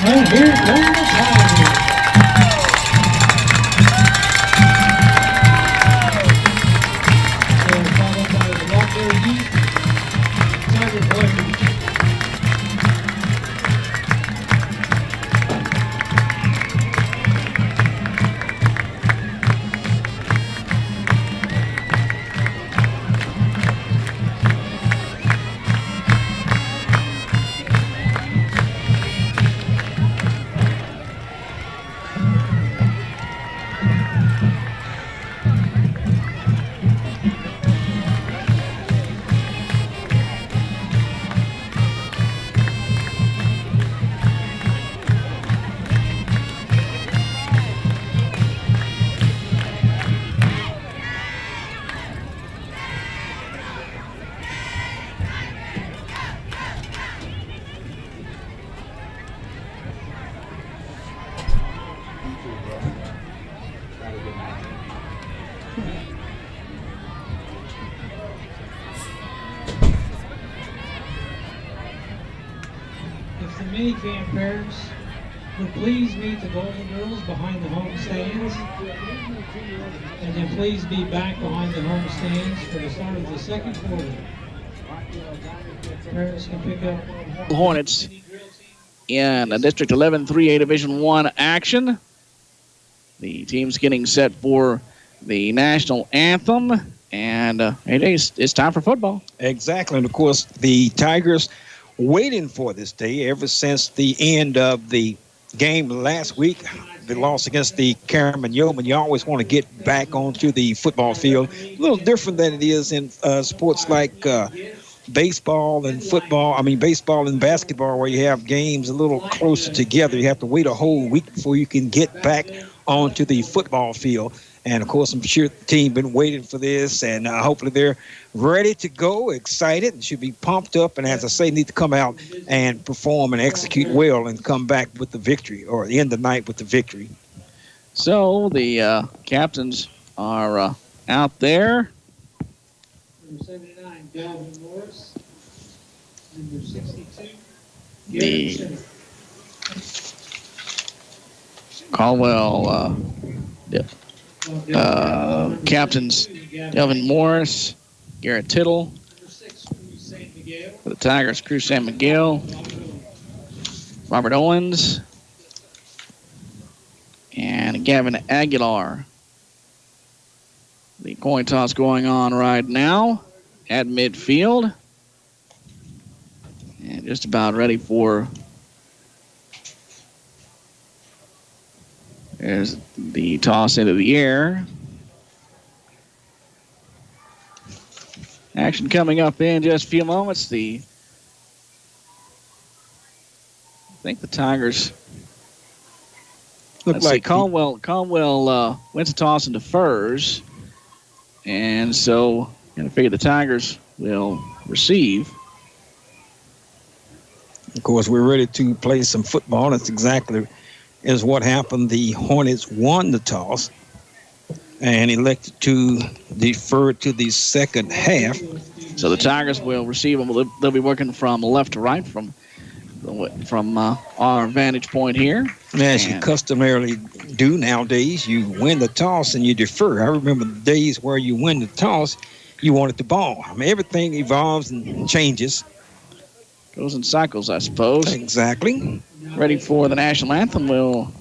And here comes the Tigers. They're followed by the Rockdale Youth Tiger players. If the minicamp parents would please meet the Golden Girls behind the home stands, and then please be back behind the home stands for the start of the second quarter. Parents can pick up Hornets in a District 11 3A Division I action. The team's getting set for the national anthem, and it's time for football. Exactly, and of course the Tigers waiting for this day ever since the end of the game last week, the loss against the Cameron Yeoman. You always want to get back onto the football field. A little different than it is in sports like baseball and football. Baseball and basketball, where you have games a little closer together. You have to wait a whole week before you can get back onto the football field. And, of course, I'm sure the team been waiting for this, and hopefully they're ready to go, excited, and should be pumped up. And, as I say, need to come out and perform and execute well and come back with the victory, or end the night with the victory. So the captains are out there. number 79, Calvin Morris, number 62, The Caldwell captains Delvin Morris, Garrett Tittle. For the Tigers, Cruz San Miguel, Robert Owens, and Gavin Aguilar. The coin toss going on right now at midfield. And just about ready for... There's the toss into the air. Action coming up in just a few moments. I think the Tigers Look like Caldwell went to toss and defers, and so I figure the Tigers will receive. Of course, we're ready to play some football. That's exactly is what happened. The Hornets won the toss and elected to defer to the second half. So the Tigers will receive them. They'll be working from left to right from our vantage point here. As you customarily do nowadays, you win the toss and you defer. I remember the days where you win the toss, you wanted the ball. I mean, everything evolves and changes. Goes in cycles, I suppose. Exactly. Ready for the national anthem. We'll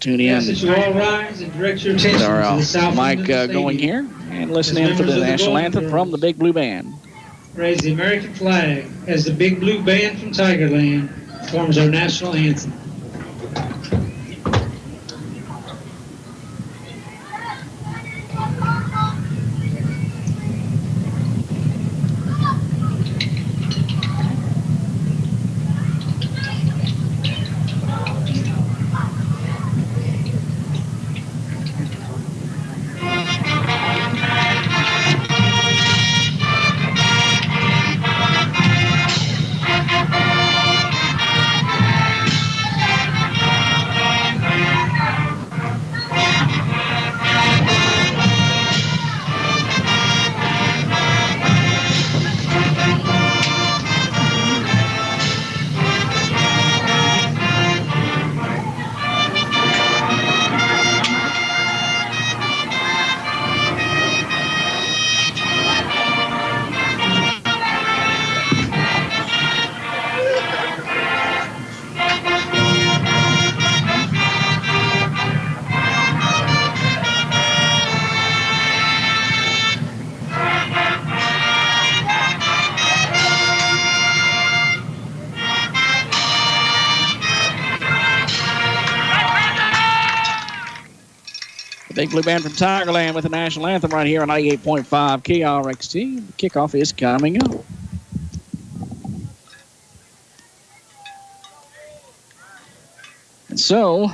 tune in. Yes, you all rise and direct your attention Get our to the south mic end of the going stadium. here and listen in for the national anthem from the Big Blue Band. Raise the American flag as the Big Blue Band from Tigerland forms our national anthem. Big Blue Band from Tigerland with the national anthem right here on 98.5 KRXT. The kickoff is coming up. And so,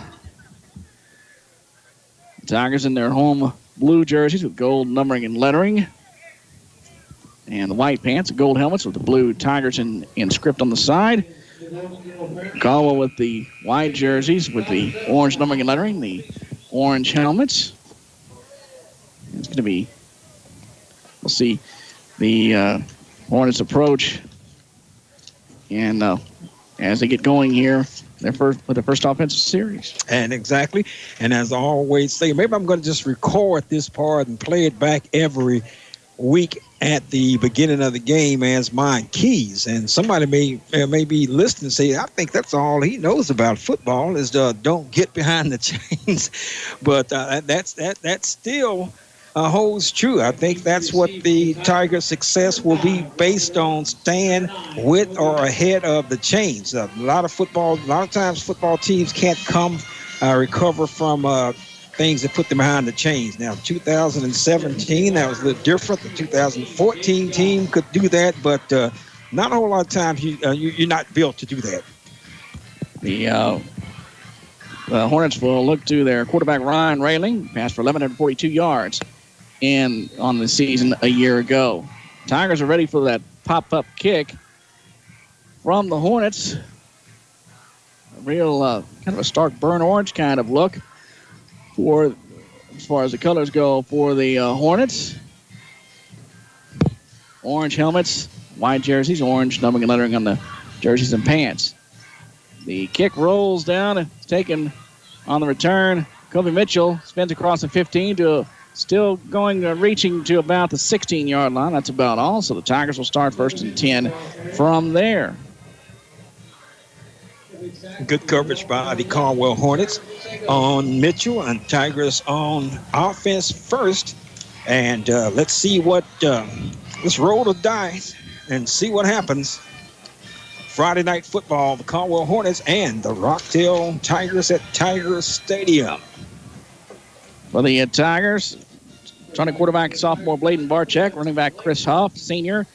the Tigers in their home blue jerseys with gold numbering and lettering. And the white pants and gold helmets with the blue Tigers in script on the side. Caldwell with the white jerseys with the orange numbering and lettering, the orange helmets. It's going to be, we'll see the Hornets approach. And as they get going here, with the first offensive series. And exactly. And as I always say, maybe I'm going to just record this part and play it back every week at the beginning of the game as my keys. And somebody may be listening and say, I think that's all he knows about football is don't get behind the chains. But that still holds true. I think that's what the Tigers' success will be based on, staying with or ahead of the chains. A lot of times football teams can't recover from things that put them behind the chains. Now, 2017, that was a little different. The 2014 team could do that, but not a whole lot of times you're not built to do that. The Hornets will look to their quarterback, Ryan Railing, passed for 1,142 yards on the season a year ago. Tigers are ready for that pop-up kick from the Hornets. A real kind of a stark burnt orange kind of look as far as the colors go for the Hornets. Orange helmets, white jerseys, orange numbering and lettering on the jerseys and pants. The kick rolls down. It's taken on the return. Kobe Mitchell spins across the 15 to still going, reaching to about the 16-yard line. That's about all. So the Tigers will start 1st and 10 from there. Good coverage by the Caldwell Hornets on Mitchell, and Tigers on offense first. And let's see what, let's roll the dice and see what happens. Friday night football, the Caldwell Hornets and the Rockdale Tigers at Tiger Stadium. For the Tigers, starting quarterback sophomore Bladen Barczyk, running back Chris Huff, senior.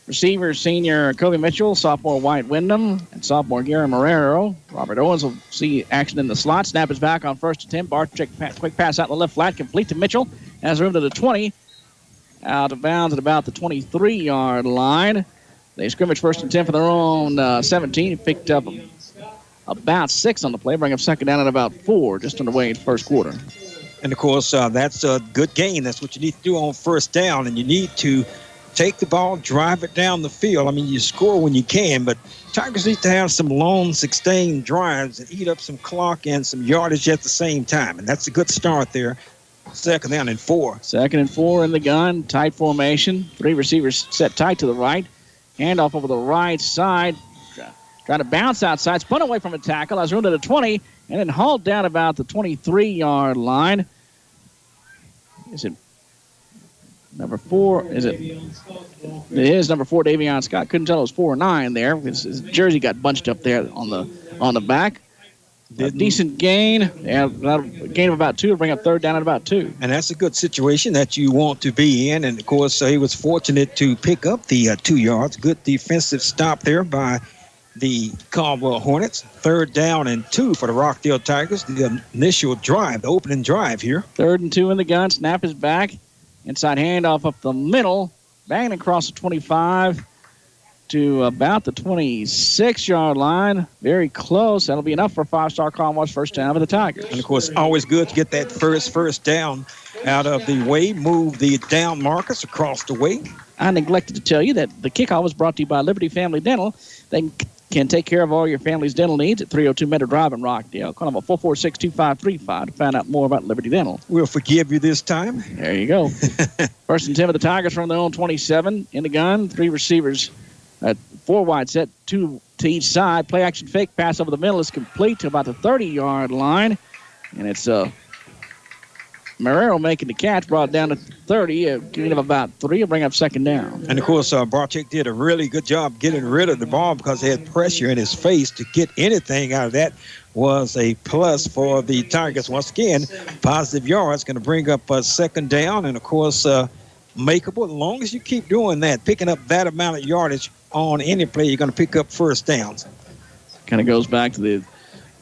Receiver senior Kobe Mitchell, sophomore White Wyndham, and sophomore Gary Marrero. Robert Owens will see action in the slot. Snap is back on 1st and 10. Barczyk, quick pass out in the left flat, complete to Mitchell. Has room to the 20. Out of bounds at about the 23-yard line. They scrimmage 1st and 10 for their own 17. He picked up about 6 on the play, bring up 2nd down at about 4, just underway in the 1st quarter. And, of course, that's a good game. That's what you need to do on 1st down, and you need to take the ball, drive it down the field. I mean, you score when you can, but Tigers need to have some long, sustained drives and eat up some clock and some yardage at the same time, and that's a good start there. 2nd down and 4. 2nd and 4 in the gun, tight formation. 3 receivers set tight to the right. Handoff over the right side. Trying to bounce outside. Spun away from a tackle. Has room to the 20. And then hauled down about the 23-yard line. Is it number 4? Is it? It is number 4, Davion Scott. Couldn't tell it was 4 or 9 there. His jersey got bunched up there on the back. A decent gain. Yeah, a gain of about 2 to bring up 3rd down at about 2. And that's a good situation that you want to be in. And, of course, he was fortunate to pick up the 2 yards. Good defensive stop there by the Caldwell Hornets. 3rd down and 2 for the Rockdale Tigers. The initial drive, the opening drive here. 3rd and 2 in the gun. Snap is back. Inside handoff up the middle. Banging across the 25 to about the 26-yard line. Very close. That'll be enough for 5-star Commonwealth's 1st down for the Tigers. And, of course, always good to get that first down out of the way. Move the down markers across the way. I neglected to tell you that the kickoff was brought to you by Liberty Family Dental. They can take care of all your family's dental needs at 302 Meadow Drive in Rockdale. Call them at 446-2535 to find out more about Liberty Dental. We'll forgive you this time. There you go. 1st and 10 for the Tigers from their own 27. In the gun, 3 receivers. 4 wide set, 2 to each side. Play action fake pass over the middle is complete to about the 30-yard line. And it's Marrero making the catch, brought down to 30. A gain of about 3 will bring up 2nd down. And, of course, Barczyk did a really good job getting rid of the ball because they had pressure in his face. To get anything out of that was a plus for the Tigers. Once again, positive yards going to bring up 2nd down. And, of course, makeable. As long as you keep doing that, picking up that amount of yardage on any play, you're going to pick up 1st downs. Kind of goes back to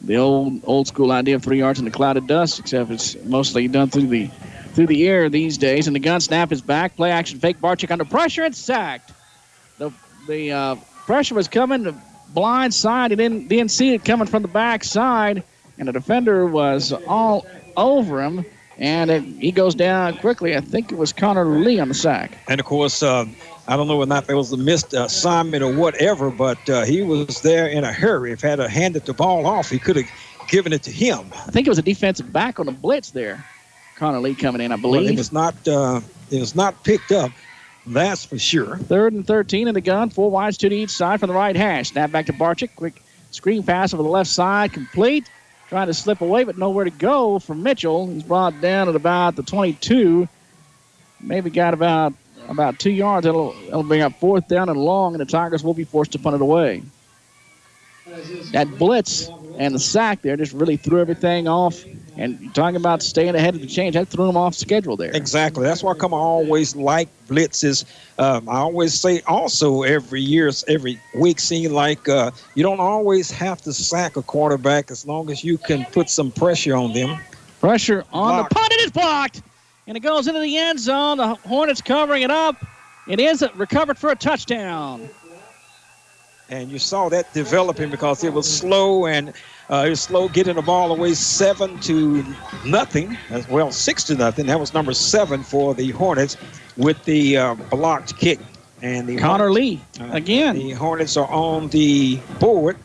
the old school idea of 3 yards in the cloud of dust, except it's mostly done through the air these days. And the gun snap is back. Play action fake. Barczyk under pressure and sacked. The pressure was coming the blind side. He didn't see it coming from the back side, and the defender was all over him. And he goes down quickly. I think it was Connor Lee on the sack. And, of course, I don't know whether or not there was a missed assignment or whatever, but he was there in a hurry. If had handed the ball off, he could have given it to him. I think it was a defensive back on the blitz there. Connor Lee coming in, I believe. Well, it was not picked up. That's for sure. 3rd and 13 in the gun. 4 wides, 2 to each side from the right hash. Snap back to Barczyk. Quick screen pass over the left side. Complete. Trying to slip away, but nowhere to go for Mitchell. He's brought down at about the 22. Maybe got about 2 yards. That'll bring up 4th down and long, and the Tigers will be forced to punt it away. That blitz and the sack there just really threw everything off. And you're talking about staying ahead of the change. That threw them off schedule there. Exactly. That's why I always like blitzes. I always say also every week, seem like you don't always have to sack a quarterback as long as you can put some pressure on them. Pressure on the punt. It is blocked. And it goes into the end zone. The Hornets covering it up. It is recovered for a touchdown. And you saw that developing because it was slow, and it was slow getting the ball away 7-0. 6-0. That was number 7 for the Hornets with the blocked kick. And the Connor Lee again. The Hornets are on the board.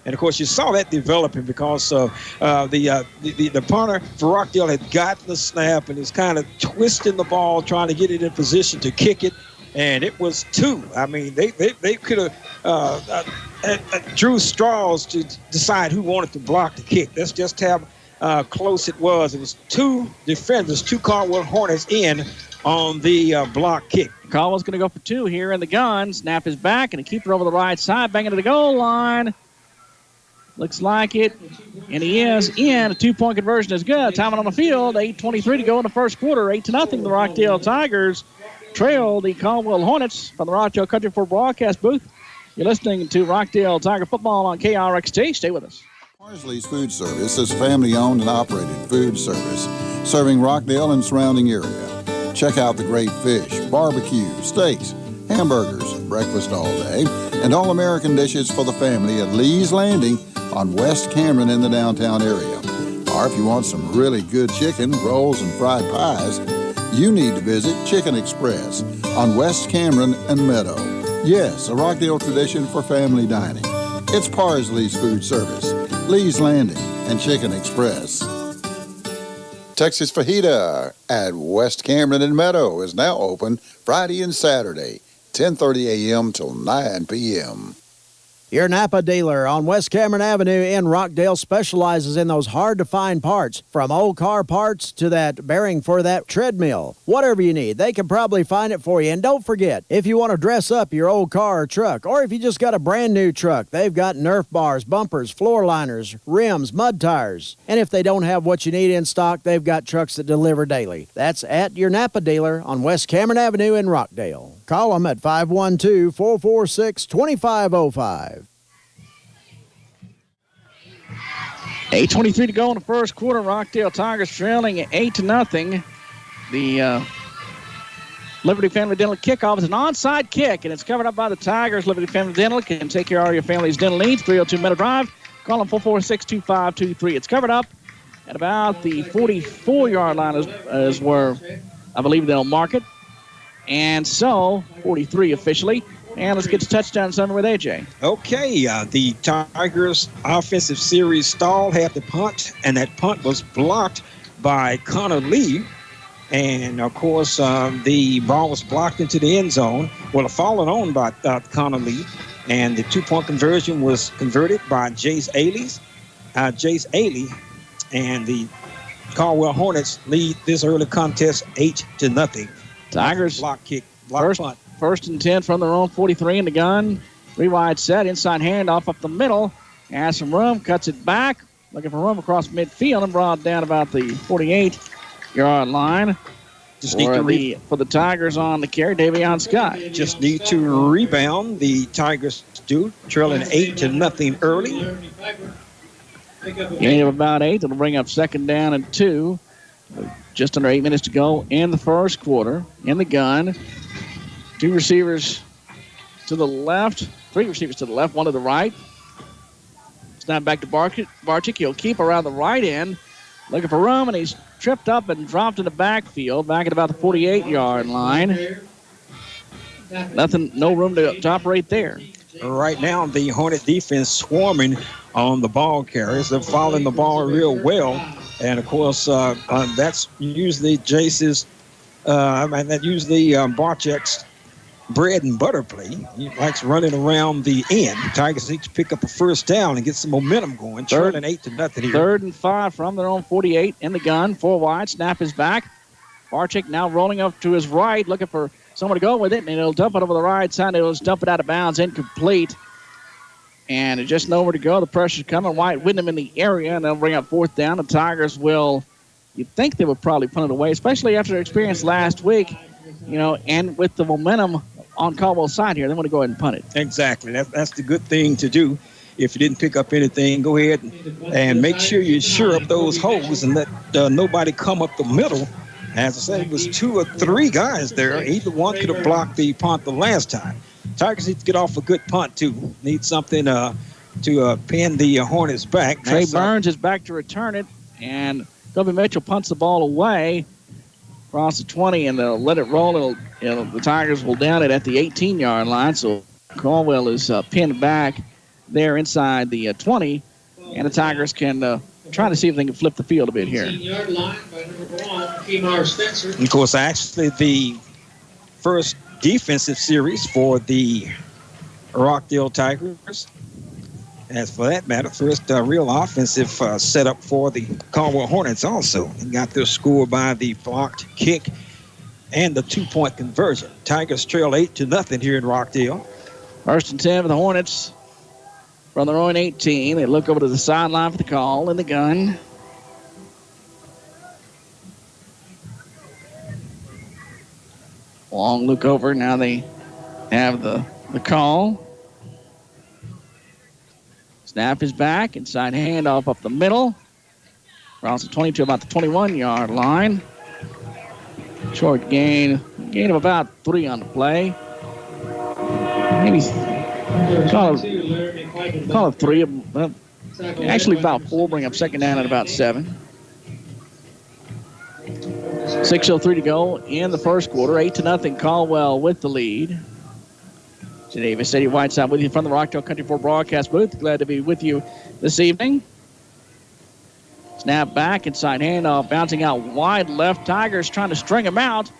And, of course, you saw that developing because the punter for Rockdale had gotten the snap and was kind of twisting the ball, trying to get it in position to kick it. And it was 2. I mean, they could have drew straws to decide who wanted to block the kick. That's just how close it was. It was 2 defenders, 2 Caldwell Hornets in on the block kick. Caldwell's going to go for 2 here in the gun. Snap is back, and a keeper over the right side, banging to the goal line. Looks like it, and he is in. A 2-point conversion is good. Time on the field, 8:23 to go in the first quarter. 8-0. The Rockdale Tigers trail the Caldwell Hornets from the Rockdale Country Ford broadcast booth. You're listening to Rockdale Tiger football on KRXT. Stay with us. Parsley's Food Service is family-owned and operated food service, serving Rockdale and surrounding area. Check out the great fish, barbecue, steaks, hamburgers, breakfast all day, and all-American dishes for the family at Lee's Landing on West Cameron in the downtown area. Or if you want some really good chicken, rolls, and fried pies, you need to visit Chicken Express on West Cameron and Meadow. Yes, a Rockdale tradition for family dining. It's Parsley's Food Service, Lee's Landing, and Chicken Express. Texas Fajita at West Cameron and Meadow is now open Friday and Saturday, 10:30 a.m. till 9 p.m. Your Napa dealer on West Cameron Avenue in Rockdale specializes in those hard-to-find parts, from old car parts to that bearing for that treadmill. Whatever you need, they can probably find it for you. And don't forget, if you want to dress up your old car or truck, or if you just got a brand-new truck, they've got Nerf bars, bumpers, floor liners, rims, mud tires. And if they don't have what you need in stock, they've got trucks that deliver daily. That's at your Napa dealer on West Cameron Avenue in Rockdale. Call them at 512-446-2505. 8:23 to go in the first quarter. Rockdale Tigers trailing 8-0. The Liberty Family Dental kickoff is an onside kick, and it's covered up by the Tigers. Liberty Family Dental can take care of all your family's dental needs. 302 Meadow Drive. Call them 446-2523. It's covered up at about the 44-yard line is where I believe they'll mark it. And so, 43 officially. And let's get to touchdown summary with AJ. Okay, the Tigers offensive series stalled, had the punt, and that punt was blocked by Connor Lee. And, of course, the ball was blocked into the end zone. Well, fallen on by Connor Lee. And the 2-point conversion was converted by Jace Ailey. And the Caldwell Hornets lead this early contest 8-0. Tigers block kick, punt. First and 10 from their own 43 in the gun. 3 wide set, inside handoff up the middle. Has some room, cuts it back. Looking for room across midfield and brought down about the 48-yard line. For the Tigers on the carry, Davion Scott. Just need to rebound. The Tigers do, trailing 8-0 early. Gain of about 8. It'll bring up second down and 2. Just under 8 minutes to go in the first quarter. In the gun. 2 receivers to the left. 3 receivers to the left, 1 to the right. Snap back to Barczyk. He'll keep around the right end. Looking for room, and he's tripped up and dropped in the backfield, back at about the 48-yard line. No room to operate there. Right now, the Hornet defense swarming on the ball carriers. They're following the ball real well. And, of course, that's usually Jace's, Barczyk's bread and butter play. He likes running around the end. The Tigers need to pick up a first down and get some momentum going. Trailing 8-0 here. 3rd and 5 from their own 48 in the gun. 4 wide. Snap is back. Barczyk now rolling up to his right, looking for someone to go with it, and he'll dump it over the right side. He'll just dump it out of bounds, incomplete. And just nowhere to go. The pressure's coming. White with him in the area, and they'll bring up 4th down. The Tigers will, you'd think they would probably punt it away, especially after their experience last week, and with the momentum on Caldwell's side here. They want to go ahead and punt it. Exactly. That's the good thing to do. If you didn't pick up anything, go ahead and make sure you shore up those holes and let nobody come up the middle. As I said, it was 2 or 3 guys there. Either one could have blocked the punt the last time. Tigers need to get off a good punt, too. Need something to pin the Hornets back. Trey Burns is back to return it, and Kobe Mitchell punts the ball away across the 20, and they'll let it roll. The Tigers will down it at the 18-yard line, so Caldwell is pinned back there inside the 20. And the Tigers can try to see if they can flip the field a bit here. 18-yard line by number 1, Kemar Spencer. Of course, actually the first defensive series for the Rockdale Tigers. As for that matter, first real offensive setup for the Caldwell Hornets also. They got their score by the blocked kick and the 2-point conversion. Tigers trail 8-0 here in Rockdale. 1st and 10 for the Hornets from their own 18. They look over to the sideline for the call in the gun. Long look over. Now they have the call. Snap is back. Inside handoff up the middle. Across the 22, about the 21-yard line. Short gain of about 3 on the play. Maybe call it 3. Actually about 4. Bring up 2nd down at about 7. 6:03 to go in the first quarter. 8-0 Caldwell with the lead. Jay Davis, Eddie Whiteside with you from the Rockdale Country 4 broadcast booth. Glad to be with you this evening. Snap back, inside handoff, bouncing out wide left. Tigers trying to string him out.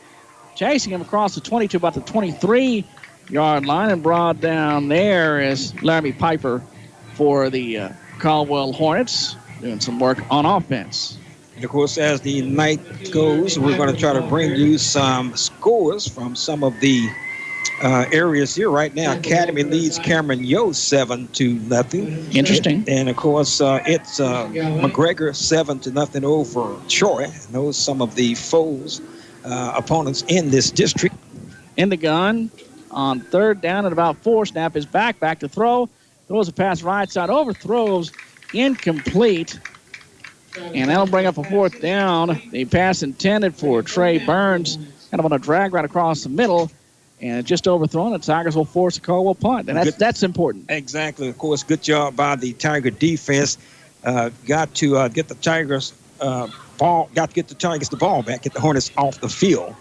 Chasing him across the 22, about the 23-yard line, and brought down there is Laramie Piper for the Caldwell Hornets, doing some work on offense. And of course, as the night goes, we're going to try to bring you some scores from some of the areas here. Right now, Academy leads Cameron Yo 7-0. Interesting. And of course, it's McGregor 7-0 over Troy. And those some of the foes, opponents in this district. In the gun on 3rd down at about 4. Snap is back to throw. Throws a pass right side, overthrows, incomplete. And that'll bring up a 4th down. The pass intended for Trey Burns, kind of on a drag right across the middle. And just overthrown, the Tigers will force a Caldwell punt. And that's important. Exactly. Of course, good job by the Tiger defense. Got to get the Tigers the ball back, get the Hornets off the field.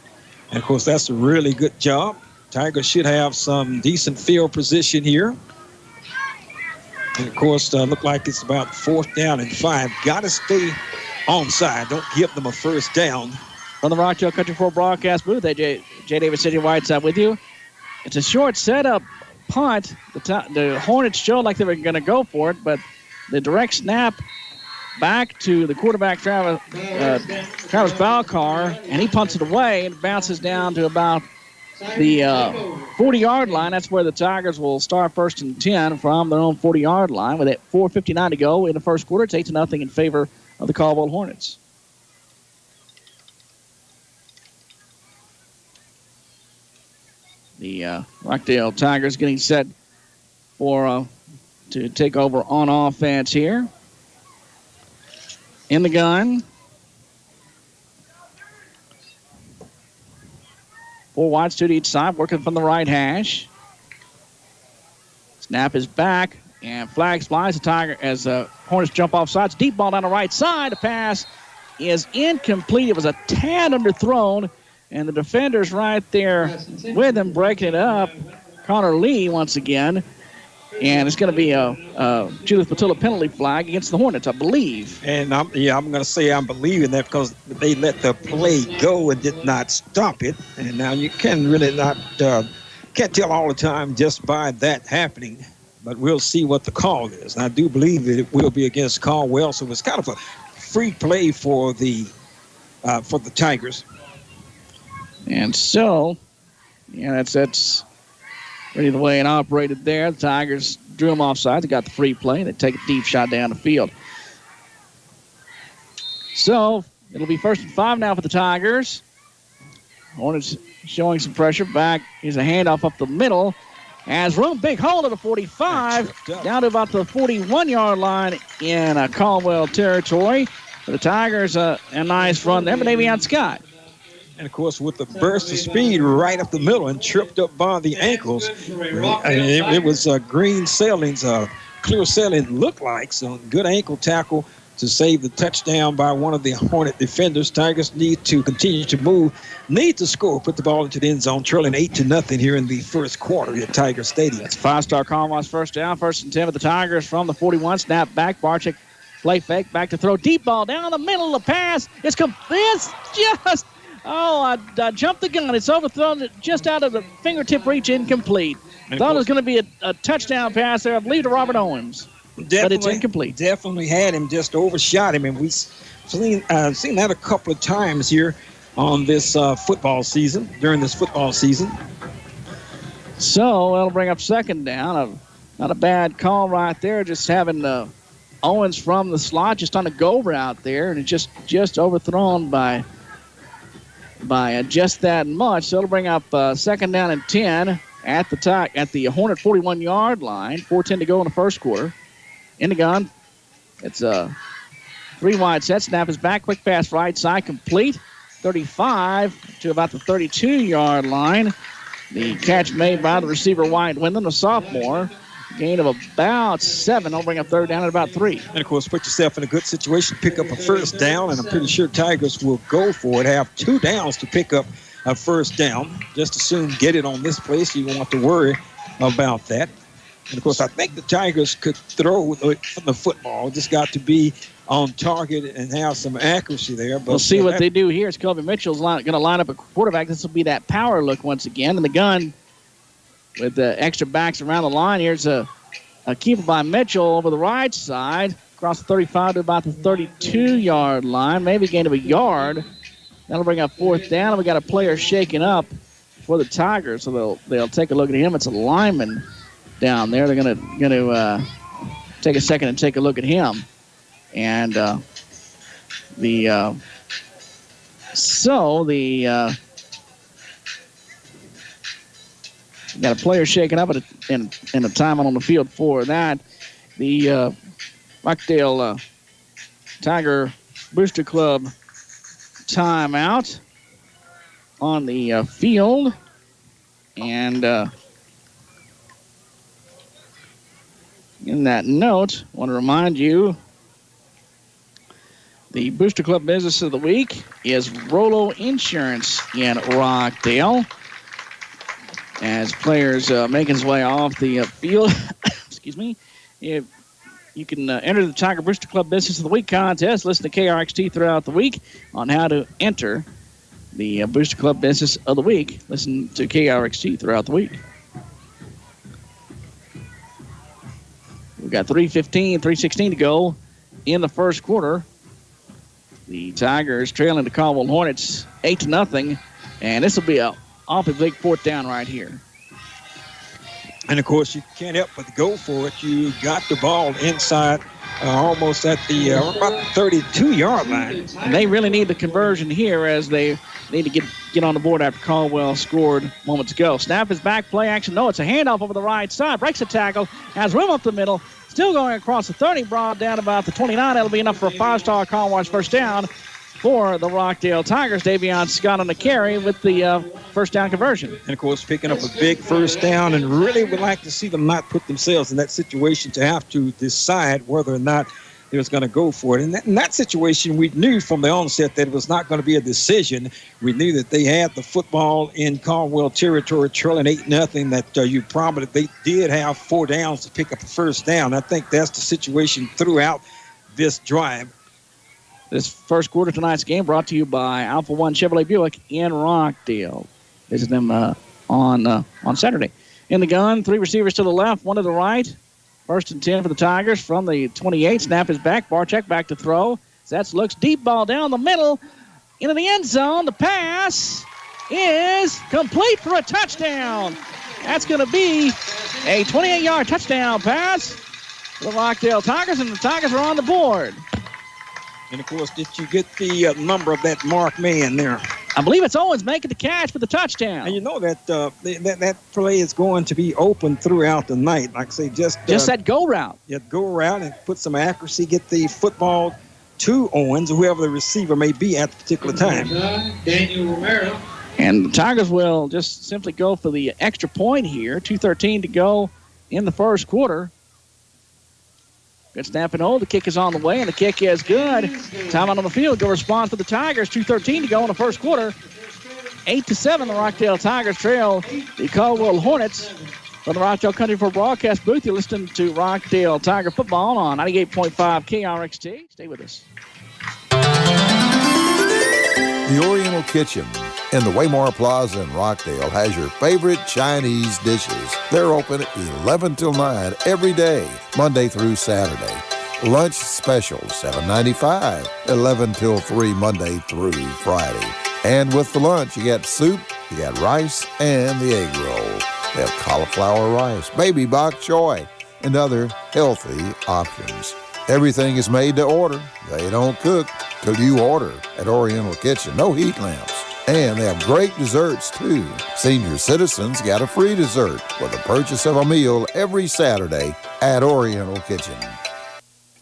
And, of course, that's a really good job. Tigers should have some decent field position here. And, of course, look like it's about 4th down and 5. Got to stay onside. Don't give them a first down. From the Rockdale Country 4 broadcast booth, Jay Davis, City Whiteside with you. It's a short setup punt. The Hornets showed like they were going to go for it, but the direct snap back to the quarterback, Travis Balcar, and he punts it away and bounces down to about the 40-yard line. That's where the Tigers will start 1st and 10 from their own 40-yard line. With 4:59 to go in the first quarter, it's 8-0 in favor of the Caldwell Hornets. The Rockdale Tigers getting set for to take over on offense here. In the gun. 4 wides, 2 to each side, working from the right hash. Snap is back, and flag flies. The Tiger as Hornets jump off sides. Deep ball down the right side. The pass is incomplete. It was a tad underthrown. And the defender's right there with him, breaking it up. Connor Lee once again. And it's going to be a Judith Patilla penalty flag against the Hornets, I believe. And I'm going to say I'm believing that because they let the play go and did not stop it. And now you can really not, can't tell all the time just by that happening. But we'll see what the call is. And I do believe that it will be against Caldwell. So it's kind of a free play for the Tigers. And so, yeah, that's really the way it operated there. The Tigers drew them offside. They got the free play. They take a deep shot down the field. So it'll be 1st and 5 now for the Tigers. Hornets showing some pressure. Back is a handoff up the middle. Has room, big hole at the 45, down to about the 41-yard line in Caldwell territory. For the Tigers, a nice run there, but Davion Scott. And, of course, with the burst of speed right up the middle and tripped up by the ankles. It was green sailings, clear sailing looked like. So good ankle tackle to save the touchdown by one of the Hornet defenders. Tigers need to continue to move, need to score, put the ball into the end zone, trailing 8-0 here in the first quarter at Tiger Stadium. It's five-star Conway's first down, 1st and 10 for the Tigers from the 41. Snap back, Barczyk play fake, back to throw, deep ball down the middle of the pass. It's just, I jumped the gun. It's overthrown just out of the fingertip reach, incomplete. Thought it was going to be a touchdown pass there, I believe, to Robert Owens. But it's incomplete. Definitely had him, just overshot him, and we've seen that a couple of times here on this football season, during this football season. So that'll bring up 2nd down. Not a bad call right there, just having Owens from the slot just on a go route there, and it's just overthrown by just that much. So it'll bring up 2nd down and 10 at the Hornet 41-yard line. 4:10 to go in the first quarter. In the gun. It's a 3-wide set. Snap is back. Quick pass right side. Complete. 35 to about the 32-yard line. The catch made by the receiver, Wyatt Windham, a sophomore. Gain of about 7. They'll bring up 3rd down at about 3. And, of course, put yourself in a good situation, pick up a 1st down, and I'm pretty sure Tigers will go for it. Have 2 downs to pick up a 1st down. Just as soon get it on this place. You don't have to worry about that. And, of course, I think the Tigers could throw the football. Just got to be on target and have some accuracy there. But we'll see what they do here. It's Kobe Mitchell's going to line up a quarterback. This will be that power look once again. In the gun with the extra backs around the line. Here's a keeper by Mitchell over the right side. Across the 35 to about the 32-yard line. Maybe a gain of a yard. That'll bring up 4th down. And we got a player shaking up for the Tigers. So they'll take a look at him. It's a lineman down there. They're going to take a second and take a look at him. And got a player shaking up and a time on the field for that. The Rockdale Tiger Booster Club timeout on the field. And in that note, I want to remind you the Booster Club Business of the Week is Rollo Insurance in Rockdale. As players making his way off the field, excuse me, you can enter the Tiger Booster Club Business of the Week contest. Listen to KRXT throughout the week on how to enter the Booster Club Business of the Week. Listen to KRXT throughout the week. We've got 3:16 to go in the first quarter. The Tigers trailing the Caldwell Hornets 8-0, and this will be an awfully big 4th down right here. And, of course, you can't help but go for it. You got the ball inside almost at the about the 32-yard line. And they really need the conversion here as they need to get on the board after Caldwell scored moments ago. Snap is back, play action. No, it's a handoff over the right side. Breaks the tackle, has room up the middle. Still going across the 30, brought down about the 29. That'll be enough for a 5-star Conway's 1st down for the Rockdale Tigers. Davion Scott on the carry with the 1st down conversion. And, of course, picking up a big 1st down, and really would like to see them not put themselves in that situation to have to decide whether or not they was going to go for it. And in that situation, we knew from the onset that it was not going to be a decision. We knew that they had the football in Caldwell territory, trailing 8-0, that they did have 4 downs to pick up a 1st down. I think that's the situation throughout this drive. This first quarter tonight's game brought to you by Alpha One Chevrolet Buick in Rockdale. Visit them on Saturday. In the gun, 3 receivers to the left, 1 to the right. 1st and 10 for the Tigers from the 28. Snap is back. Barczyk back to throw. Zets looks deep, ball down the middle into the end zone. The pass is complete for a touchdown. That's going to be a 28-yard touchdown pass for the Rockdale Tigers, and the Tigers are on the board. And, of course, did you get the number of that marked man there? I believe it's Owens making the catch for the touchdown. And you know that that play is going to be open throughout the night. Like I say, just that go route. Yeah, go route and put some accuracy, get the football to Owens, whoever the receiver may be at the particular time. Daniel Romero. And the Tigers will just simply go for the extra point here. 2:13 to go in the first quarter. Good snap and hold. The kick is on the way, and the kick is good. Time out on the field. Good response for the Tigers. 2:13 to go in the first quarter. 8-7, the Rockdale Tigers trail the Caldwell Hornets. From the Rockdale Country for broadcast booth, you're listening to Rockdale Tiger football on 98.5 KRXT. Stay with us. The Oriental Kitchen in the Waymore Plaza in Rockdale has your favorite Chinese dishes. They're open 11 till 9 every day, Monday through Saturday. Lunch special, $7.95, 11 till 3 Monday through Friday. And with the lunch, you got soup, you got rice, and the egg roll. They have cauliflower rice, baby bok choy, and other healthy options. Everything is made to order. They don't cook till you order at Oriental Kitchen. No heat lamps. And they have great desserts, too. Senior citizens get a free dessert with the purchase of a meal every Saturday at Oriental Kitchen.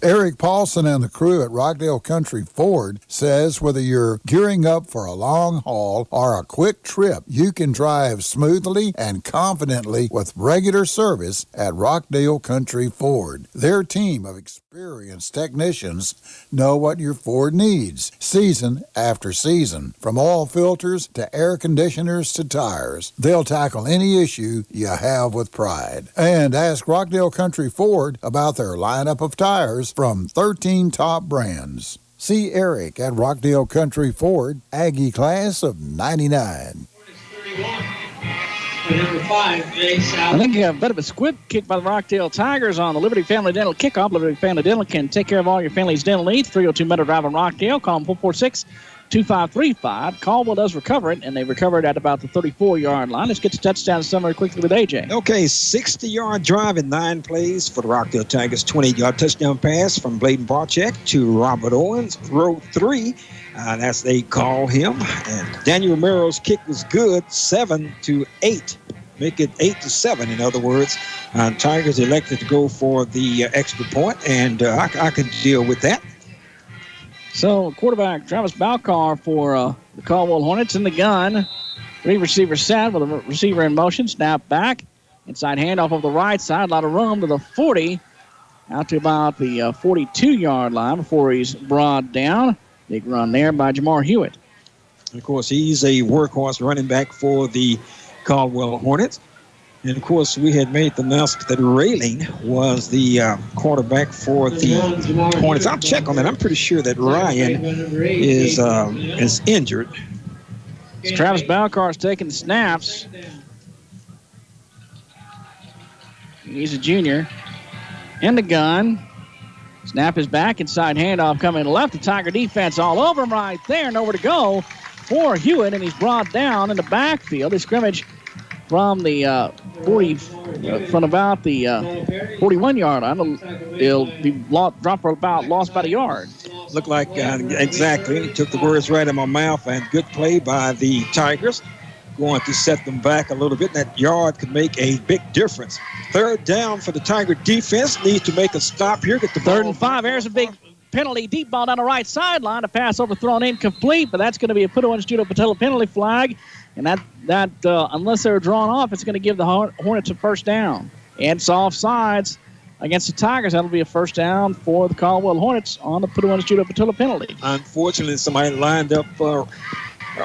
Eric Paulson and the crew at Rockdale Country Ford says whether you're gearing up for a long haul or a quick trip, you can drive smoothly and confidently with regular service at Rockdale Country Ford. Their team of experienced technicians know what your Ford needs, season after season. From oil filters to air conditioners to tires, they'll tackle any issue you have with pride. And ask Rockdale Country Ford about their lineup of tires from 13 top brands. See Eric at Rockdale Country Ford, Aggie class of 99. Number 5, I think you have a bit of a squib kick by the Rockdale Tigers on the Liberty Family Dental kickoff. Liberty Family Dental can take care of all your family's dental needs. 302 Meadow Drive in Rockdale. Call them 446-2535. Caldwell does recover it, and they recover it at about the 34-yard line. Let's get to touchdown summary quickly with AJ. Okay, 60-yard drive in 9 plays for the Rockdale Tigers. 28-yard touchdown pass from Bladen Barczyk to Robert Owens. Throw 3. That's they call him. And Daniel Romero's kick was good, 7-8. Make it 8-7, in other words. Tigers elected to go for the extra point, and I can deal with that. So, quarterback Travis Balcar for the Caldwell Hornets in the gun. 3 receivers set with a receiver in motion. Snap back. Inside handoff of the right side. A lot of room to the 40. Out to about the 42-yard line before he's brought down. Big run there by Jamar Hewitt. Of course, he's a workhorse running back for the Caldwell Hornets. And, of course, we had made the announcement that Rayling was the quarterback for the Hornets. I'll check on that. I'm pretty sure that Ryan is injured. So Travis Balcar's taking the snaps. He's a junior. In the gun. Snap is back. Inside handoff coming left. The Tiger defense all over him right there. Nowhere to go for Hewitt, and he's brought down in the backfield. They scrimmage from the from about the 41-yard line. He'll be dropped for lost by the yard. Looked like exactly. He took the words right in my mouth, and good play by the Tigers. Going to set them back a little bit. That yard could make a big difference. 3rd down for the Tiger defense. Needs to make a stop here. Get the 3rd and 5. There's a big penalty. Deep ball down the right sideline. A pass overthrown incomplete, but that's going to be a Putuan Judo Patella penalty flag. And that unless they're drawn off, it's going to give the Hornets a first down. And it's offsides against the Tigers. That'll be a first down for the Caldwell Hornets on the Putuan Judo Patella penalty. Unfortunately, somebody lined up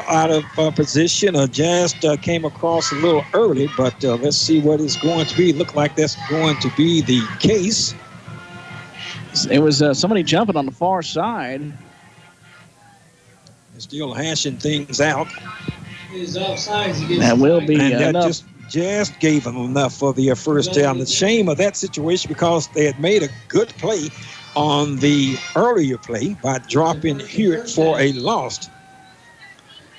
out of position. Just came across a little early, but let's see what it's going to be. Look like that's going to be the case. It was somebody jumping on the far side. They're still hashing things out. That will be and enough. That just gave them enough for the first down. The shame of that situation because they had made a good play on the earlier play by dropping Hewitt for a loss.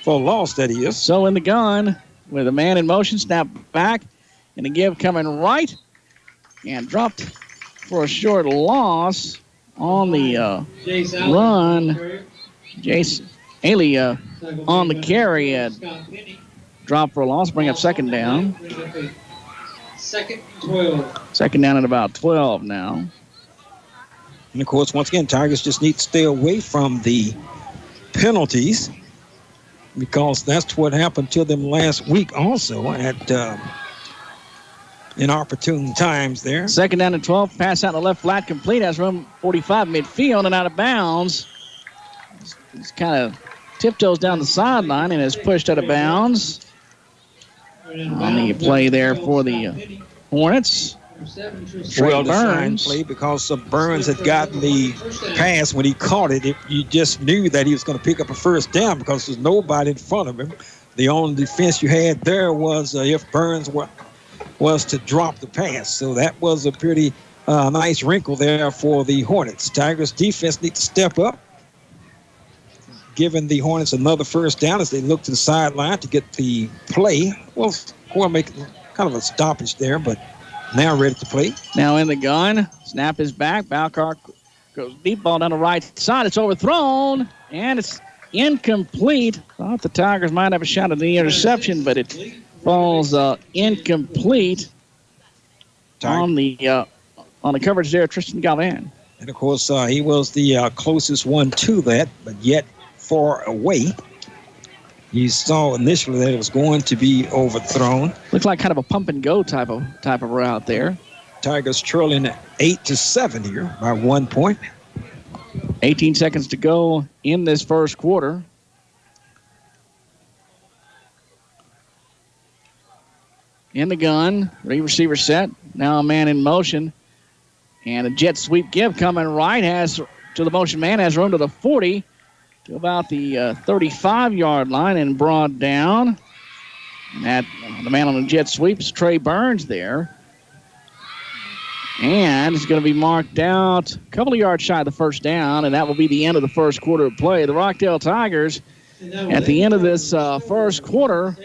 For a loss, that is. So in the gun with a man in motion, snap back, and a give coming right, and dropped for a short loss on the run. Jason Haley on the carry dropped for a loss, bring up 2nd down. 2nd and 12. 2nd down at about 12 now. And, of course, once again, Tigers just need to stay away from the penalties because that's what happened to them last week also at inopportune times there. Second down and 12. Pass out in the left flat, complete. Has room 45 midfield and out of bounds. He's kind of tiptoes down the sideline and is pushed out of bounds. On the play there for the Hornets. Well designed play because Burns had gotten the pass when he caught it. You just knew that he was going to pick up a first down because there's nobody in front of him. The only defense you had there was if Burns was to drop the pass. So that was a pretty nice wrinkle there for the Hornets. Tigers defense need to step up, giving the Hornets another first down as they look to the sideline to get the play. Well, we'll make kind of a stoppage there, but now ready to play. Now in the gun. Snap is back. Balcar goes deep ball down the right side. It's overthrown, and it's incomplete. Thought the Tigers might have a shot at the interception, but it falls incomplete on the coverage there, Tristan Galvan. And, of course, he was the closest one to that, but yet far away. You saw initially that it was going to be overthrown. Looks like kind of a pump and go type of route there. Tigers trailing 8-7 here by 1 point. 18 seconds to go in this first quarter. In the gun, receiver set. Now a man in motion. And a jet sweep give coming right. Has to the motion man. Has room to the 40. To about the 35-yard line and brought down. And the man on the jet sweep is Trey Burns there. And it's going to be marked out a couple of yards shy of the first down, and that will be the end of the first quarter of play. The Rockdale Tigers, at the end of this first quarter,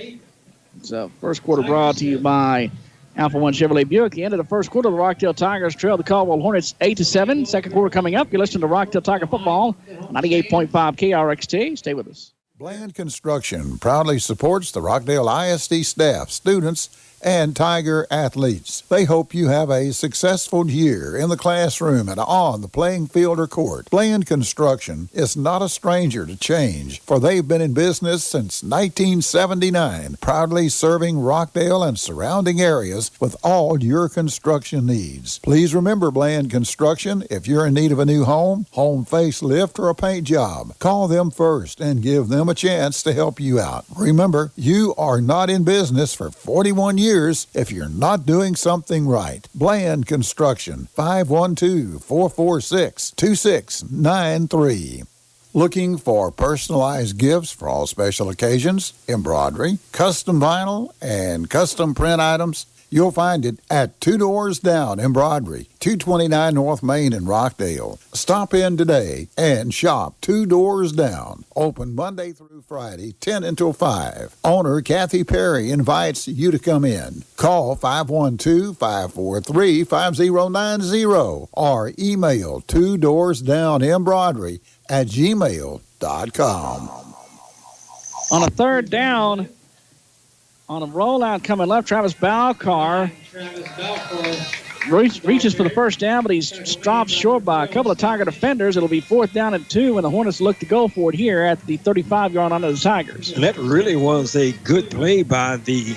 it's first quarter brought to you by Alpha One Chevrolet Buick. The end of the first quarter, the Rockdale Tigers trail the Caldwell Hornets 8-7. Second quarter coming up. You're listening to Rockdale Tiger Football, 98.5 KRXT. Stay with us. Bland Construction proudly supports the Rockdale ISD staff, students, and Tiger athletes. They hope you have a successful year in the classroom and on the playing field or court. Bland Construction is not a stranger to change, for they've been in business since 1979, proudly serving Rockdale and surrounding areas with all your construction needs. Please remember Bland Construction if you're in need of a new home facelift, or a paint job. Call them first and give them a chance to help you out. Remember, you are not in business for 41 years if you're not doing something right. Bland Construction, 512-446-2693. Looking for personalized gifts for all special occasions, embroidery, custom vinyl, and custom print items? You'll find it at Two Doors Down Embroidery, 229 North Main in Rockdale. Stop in today and shop Two Doors Down. Open Monday through Friday, 10 until 5. Owner Kathy Perry invites you to come in. Call 512-543-5090 or email twodoorsdownembroidery@gmail.com. On a third down, on a rollout coming left, Travis Balcar reaches for the first down, but he's stopped short by a couple of Tiger defenders. It'll be 4th down and 2, and the Hornets look to go for it here at the 35-yard line of the Tigers. And that really was a good play by the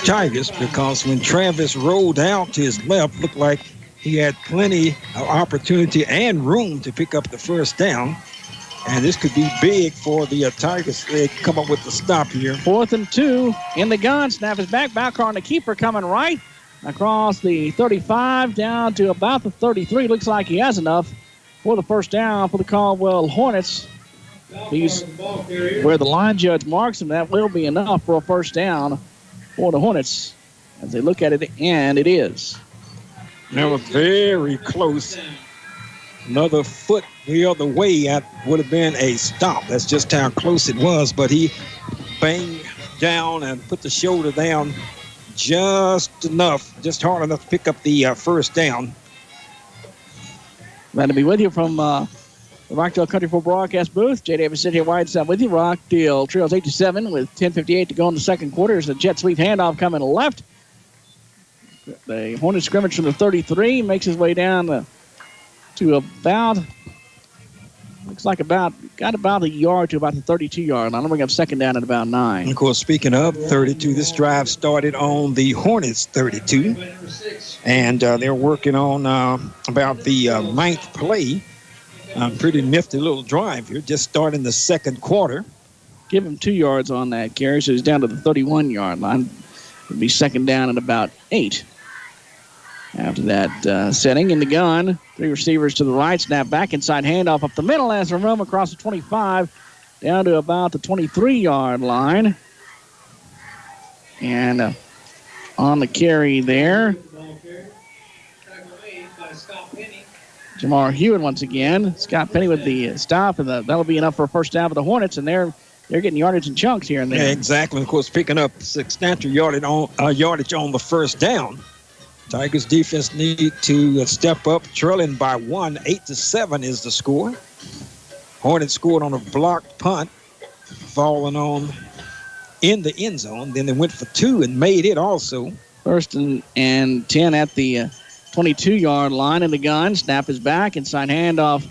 Tigers, because when Travis rolled out to his left, looked like he had plenty of opportunity and room to pick up the first down. And this could be big for the Tigers. They come up with the stop here. 4th and 2 in the gun. Snap is back. Balcar on the keeper coming right across the 35 down to about the 33. Looks like he has enough for the first down for the Caldwell Hornets. He's where the line judge marks him. That will be enough for a first down for the Hornets as they look at it, and it is. That was very close. Another foot the other way, that would have been a stop. That's just how close it was. But he banged down and put the shoulder down just enough, just hard enough to pick up the first down. Glad to be with you from the Rockdale Country Club broadcast booth. Jay Davis sitting here Whiteside with you. Rockdale trails 8-7 with 10:58 to go in the second quarter. There's a jet sweep handoff coming left. The Hornets scrimmage from the 33 makes his way down to about, Looks like got about a yard to about the 32-yard line. I'm bring up second down at about 9. And of course, speaking of 32, this drive started on the Hornets 32. And they're working on about the 9th play. Pretty nifty little drive here, just starting the second quarter. Give him 2 yards on that carry, so he's down to the 31-yard line. It'll be second down at about 8. After that setting in the gun, 3 receivers to the right, snap back inside, handoff up the middle as a roam across the 25, down to about the 23-yard line. And on the carry there, Jamar Hewitt once again. Scott Penny with the stop, and that'll be enough for a first down for the Hornets, and they're getting yardage in chunks here and there. Yeah, exactly. Of course, picking up substantial yardage on the first down. Tigers defense need to step up, trailing by 1. 8-7 is the score. Hornets scored on a blocked punt, falling on in the end zone. Then they went for 2 and made it also. First and 10 at the 22-yard line in the gun. Snap is back. Inside handoff.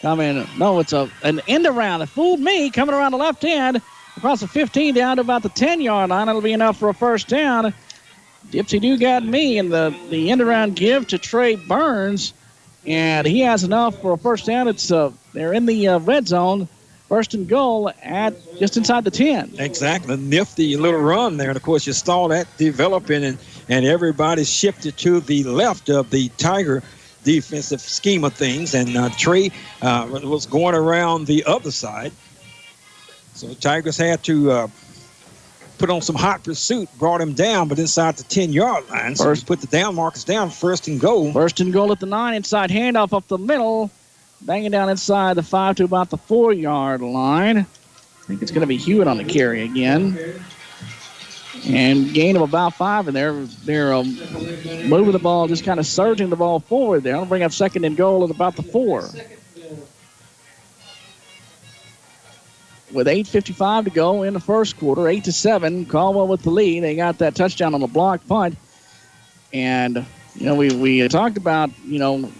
Coming. No, it's an end around. It fooled me. Coming around the left hand. Across the 15 down to about the 10-yard line. It'll be enough for a first down. Dipsy Doo got me, and the end around give to Trey Burns. And he has enough for a first down. They're in the red zone. First and goal at just inside the 10. Exactly. Nifty little run there. And, of course, you saw that developing, and everybody shifted to the left of the Tiger defensive scheme of things. And Trey was going around the other side. So the Tigers had to put on some hot pursuit, brought him down, but inside the 10-yard line. So put the down markers down, first and goal. First and goal at the 9, inside handoff up the middle. Banging down inside the 5 to about the 4-yard line. I think it's going to be Hewitt on the carry again. And gain of about 5, and they're moving the ball, just kind of surging the ball forward there. I'll bring up second and goal at about the 4. With 8:55 to go in the first quarter, 8-7, Caldwell with the lead. They got that touchdown on the block punt. And, we talked about,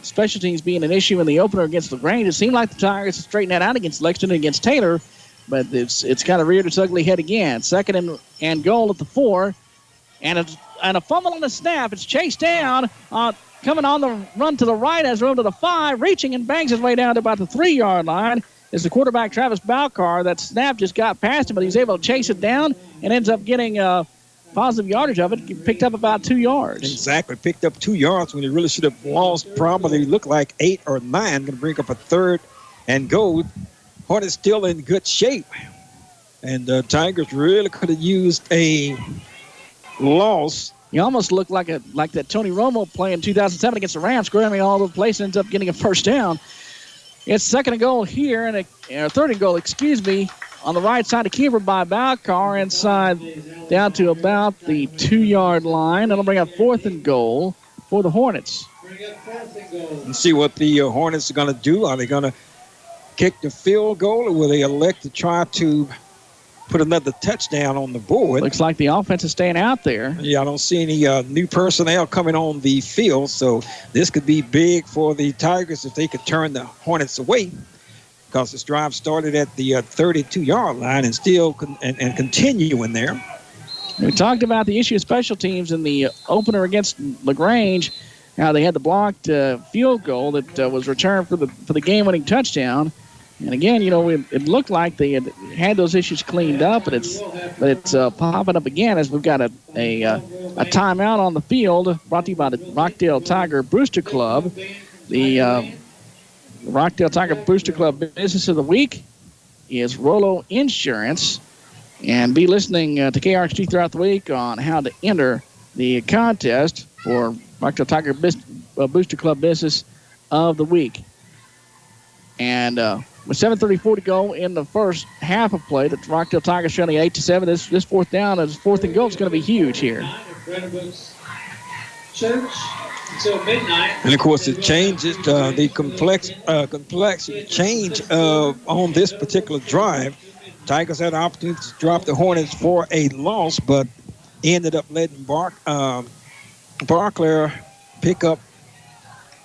special teams being an issue in the opener against LaGrange. It seemed like the Tigers straightened that out against Lexington and against Taylor, but it's kind of reared its ugly head again. Second and goal at the 4, and a fumble on the snap. It's chased down, coming on the run to the right, has room to the 5, reaching and bangs his way down to about the 3-yard line. Is the quarterback, Travis Balcar. That snap just got past him, but he's able to chase it down and ends up getting positive yardage of it. He picked up about 2 yards. Exactly. Picked up 2 yards when he really should have lost probably looked like 8 or 9. Going to bring up a third and goal. Hornets still in good shape. And Tigers really could have used a loss. He almost looked like that Tony Romo play in 2007 against the Rams, scrambling all over the place, ends up getting a first down. It's second and goal here, and third and goal, on the right side of keeper by Balcar, inside down to about the 2-yard line. That'll bring up fourth and goal for the Hornets. And see what the Hornets are going to do. Are they going to kick the field goal, or will they elect to try to put another touchdown on the board? Looks like the offense is staying out there. Yeah, I don't see any new personnel coming on the field, so this could be big for the Tigers if they could turn the Hornets away, because this drive started at the 32-yard line and still and continuing there. We talked about the issue of special teams in the opener against LaGrange, how they had the blocked field goal that was returned for the game-winning touchdown. And again, it looked like they had those issues cleaned up, but it's popping up again as we've got a timeout on the field, brought to you by the Rockdale Tiger Booster Club. The Rockdale Tiger Booster Club Business of the Week is Rollo Insurance. And be listening to KRXG throughout the week on how to enter the contest for Rockdale Tiger Booster Club Business of the Week. And with 7:34 to go in the first half of play, the Rockdale Tigers trailing 8-7. This fourth down, as fourth and goal, is going to be huge here. Church until midnight. And of course, it changes the complexity change on this particular drive. Tigers had the opportunity to drop the Hornets for a loss, but ended up letting Barclay pick up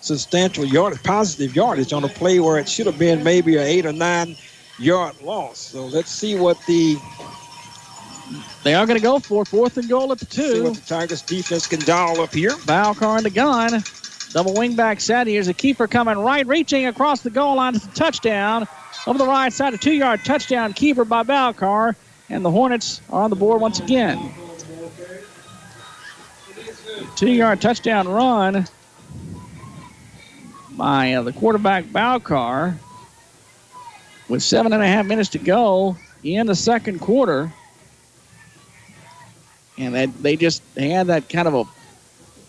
substantial yardage, positive yardage on a play where it should have been maybe an 8 or 9 yard loss. So let's see what they are going to go for 4th and goal at the 2. See what the Tigers defense can dial up here. Valcar in the gun. Double wingback set. Here's a keeper coming right, reaching across the goal line. It's a touchdown. Over the right side, a 2-yard touchdown keeper by Valcar. And the Hornets are on the board once again. 2-yard touchdown run by the quarterback Valcar with 7.5 minutes to go in the second quarter. And they had that kind of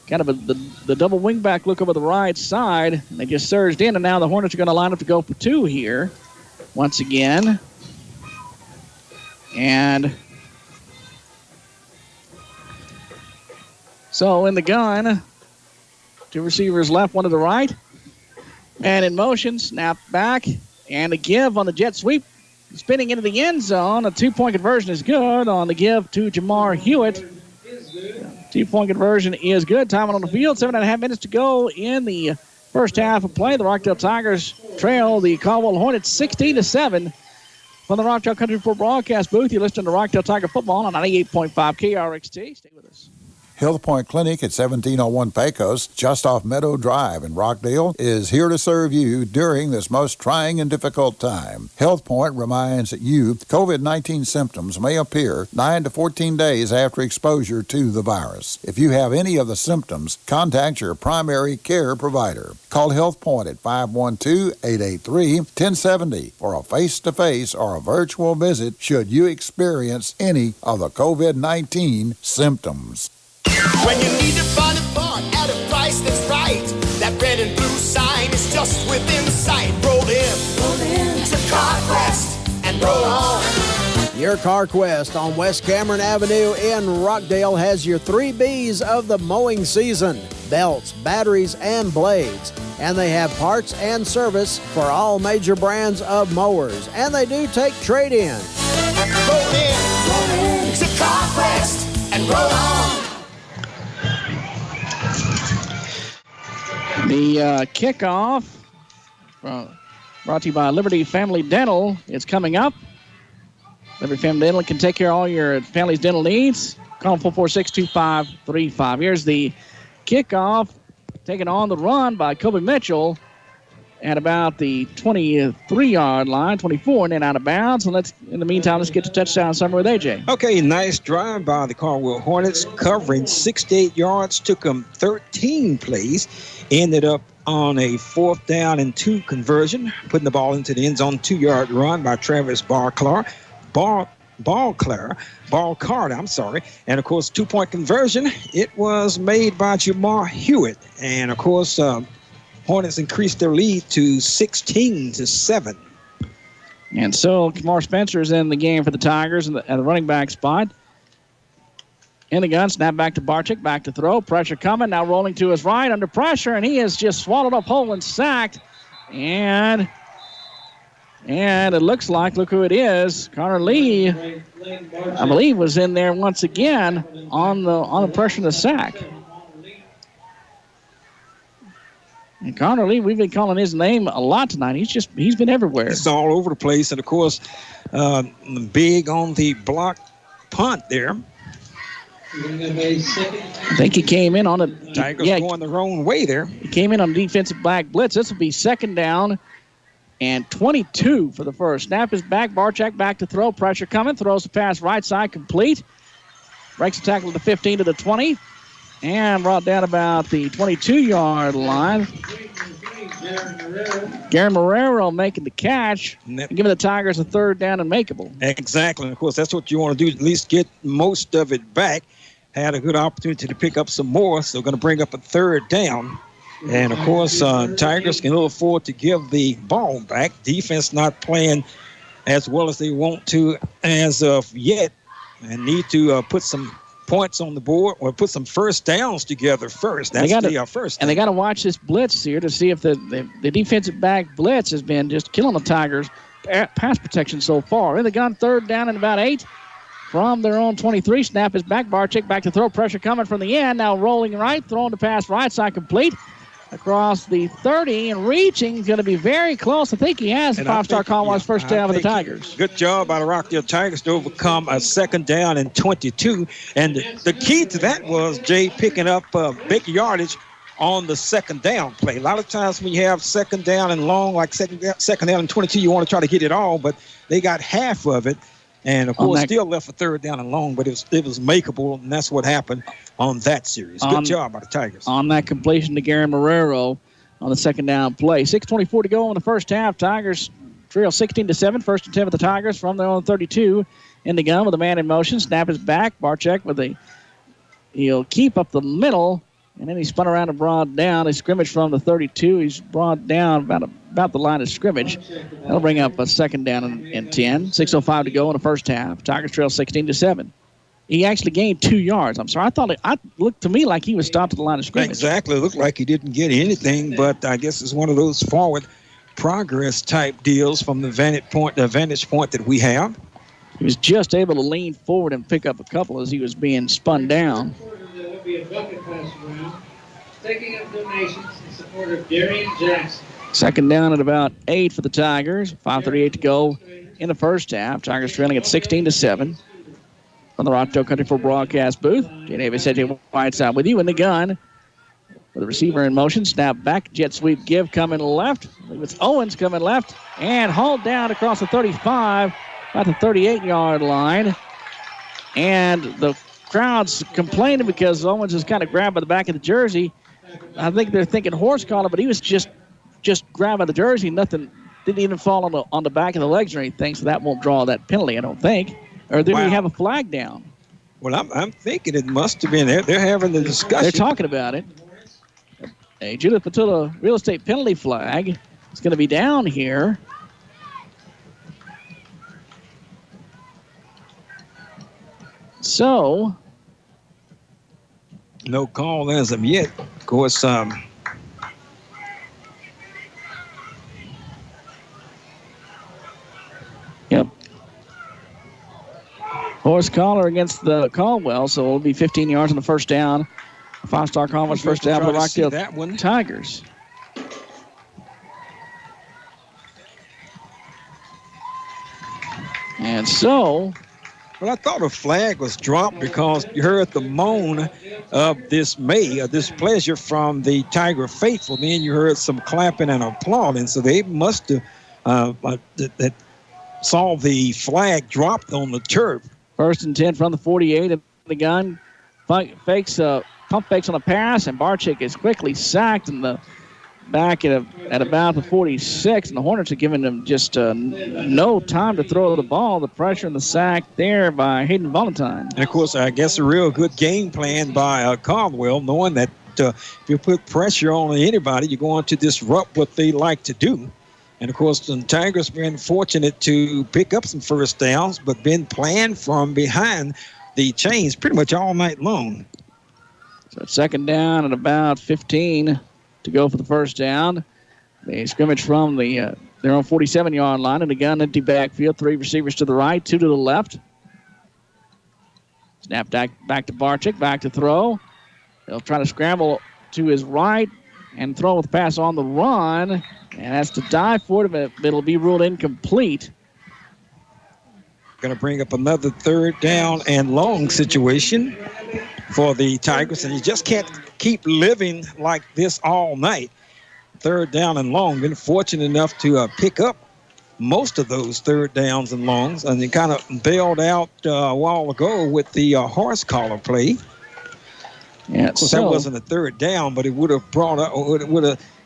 the double wingback look over the right side. And they just surged in, and now the Hornets are going to line up to go for 2 here once again. And so in the gun, 2 receivers left, 1 to the right. And in motion, snap back, and a give on the jet sweep. Spinning into the end zone. A 2-point conversion is good on the give to Jamar Hewitt. 2-point conversion is good. Time on the field, 7.5 minutes to go in the first half of play. The Rockdale Tigers trail the Caldwell Hornets 16-7. From the Rockdale Country Report broadcast booth, you're listening to Rockdale Tiger Football on 98.5 KRXT. Stay with us. Health Point Clinic at 1701 Pecos, just off Meadow Drive in Rockdale, is here to serve you during this most trying and difficult time. Health Point reminds you COVID-19 symptoms may appear 9 to 14 days after exposure to the virus. If you have any of the symptoms, contact your primary care provider. Call Health Point at 512-883-1070 for a face-to-face or a virtual visit should you experience any of the COVID-19 symptoms. When you need to find a part at a price that's right, that red and blue sign is just within sight. Roll in to CarQuest and roll on. Your CarQuest on West Cameron Avenue in Rockdale has your 3 B's of the mowing season: belts, batteries, and blades. And they have parts and service for all major brands of mowers. And they do take trade-in. Roll in to CarQuest and roll on. The kickoff brought to you by Liberty Family Dental is coming up. Liberty Family Dental can take care of all your family's dental needs. Call them 446-2535. Here's the kickoff taken on the run by Kobe Mitchell at about the 23-yard line, 24, and then out of bounds. And in the meantime, let's get to touchdown summary with AJ. Okay, nice drive by the Caldwell Hornets, covering 68 yards, took them 13 plays, ended up on a 4th down and 2 conversion, putting the ball into the end zone, 2-yard run by Travis Barcard, and of course 2-point conversion. It was made by Jamar Hewitt, and of course Hornets increased their lead to 16-7. And so Kamar Spencer is in the game for the Tigers at the running back spot. In the gun, snap back to Barczyk, back to throw. Pressure coming, now rolling to his right under pressure, and he is just swallowed up whole and sacked. And it looks like, look who it is, Connor Lee, I believe, was in there once again on the pressure of the sack. And Connor Lee, we've been calling his name a lot tonight. He's been everywhere. It's all over the place, and of course, big on the block punt there. I think he came in on a Tigers going the wrong way there. He came in on defensive back blitz. This will be 2nd down and 22 for the first. Snap is back. Barczyk back to throw. Pressure coming. Throws the pass right side complete. Breaks the tackle to the 15 to the 20. And brought down about the 22-yard line. Gary Marrero making the catch, and giving the Tigers a 3rd down and makeable. Exactly. And of course, that's what you want to do, at least get most of it back. Had a good opportunity to pick up some more, so going to bring up a 3rd down. And, of course, Tigers can afford to give the ball back. Defense not playing as well as they want to as of yet, and need to put some points on the board or put some first downs together first. That's the first. And they got to watch this blitz here to see if the defensive back blitz has been just killing the Tigers' pass protection so far. In the gun, 3rd down and about 8 from their own 23. Snap is back. Barczyk back to throw. Pressure coming from the end. Now rolling right. Throwing the pass right side complete. across the 30 and reaching. Going to be very close. I think he has. And Five-star Caldwell's first down for the Tigers. Good job by the Rockdale Tigers to overcome a second down and 22. And the key to that was Jay picking up big yardage on the second down play. A lot of times when you have second down and long, like second down and 22, you want to try to get it all, but they got half of it. And, of course, still left for third down and long, but it was makeable, and that's what happened on that series. Good job by the Tigers. On that completion to Gary Marrero on the second down play. 6:24 to go in the first half. Tigers trail 16-7. First and 10 for the Tigers from their own 32. In the gun with a man in motion. Snap is back. Barczyk he'll keep up the middle, and then he spun around and brought down. He scrimmaged from the 32. He's brought down about the line of scrimmage. That'll bring up a second down and 10. 6:05 to go in the first half. Tigers trail 16-7. He actually gained 2 yards. I'm sorry. It looked to me like he was stopped at the line of scrimmage. Exactly. It looked like he didn't get anything, but I guess it's one of those forward progress type deals from the vantage point that we have. He was just able to lean forward and pick up a couple as he was being spun down. There will be a bucket pass around, taking up donations in support of Darian Jackson. Second down at about 8 for the Tigers. 5:38 to go in the first half. Tigers trailing at 16-7. From the Rockdale Country for broadcast booth, Jay Davis, AJ Whiteside with you in the gun. With the receiver in motion, snap back, jet sweep give coming left. I believe it's Owens coming left and hauled down across the 35, about the 38-yard line. And the crowd's complaining because Owens is kind of grabbed by the back of the jersey. I think they're thinking horse collar, but he was just grabbed by the jersey. Nothing, didn't even fall on the back of the legs or anything, so that won't draw that penalty, I don't think. Or did we have a flag down? Well, I'm thinking it must have been. They're having the discussion. They're talking about it. A Judith Patula real estate penalty flag is going to be down here. So, no call as of yet. Of course, yep. Horse collar against the Caldwell, so it'll be 15 yards on the first down. Five-star Caldwell's first down for the Rockdale Tigers. And so, well, I thought a flag was dropped because you heard the moan of dismay, of displeasure from the Tiger faithful. Then you heard some clapping and applauding, so they must have saw the flag dropped on the turf. First and 10 from the 48 of the gun. Pump fakes on a pass, and Barczyk is quickly sacked in the back at about the 46, and the Hornets are giving them just no time to throw the ball. The pressure and the sack there by Hayden Valentine. And, of course, I guess a real good game plan by Caldwell, knowing that if you put pressure on anybody, you're going to disrupt what they like to do. And, of course, the Tigers been fortunate to pick up some first downs, but been playing from behind the chains pretty much all night long. So second down and about 15 to go for the first down. They scrimmage from their own 47-yard line, and the gun empty backfield. 3 receivers to the right, 2 to the left. Snap back to Barczyk, back to throw. They'll try to scramble to his right and throw with pass on the run. And that's to die for it, but it'll be ruled incomplete. Going to bring up another third down and long situation for the Tigers. And you just can't keep living like this all night. Third down and long. Been fortunate enough to pick up most of those third downs and longs. And they kind of bailed out a while ago with the horse collar play. Yeah, of course, that wasn't a third down, but it would have brought up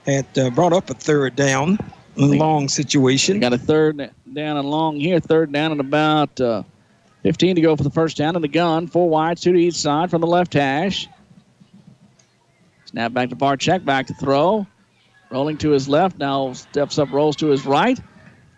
a third down and long situation. Got a third down and long here. Third down and about 15 to go for the first down in the gun. 4 wide, 2 to each side from the left hash. Snap back to Barczyk, back to throw. Rolling to his left, now steps up, rolls to his right.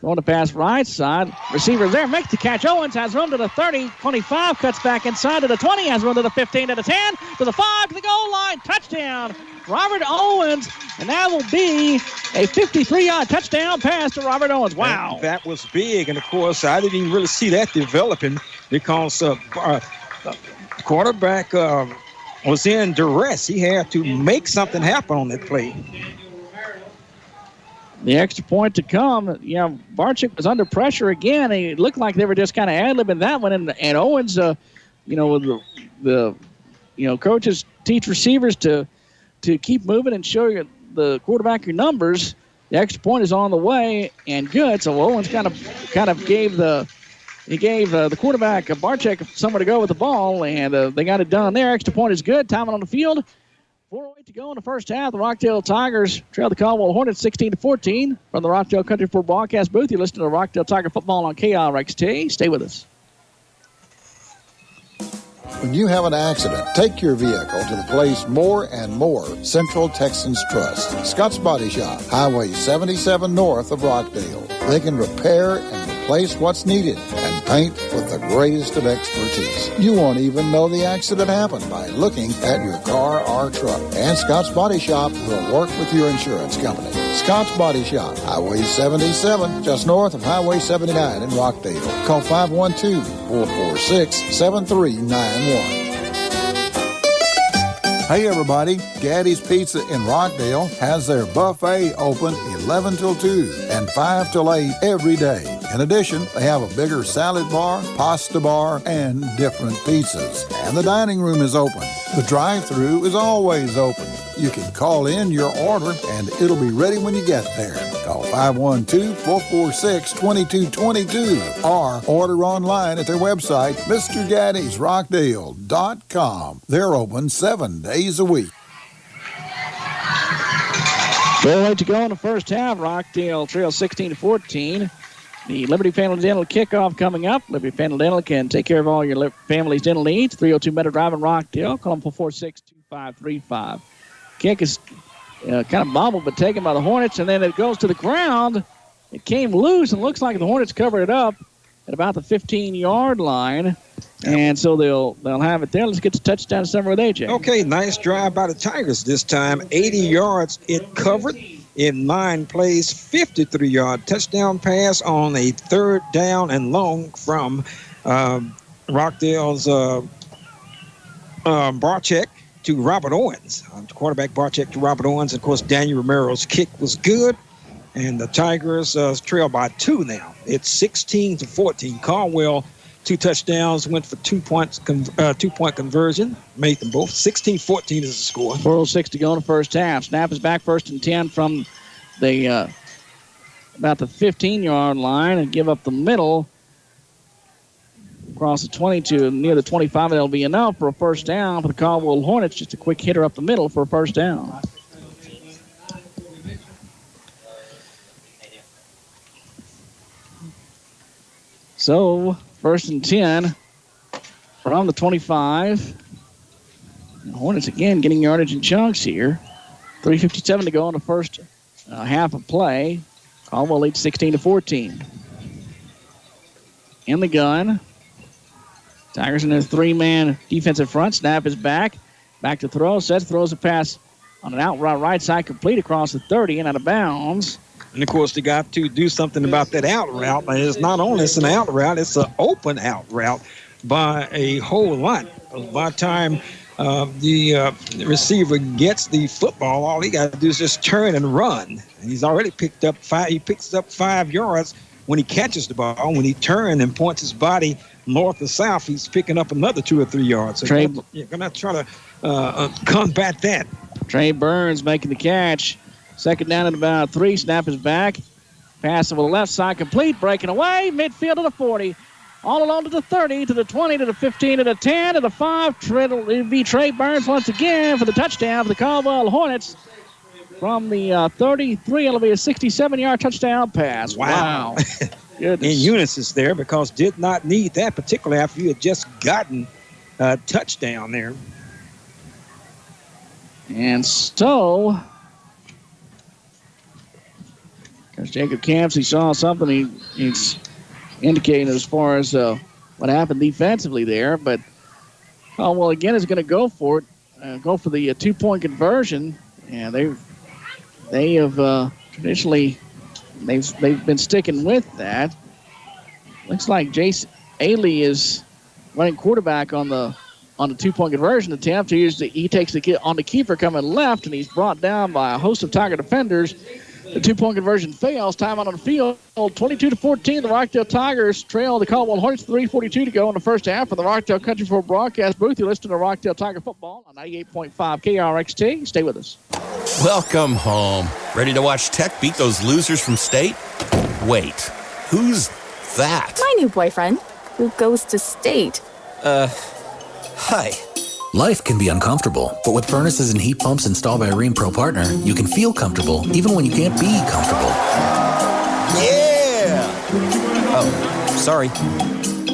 Going to pass right side. Receiver there, makes the catch. Owens has room to the 30, 25, cuts back inside to the 20, has room to the 15, to the 10, to the 5, to the goal line. Touchdown, Robert Owens. And that will be a 53-yard touchdown pass to Robert Owens. Wow. That was big. And, of course, I didn't even really see that developing because quarterback was in duress. He had to make something happen on that play. The extra point to come. Yeah, Barczyk was under pressure again. It looked like they were just kind of ad-libbing that one. And Owens, with the coaches teach receivers to keep moving and show the quarterback your numbers. The extra point is on the way and good. So Owens kind of gave the quarterback Barczyk somewhere to go with the ball, and they got it done there. Extra point is good. Time on the field. 4:08 to go in the first half. The Rockdale Tigers trail the Caldwell Hornets 16-14 from the Rockdale Country Ford broadcast booth. You're listening to Rockdale Tiger football on KRXT. Stay with us. When you have an accident, take your vehicle to the place more and more Central Texans trust. Scott's Body Shop, Highway 77 north of Rockdale. They can repair and replace what's needed and paint with the greatest of expertise. You won't even know the accident happened by looking at your car or truck. And Scott's Body Shop will work with your insurance company. Scott's Body Shop, Highway 77, just north of Highway 79 in Rockdale. Call 512-446-7391. Hey everybody, Gaddy's Pizza in Rockdale has their buffet open 11 till 2 and 5 till 8 every day. In addition, they have a bigger salad bar, pasta bar, and different pizzas. And the dining room is open. The drive-thru is always open. You can call in your order and it'll be ready when you get there. Call 512-446-2222 or order online at their website, MrGaddysRockdale.com. They're open 7 days a week. 4:08 to go in the first half. Rockdale trails 16-14. The Liberty Family Dental kickoff coming up. Liberty Family Dental can take care of all your family's dental needs. 302 Meadow Drive in Rockdale. Call them 446-2535. Kick is kind of bobbled but taken by the Hornets, and then it goes to the ground. It came loose, and looks like the Hornets covered it up at about the 15-yard line. And so they'll have it there. Let's get the touchdown summary with AJ. Okay, nice drive by the Tigers this time. 80 yards it covered in 9 plays, 53-yard touchdown pass on a 3rd down and long from Rockdale's Barczyk to Robert Owens. Quarterback Barczyk to Robert Owens. Of course, Daniel Romero's kick was good. And the Tigers trail by 2 now. It's 16-14. Caldwell, 2 touchdowns, went for 2-point conversion, made them both. 16-14 is the score. 4:06 to go in the first half. Snap is back 1st and 10 from the about the 15-yard line and give up the middle across the 22 near the 25. That'll be enough for a first down for the Caldwell Hornets. Just a quick hitter up the middle for a first down. So, 1st and 10 from the 25. The Hornets again getting yardage in chunks here. 3:57 to go in the first half of play. Caldwell leads 16-14. In the gun. Tigers in their 3-man defensive front. Snap is back. Back to throw. Sets, throws a pass on an out right side, complete across the 30 and out of bounds. And, of course, they got to do something about that out route. And it's not only an out route, it's an open out route by a whole lot. By the time the receiver gets the football, all he got to do is just turn and run. And he's already picked up 5. He picks up 5 yards when he catches the ball. When he turns and points his body north or south, he's picking up another 2 or 3 yards. So you're going to try to combat that. Trey Burns making the catch. 2nd down at about 3. Snap is back. Pass over the left side, complete. Breaking away. Midfield to the 40. All along to the 30, to the 20, to the 15, to the 10, to the 5. It'll be Trey Burns once again for the touchdown for the Caldwell Hornets. From the 33, it'll be a 67-yard touchdown pass. Wow. In unison there, because did not need that, particularly after you had just gotten a touchdown there. And so, Coach Jacob Camps, he saw something he's indicating as far as what happened defensively there. But Caldwell again is going to go for it, go for the 2-point conversion. And they have traditionally they've been sticking with that. Looks like Jace Ailey is running quarterback on the on the two-point conversion attempt. He takes the on the keeper coming left, and he's brought down by a host of Tiger defenders. The two-point conversion fails. Time out on the field. 22-14. The Rockdale Tigers trail the Caldwell Hornets. 3:42 to go in the first half. For the Rockdale Country Club broadcast booth, you listen to Rockdale Tiger football on 98.5 KRXT. Stay with us. Welcome home. Ready to watch Tech beat those losers from State? Wait, who's that? My new boyfriend, who goes to State. Hi. Life can be uncomfortable, but with furnaces and heat pumps installed by a Rheem Pro partner, you can feel comfortable even when you can't be comfortable. Yeah! Oh, sorry.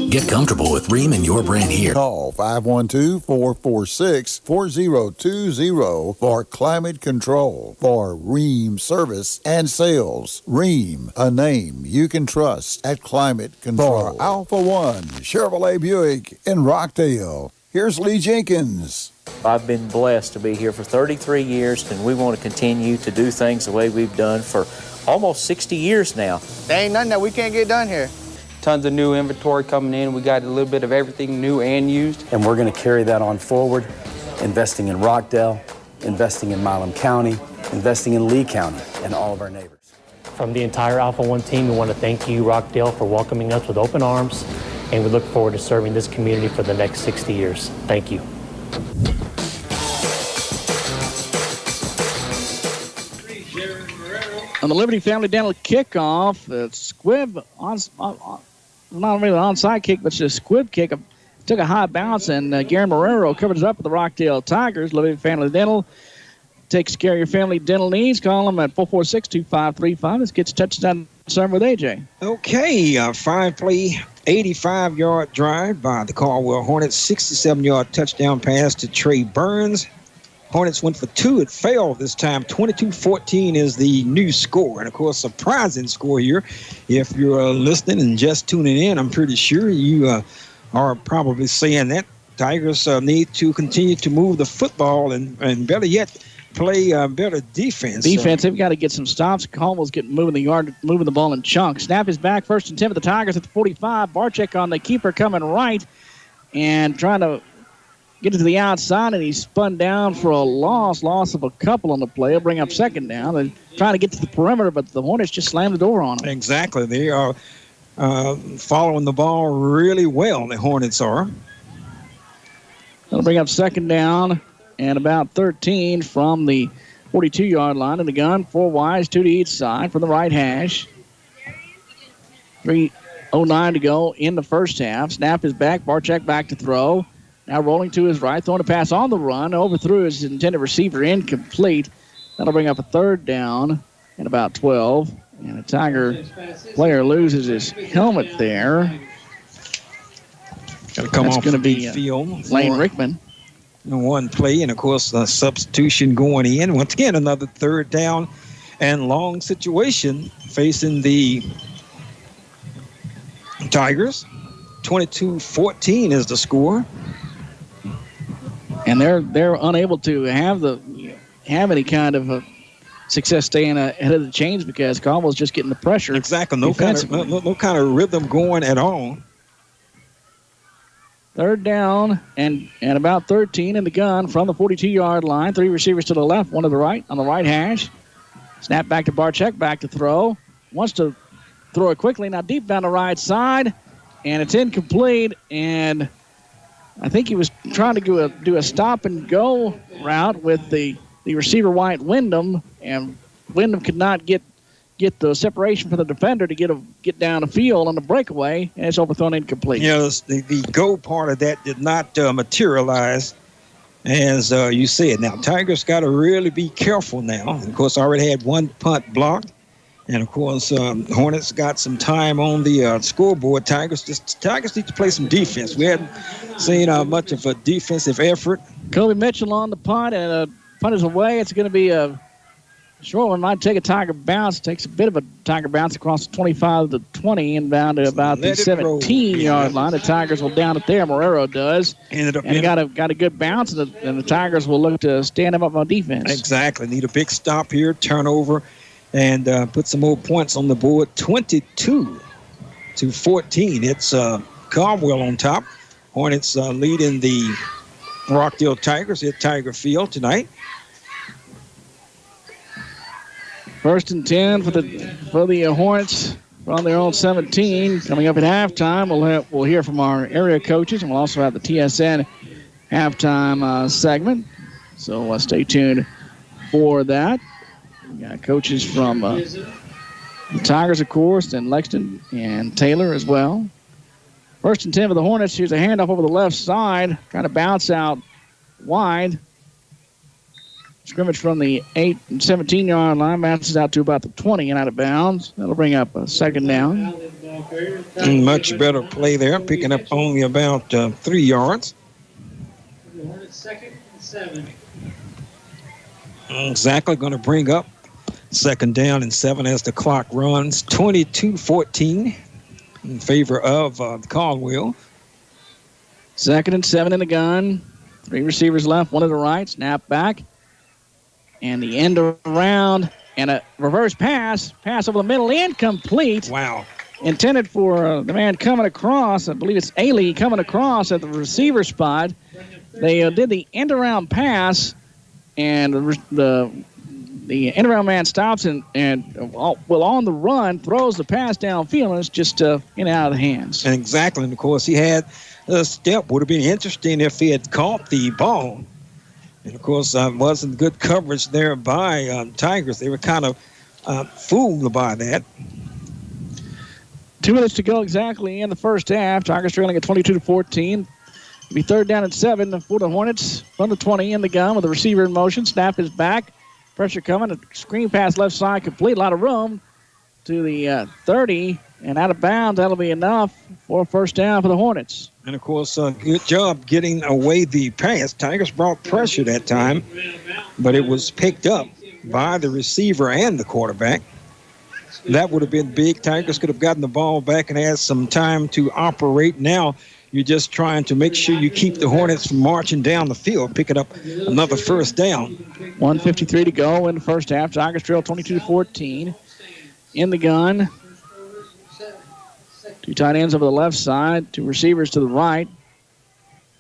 Get comfortable with Rheem and your brand here. Call 512-446-4020 for climate control for Rheem service and sales. Rheem, a name you can trust at Climate Control. For Alpha One Chevrolet Buick in Rockdale, here's Lee Jenkins. I've been blessed to be here for 33 years, and we want to continue to do things the way we've done for almost 60 years now. There ain't nothing that we can't get done here. Tons of new inventory coming in. We got a little bit of everything new and used. And we're going to carry that on forward, investing in Rockdale, investing in Milam County, investing in Lee County, and all of our neighbors. From the entire Alpha One team, we want to thank you, Rockdale, for welcoming us with open arms, and we look forward to serving this community for the next 60 years. Thank you. On the Liberty Family Dental kickoff, the squib not really an onside kick, but it's a squib kick. Took a high bounce, and Gary Marrero covers it up with the Rockdale Tigers. Liberty Family Dental takes care of your family dental needs. Call them at 446-2535. This gets touchdown serve with AJ. Okay, 5-play, 85-yard drive by the Caldwell Hornets. 67-yard touchdown pass to Trey Burns. Hornets went for two. It failed this time. 22-14 is the new score. And, of course, surprising score here. If you're listening and just tuning in, I'm pretty sure you are probably saying that Tigers need to continue to move the football and better yet, play better defense. They've got to get some stops. Caldwell's moving the ball in chunks. Snap is back. 1st and 10 for the Tigers at the 45. Barczyk on the keeper coming right and trying to get to the outside, and he's spun down for a loss of a couple on the play. He'll bring up 2nd down and trying to get to the perimeter, but the Hornets just slammed the door on him. Exactly. They are following the ball really well, the Hornets are. They'll bring up 2nd down and about 13 from the 42-yard line in the gun. 4 wides, 2 to each side from the right hash. 3:09 to go in the first half. Snap is back. Barczyk back to throw. Now rolling to his right, throwing a pass on the run. Overthrew his intended receiver, incomplete. That'll bring up a 3rd down and about 12. And a Tiger player loses his helmet there. Got to come That's off going to the be field. Lane Rickman. One play, and, of course, the substitution going in. Once again, another 3rd down and long situation facing the Tigers. 22-14 is the score. And they're unable to have any kind of success staying ahead of the chains because Caldwell's just getting the pressure. Exactly. No kind of rhythm going at all. 3rd down and about 13 in the gun from the 42-yard line. 3 receivers to the left, 1 to the right on the right hash. Snap back to Barczyk, back to throw. Wants to throw it quickly. Now deep down the right side, and it's incomplete. And I think he was trying to do a stop-and-go route with the receiver, White Wyndham, and Wyndham could not get the separation from the defender to get down the field on the breakaway, and it's overthrown incomplete. Yes, the go part of that did not materialize, as you said. Now, Tigers got to really be careful now. And of course, already had 1 punt blocked. And, of course, Hornets got some time on the scoreboard. Tigers need to play some defense. We hadn't seen much of a defensive effort. Kobe Mitchell on the punt, and punt is away. It's going to be a short one. Might take a Tiger bounce. Takes a bit of a Tiger bounce across the 25 to 20 and down to about the 17-yard line. The Tigers will down it there. Marrero does. And he got a good bounce, and the Tigers will look to stand him up on defense. Exactly. Need a big stop here, turnover, and put some more points on the board. 22-14. It's Caldwell on top. Hornets leading the Rockdale Tigers at Tiger Field tonight. 1st and 10 for the Hornets from their own 17. Coming up at halftime, we'll hear from our area coaches, and we'll also have the TSN halftime segment. So stay tuned for that. We got coaches from the Tigers, of course, and Lexington and Taylor as well. 1st and 10 for the Hornets. Here's a handoff over the left side. Kind of bounce out wide. Scrimmage from the 8 and 17-yard line. Bounces out to about the 20 and out of bounds. That'll bring up a 2nd down. Much better play there. Picking up only about 3 yards. The Hornets 2nd and 7. Exactly going to bring up 2nd down and 7 as the clock runs. 22-14 in favor of Caldwell. 2nd and 7 in the gun. 3 receivers left, 1 to the right. Snap back. And the end around. And a reverse pass. Pass over the middle. Incomplete. Wow. Intended for the man coming across. I believe it's Ailey coming across at the receiver spot. They did the end around pass. And the end around man stops and on the run, throws the pass downfield, and it's just in and out of the hands. And exactly. And, of course, he had a step. Would have been interesting if he had caught the ball. And, of course, wasn't good coverage there by Tigers. They were kind of fooled by that. 2 minutes to go exactly in the first half. Tigers trailing at 22-14. It'll be 3rd down and 7 for the Hornets. From the 20 in the gun with the receiver in motion. Snap is back. Pressure coming. A screen pass left side complete. A lot of room to the 30. And out of bounds, that'll be enough for a 1st down for the Hornets. And, of course, good job getting away the pass. Tigers brought pressure that time, but it was picked up by the receiver and the quarterback. That would have been big. Tigers could have gotten the ball back and had some time to operate. Now you're just trying to make sure you keep the Hornets from marching down the field, picking up another 1st down. 1:53 to go in the first half. Tigers trail 22-14. In the gun. 2 tight ends over the left side, 2 receivers to the right.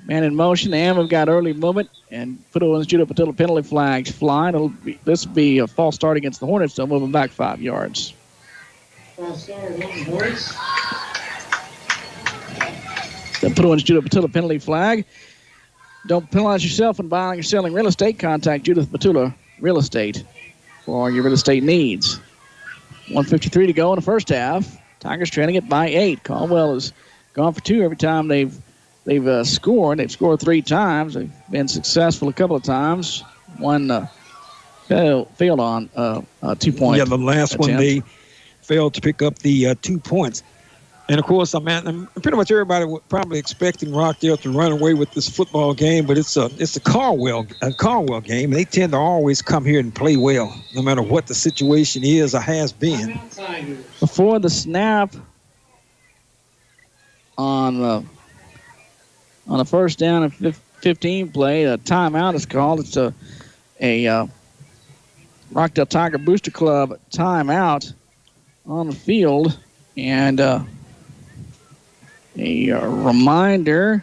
Man in motion, and we've got early movement, and Puto and Judah Patilla penalty flags flying. This will be a false start against the Hornets. They'll move them back 5 yards. False start on the Hornets. The Puto and Judah Patilla penalty flag. Don't penalize yourself when buying or selling real estate. Contact Judith Patula Real Estate for your real estate needs. 1:53 to go in the first half. Tigers trailing it by 8. Caldwell has gone for 2 every time they've scored. They've scored 3 times. They've been successful a couple of times. One failed on a 2-point. Yeah, the last attempt. one they failed to pick up the 2 points. And, of course, I'm pretty much everybody was probably expecting Rockdale to run away with this football game, but it's a Caldwell game. They tend to always come here and play well, no matter what the situation is or has been. Before the snap on the 1st down and 15 play, a timeout is called. It's a Rockdale Tiger Booster Club timeout on the field, and a reminder,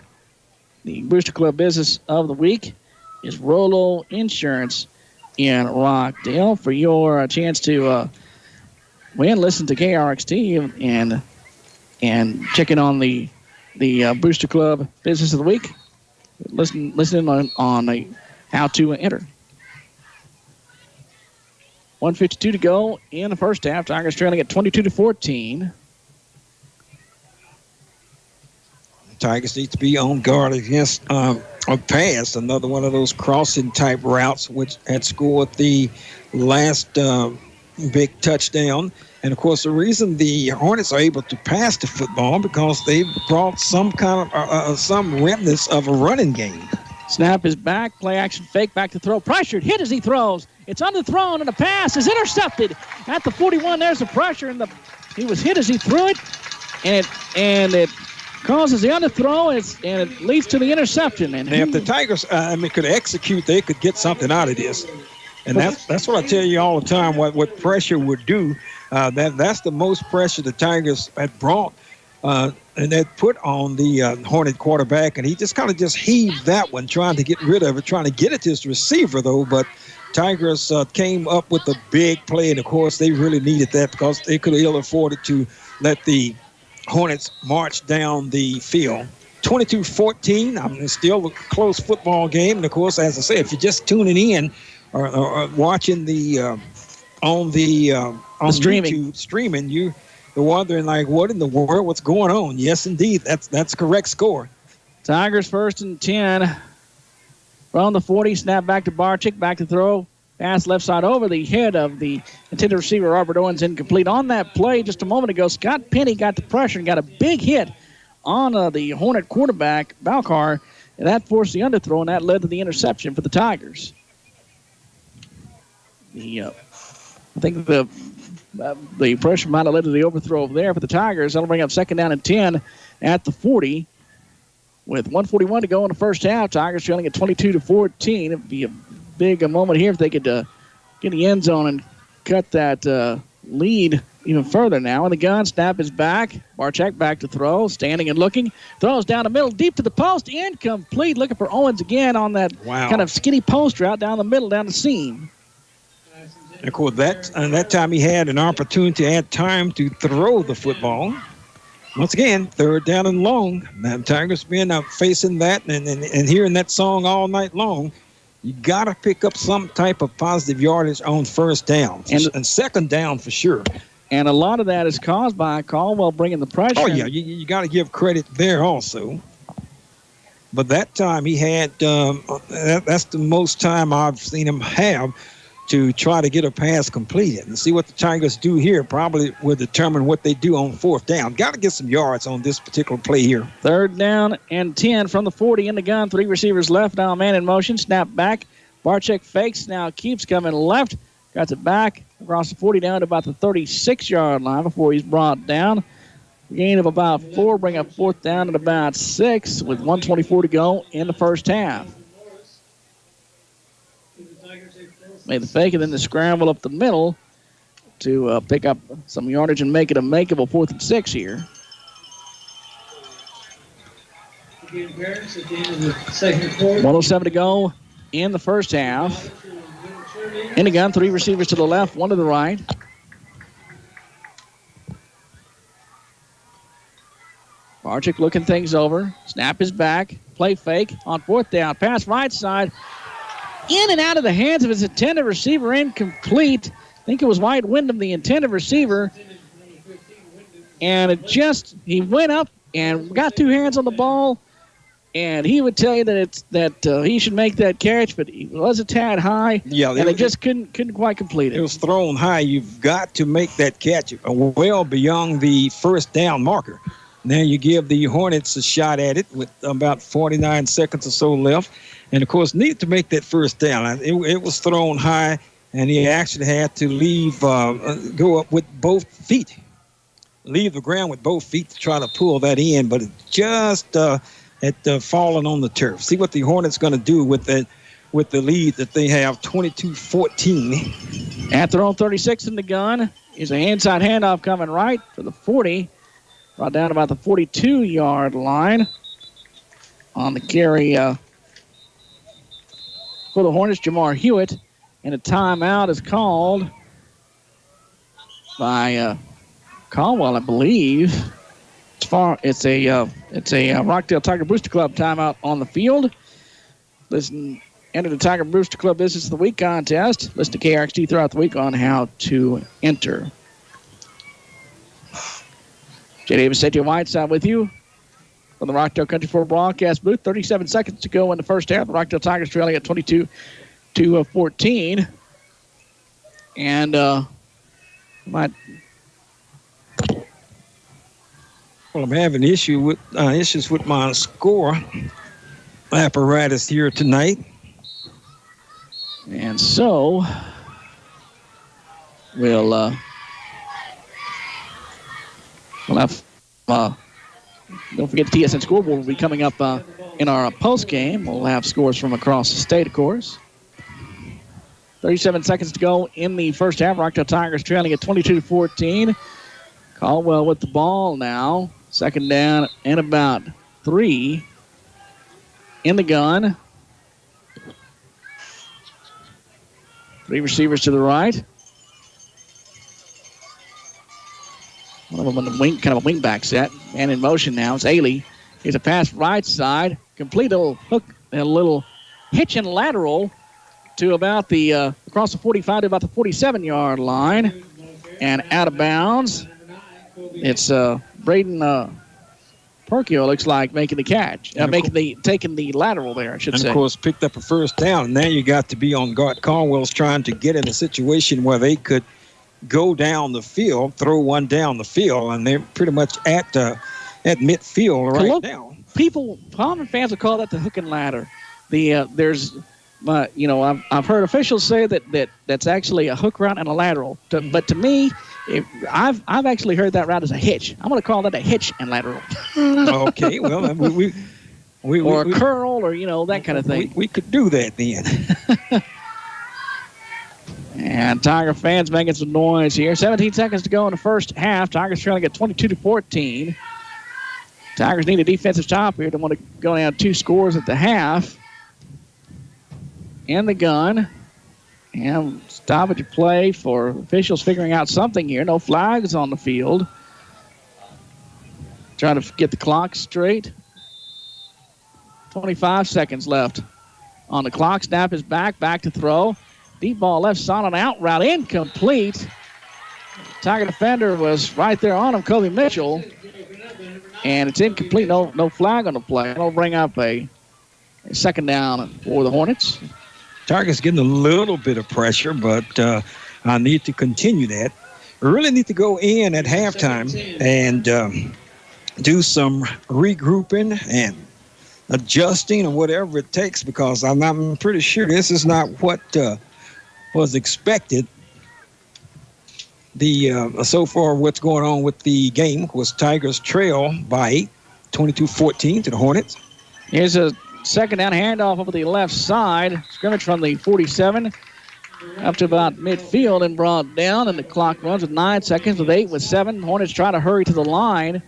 the Booster Club business of the week is Rolo Insurance in Rockdale. For your chance to win, listen to KRXT and check in on the Booster Club business of the week. Listen on how to enter. 1:52 to go in the first half. Tigers trailing at 22-14. Tigers need to be on guard against a pass, another one of those crossing type routes, which had scored the last big touchdown. And, of course, the reason the Hornets are able to pass the football because they've brought some kind of some remnants of a running game. Snap is back. Play action fake. Back to throw. Pressured. Hit as he throws. It's underthrown, and the pass is intercepted at the 41. There's the pressure, and he was hit as he threw it, and it causes the underthrow, and it leads to the interception. And if the Tigers could execute, they could get something out of this. And that's what I tell you all the time, what pressure would do. That's the most pressure the Tigers had brought and that put on the Hornet quarterback, and he just kind of heaved that one, trying to get rid of it, trying to get it to his receiver, though. But Tigers came up with a big play, and, of course, they really needed that because they could have ill afforded to let the Hornets march down the field. 22-14. I mean, it's still a close football game. And, of course, as I say, if you're just tuning in or watching the on streaming. YouTube streaming, you're wondering, like, what in the world? What's going on? Yes, indeed. That's correct score. Tigers 1st and 10. From the 40, snap back to Barczyk, back to throw. Pass left side over the head of the intended receiver, Robert Owens, incomplete. On that play just a moment ago, Scott Penny got the pressure and got a big hit on the Hornet quarterback, Balcar, and that forced the underthrow, and that led to the interception for the Tigers. I think the pressure might have led to the overthrow over there for the Tigers. That'll bring up 2nd down and 10 at the 40. With 1:41 to go in the first half, Tigers trailing at 22-14. It'd be a big moment here if they could get in the end zone and cut that lead even further now. And the gun, snap is back. Barczyk back to throw, standing and looking. Throws down the middle, deep to the post, incomplete. Looking for Owens again on that kind of skinny post route down the middle, down the seam. And of course, that time he had an opportunity to add time to throw the football. Once again, 3rd down and long. Now, Tigers been facing that and hearing that song all night long. You got to pick up some type of positive yardage on 1st down and 2nd down for sure. And a lot of that is caused by Caldwell bringing the pressure. Oh, yeah, you got to give credit there also. But that time he had, that's the most time I've seen him have to try to get a pass completed. And see what the Tigers do here probably will determine what they do on 4th down. Got to get some yards on this particular play here. 3rd down and 10 from the 40 in the gun. 3 receivers left. Now a man in motion. Snap back. Barczyk fakes. Now keeps coming left. Got it back across the 40 down to about the 36-yard line before he's brought down. Gain of about 4. Bring up 4th down at about 6 with 1:24 to go in the first half. Made the fake and then the scramble up the middle to pick up some yardage and make it a makeable 4th and 6 here. 1:07 to go in the first half. In the gun, 3 receivers to the left, 1 to the right. Barczyk looking things over. Snap is back. Play fake on 4th down. Pass right side. In and out of the hands of his intended receiver, incomplete. I think it was White Wyndham, the intended receiver. And he went up and got 2 hands on the ball. And he would tell you that he should make that catch, but he was a tad high. Yeah, and they just couldn't quite complete it. It was thrown high. You've got to make that catch well beyond the 1st down marker. Now you give the Hornets a shot at it with about 49 seconds or so left. And, of course, needed to make that 1st down. It was thrown high, and he actually had to go up with both feet, leave the ground with both feet to try to pull that in. But it just had fallen on the turf. See what the Hornets going to do with the lead that they have, 22-14. At their own 36 in the gun is a inside handoff coming right to the 40. Brought down about the 42-yard line on the carry for the Hornets, Jamar Hewitt, and a timeout is called by Caldwell, I believe. It's a Rockdale Tiger Booster Club timeout on the field. Listen, enter the Tiger Booster Club Business of the Week contest. Listen to KRXT throughout the week on how to enter. Jay Davis, J.J. Whiteside with you from the Rockdale Country 4 broadcast booth. 37 seconds to go in the first half. The Rockdale Tigers trailing at 22-14. And well, I'm having issues with my score apparatus here tonight. And so we'll have don't forget the TSN scoreboard will be coming up in our post game. We'll have scores from across the state, of course. 37 seconds to go in the first half. Rockdale Tigers trailing at 22-14. Caldwell with the ball now. Second down and about 3 in the gun. 3 receivers to the right. One of them in the wing, kind of a wing back set. And in motion now, it's Ailey. Here's a pass right side. Complete a little hook, a little hitch and lateral to about the, across the 45 to about the 47-yard line. And out of bounds. It's Braden Perkio, looks like, making the catch. Taking the lateral there, I should say. And, of course, picked up a first down. And now you got to be on guard. Caldwell's trying to get in a situation where they could go down the field, throw one down the field, and they're pretty much at midfield right now. Common fans will call that the hook and ladder. There's, I've heard officials say that's actually a hook route and a lateral. But to me, I've actually heard that route as a hitch. I'm going to call that a hitch and lateral. Okay, well, or a curl, or that kind of thing. We could do that then. And Tiger fans making some noise here. 17 seconds to go in the first half. Tigers trying to get 22-14. Tigers need a defensive stop here. They want to go down 2 scores at the half. In the gun. And stoppage of play for officials figuring out something here. No flags on the field. Trying to get the clock straight. 25 seconds left on the clock. Snap is back to throw. Deep ball left side on out route, incomplete. Tiger defender was right there on him, Kobe Mitchell. And it's incomplete, no flag on the play. It'll bring up a second down for the Hornets. Tigers getting a little bit of pressure, but I need to continue that. We really need to go in at halftime and do some regrouping and adjusting or whatever it takes, because I'm pretty sure this is not what was expected. So far what's going on with the game was Tigers trail by 8, 22-14 to the Hornets. Here's a second down handoff over the left side. Scrimmage from the 47 up to about midfield and brought down, and the clock runs with 9 seconds with 8 with 7. Hornets try to hurry to the line.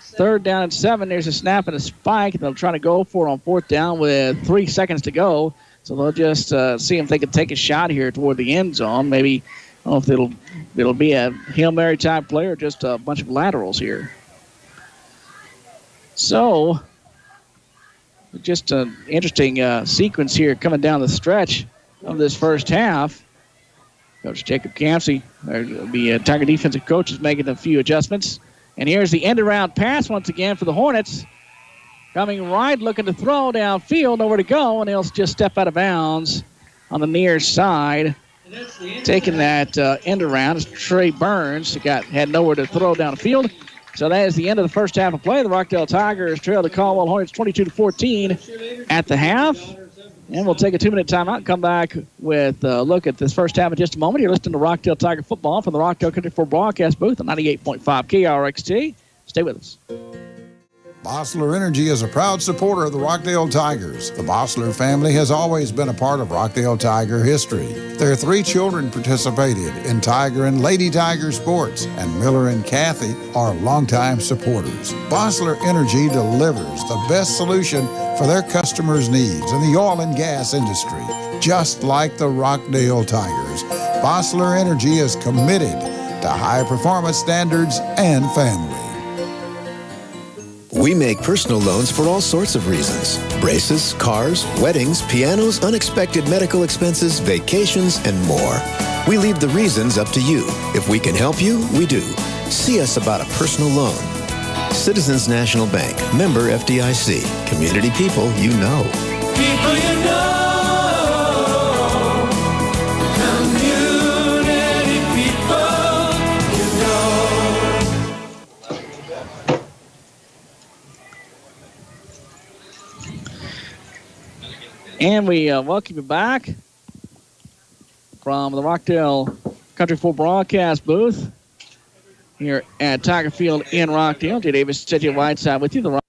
Third down and 7. There's a snap and a spike. They'll try to go for it on fourth down with 3 seconds to go. So they'll just see if they can take a shot here toward the end zone. Maybe, I don't know if it'll be a Hail Mary type play or just a bunch of laterals here. So, just an interesting sequence here coming down the stretch of this first half. Coach Jacob Campsey, the Tiger defensive coach, is making a few adjustments. And here's the end-around pass once again for the Hornets. Coming right, looking to throw downfield, nowhere to go, and he'll just step out of bounds on the near side. Taking that end around is Trey Burns, had nowhere to throw downfield. So that is the end of the first half of play. The Rockdale Tigers trail the Caldwell Hornets 22-14 at the half. And we'll take a 2-minute timeout and come back with a look at this first half in just a moment. You're listening to Rockdale Tiger football from the Rockdale Country 4 broadcast booth on 98.5 KRXT. Stay with us. Bossler Energy is a proud supporter of the Rockdale Tigers. The Bossler family has always been a part of Rockdale Tiger history. Their 3 children participated in Tiger and Lady Tiger sports, and Miller and Kathy are longtime supporters. Bossler Energy delivers the best solution for their customers' needs in the oil and gas industry. Just like the Rockdale Tigers, Bossler Energy is committed to high performance standards and family. We make personal loans for all sorts of reasons. Braces, cars, weddings, pianos, unexpected medical expenses, vacations, and more. We leave the reasons up to you. If we can help you, we do. See us about a personal loan. Citizens National Bank, member FDIC. Community people you know. People you know. Community people you know. And we welcome you back from the Rockdale Country 4 broadcast booth here at Tiger Field in Rockdale. Jay Davis, Cedric Whiteside with you. The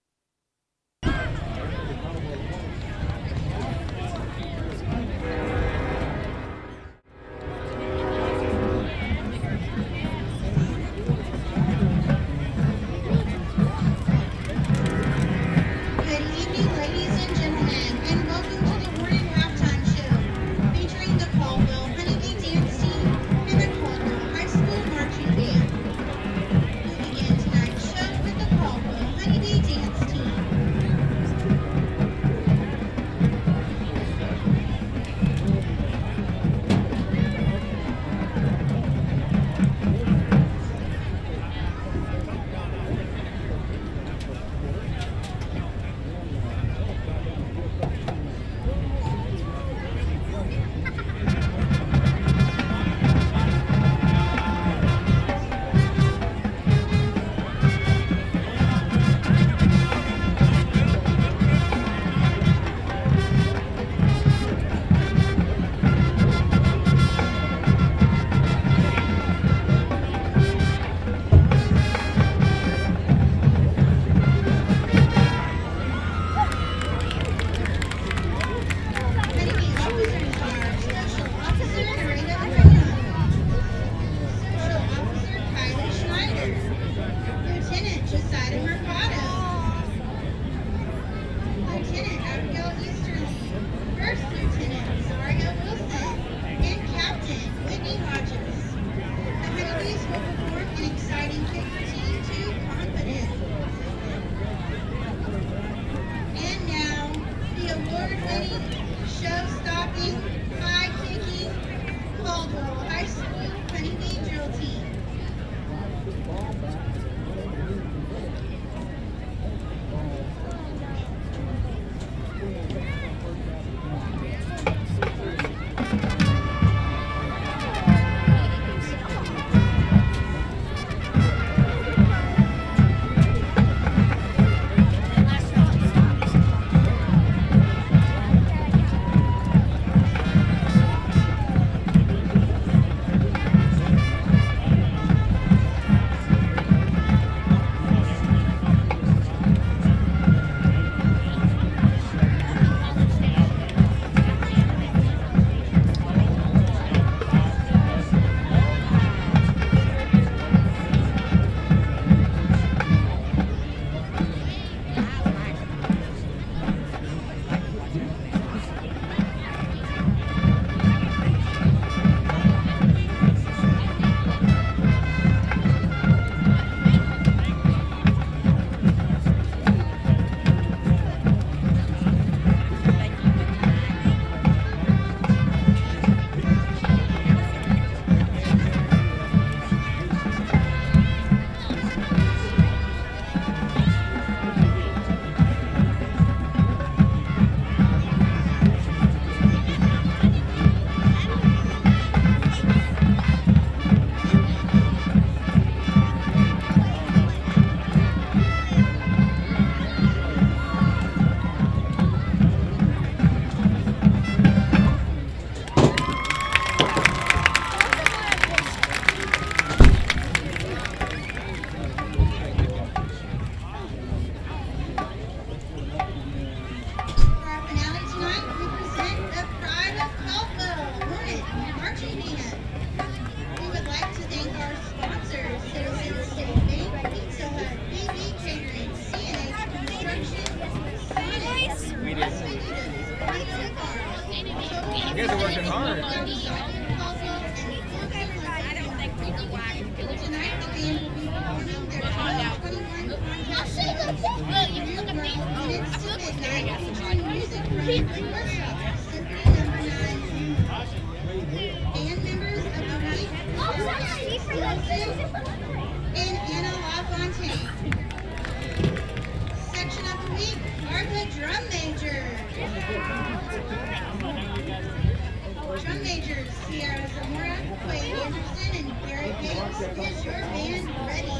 Drum majors, Sierra Zamora, Quay Anderson, and Garrett Gates. Is your band ready?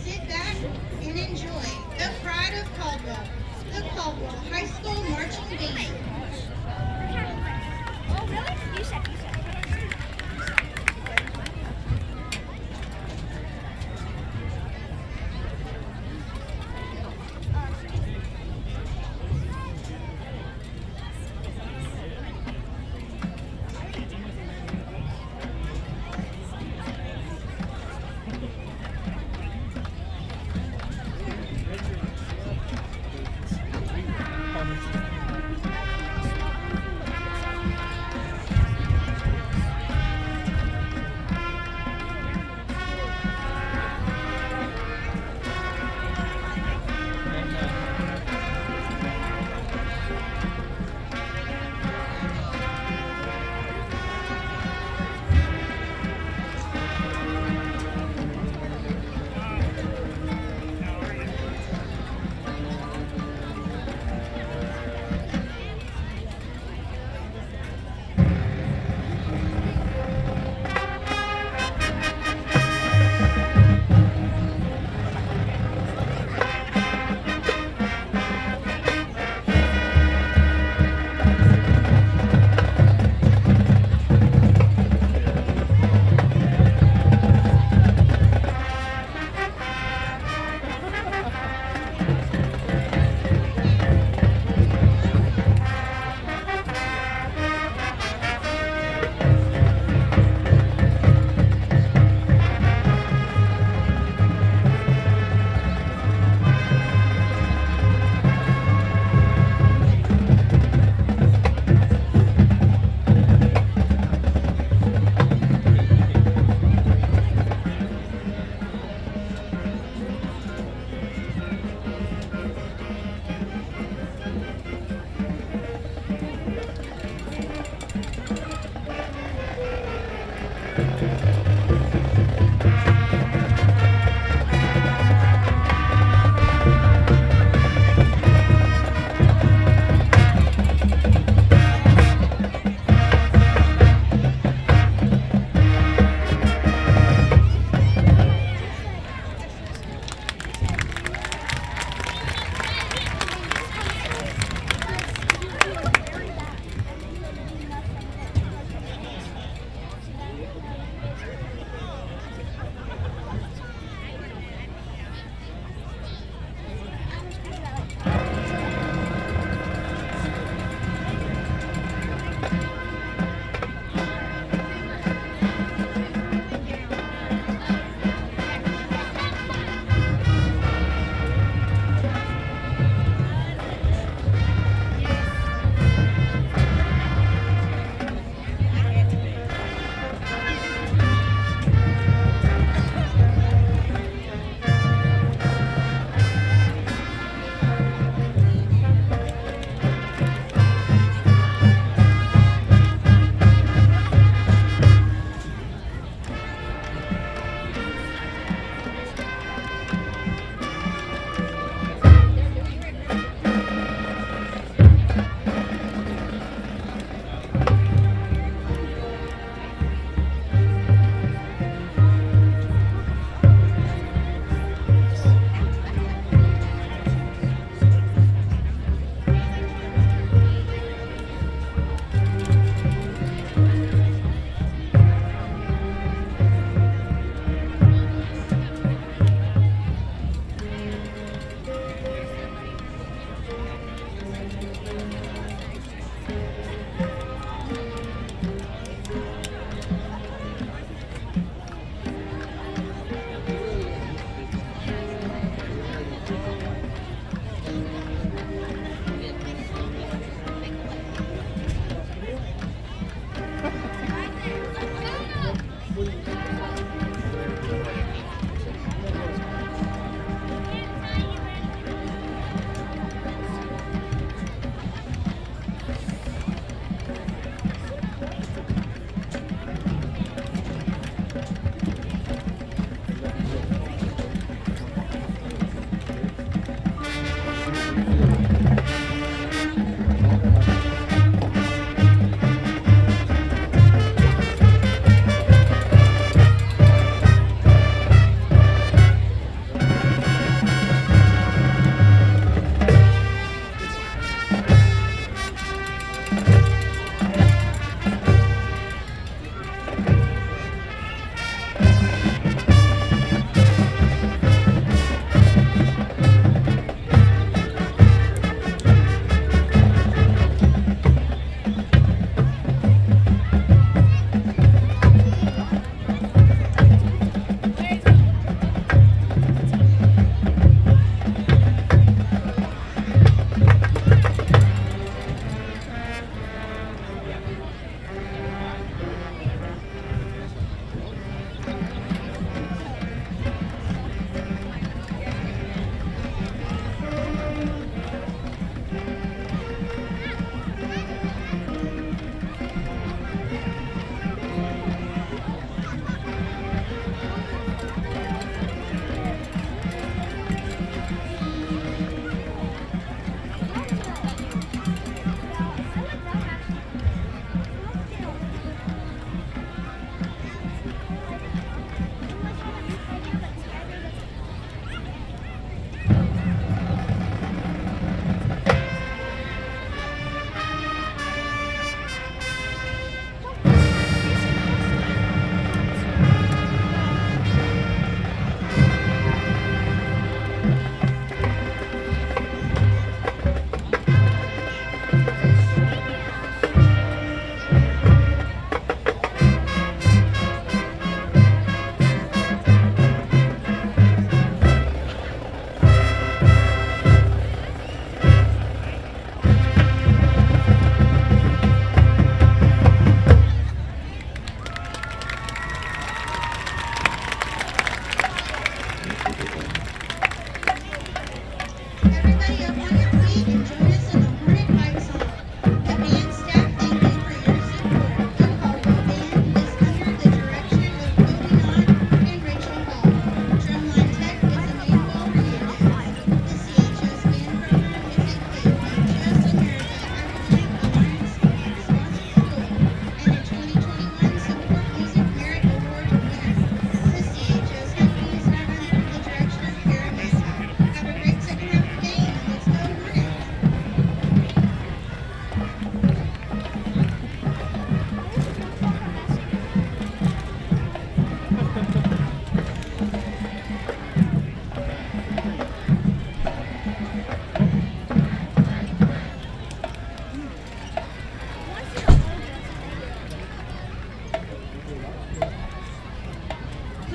Sit back and enjoy the pride of Caldwell, the Caldwell High School Marching Band. Oh, really? You said.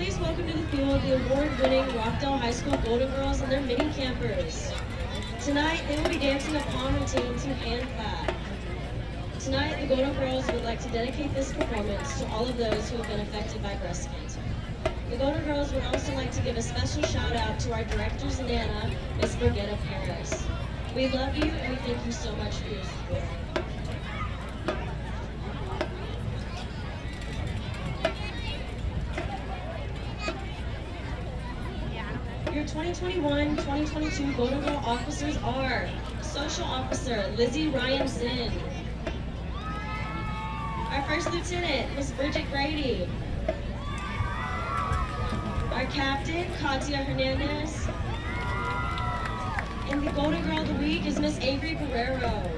please welcome to the field the award-winning Rockdale High School Golden Girls and their mini campers. Tonight, they will be dancing a palm routine to hand clap. Tonight, the Golden Girls would like to dedicate this performance to all of those who have been affected by breast cancer. The Golden Girls would also like to give a special shout out to our directors and Nana, Miss Brigitta Paris. We love you and we thank you so much for your support. Your 2021-2022 Golden Girl officers are Social Officer Lizzie Ryan Zinn, our First Lieutenant Miss Bridget Grady, our Captain Katia Hernandez, and the Golden Girl of the Week is Miss Avery Guerrero.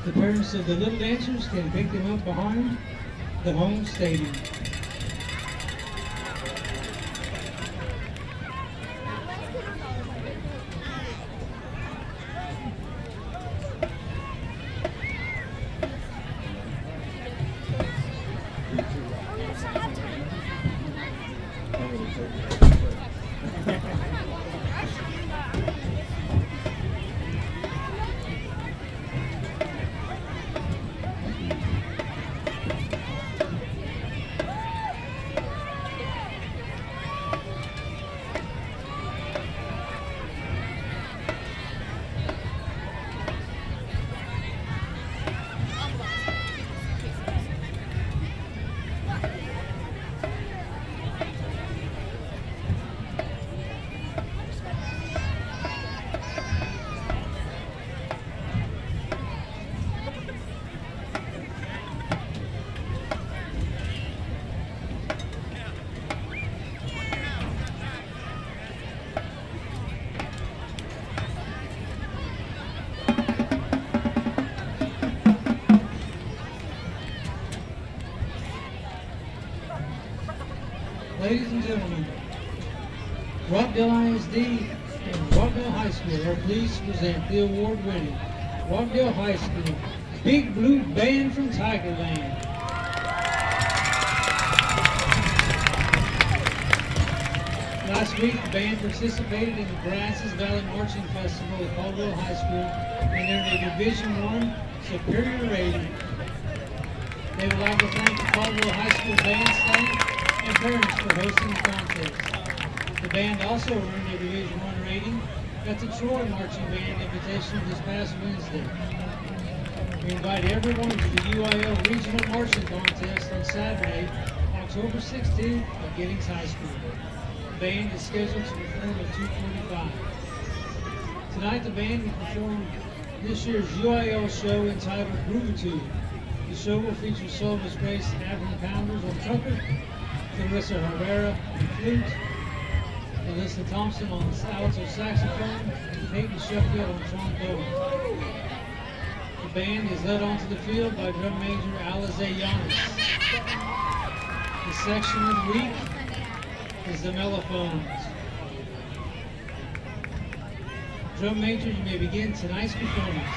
The parents of the little dancers can pick them up behind the home stadium. Ladies and gentlemen, Rockdale ISD and Rockdale High School are pleased to present the award-winning Rockdale High School Big Blue Band from Tigerland. Last week, the band participated in the Brazos Valley Marching Festival at Caldwell High School and earned a Division I superior rating. They would like to thank the Caldwell High School band staff and parents for hosting the contest. The band also earned a Division I rating at the Troy Marching Band Invitation this past Wednesday. We invite everyone to the UIL Regional Marching Contest on Saturday, October 16th at Giddings High School. The band is scheduled to perform at 2:45. Tonight the band will perform this year's UIL show entitled Groovitude. The show will feature Silver-based African Pounders on trumpet, Clarissa Herrera on flute, Alyssa Thompson on alto saxophone, and Peyton Sheffield on trombone. The band is led onto the field by drum major Alize Giannis. The section of the week is the mellophones. Drum major, you may begin tonight's performance.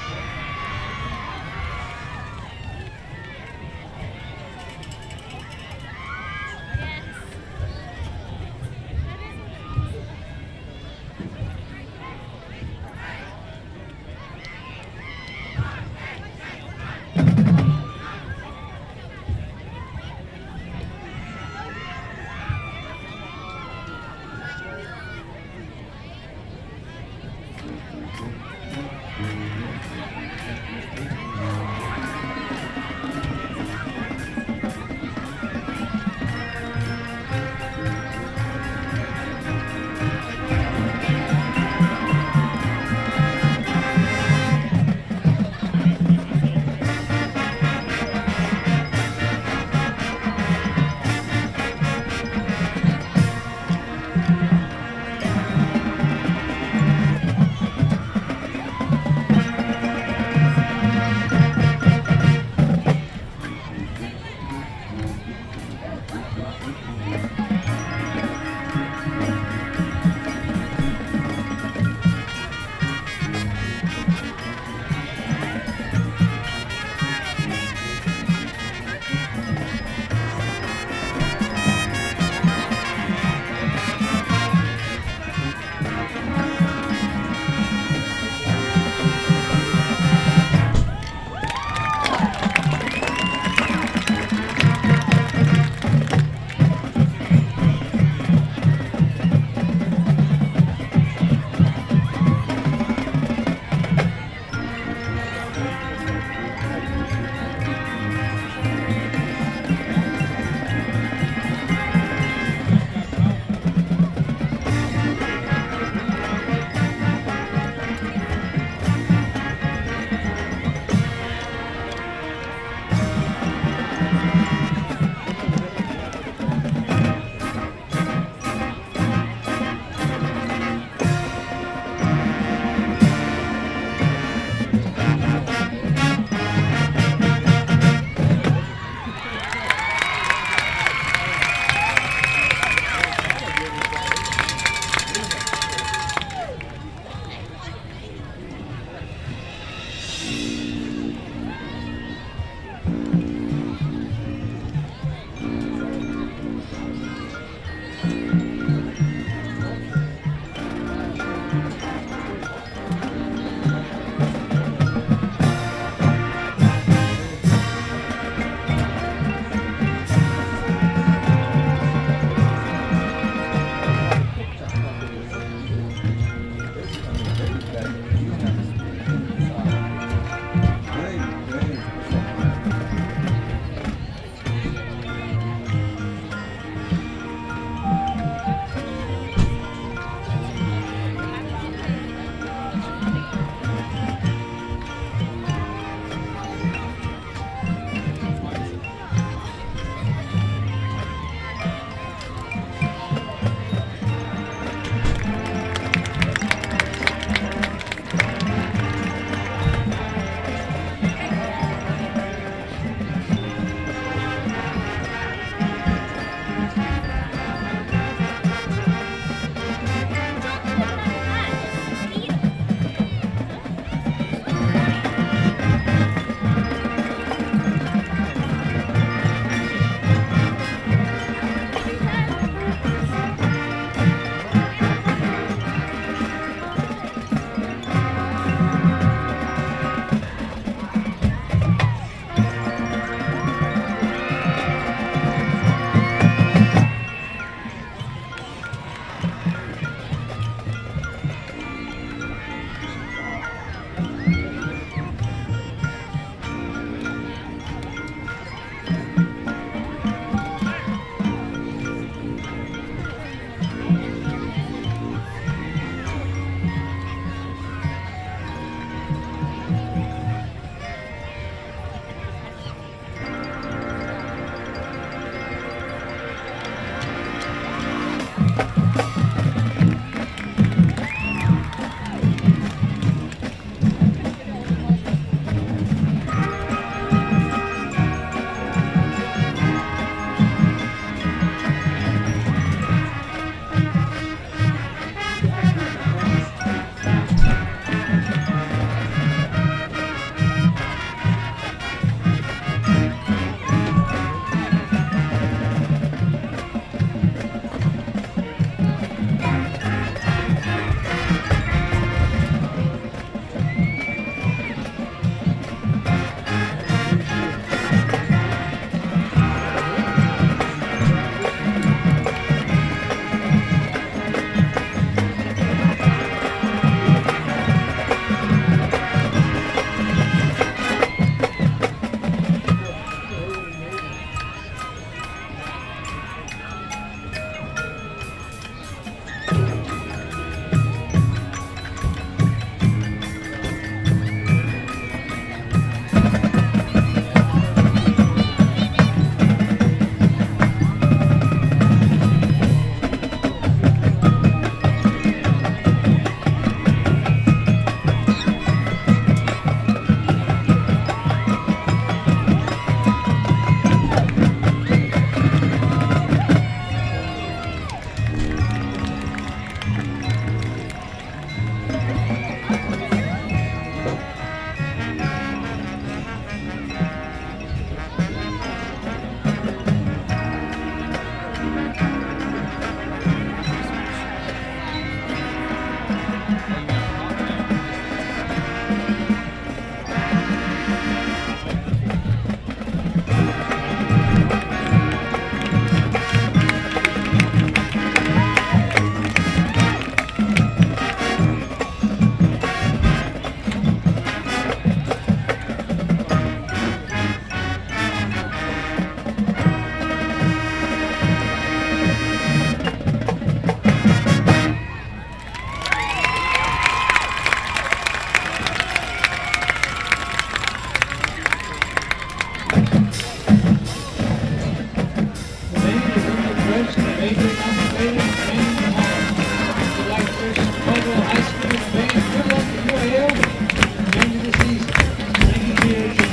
coach and the major commentator, Brandon Hall. We'd like to wish Caldwell High School and the band good luck at UAL at the end of the season. Thank you for your attention.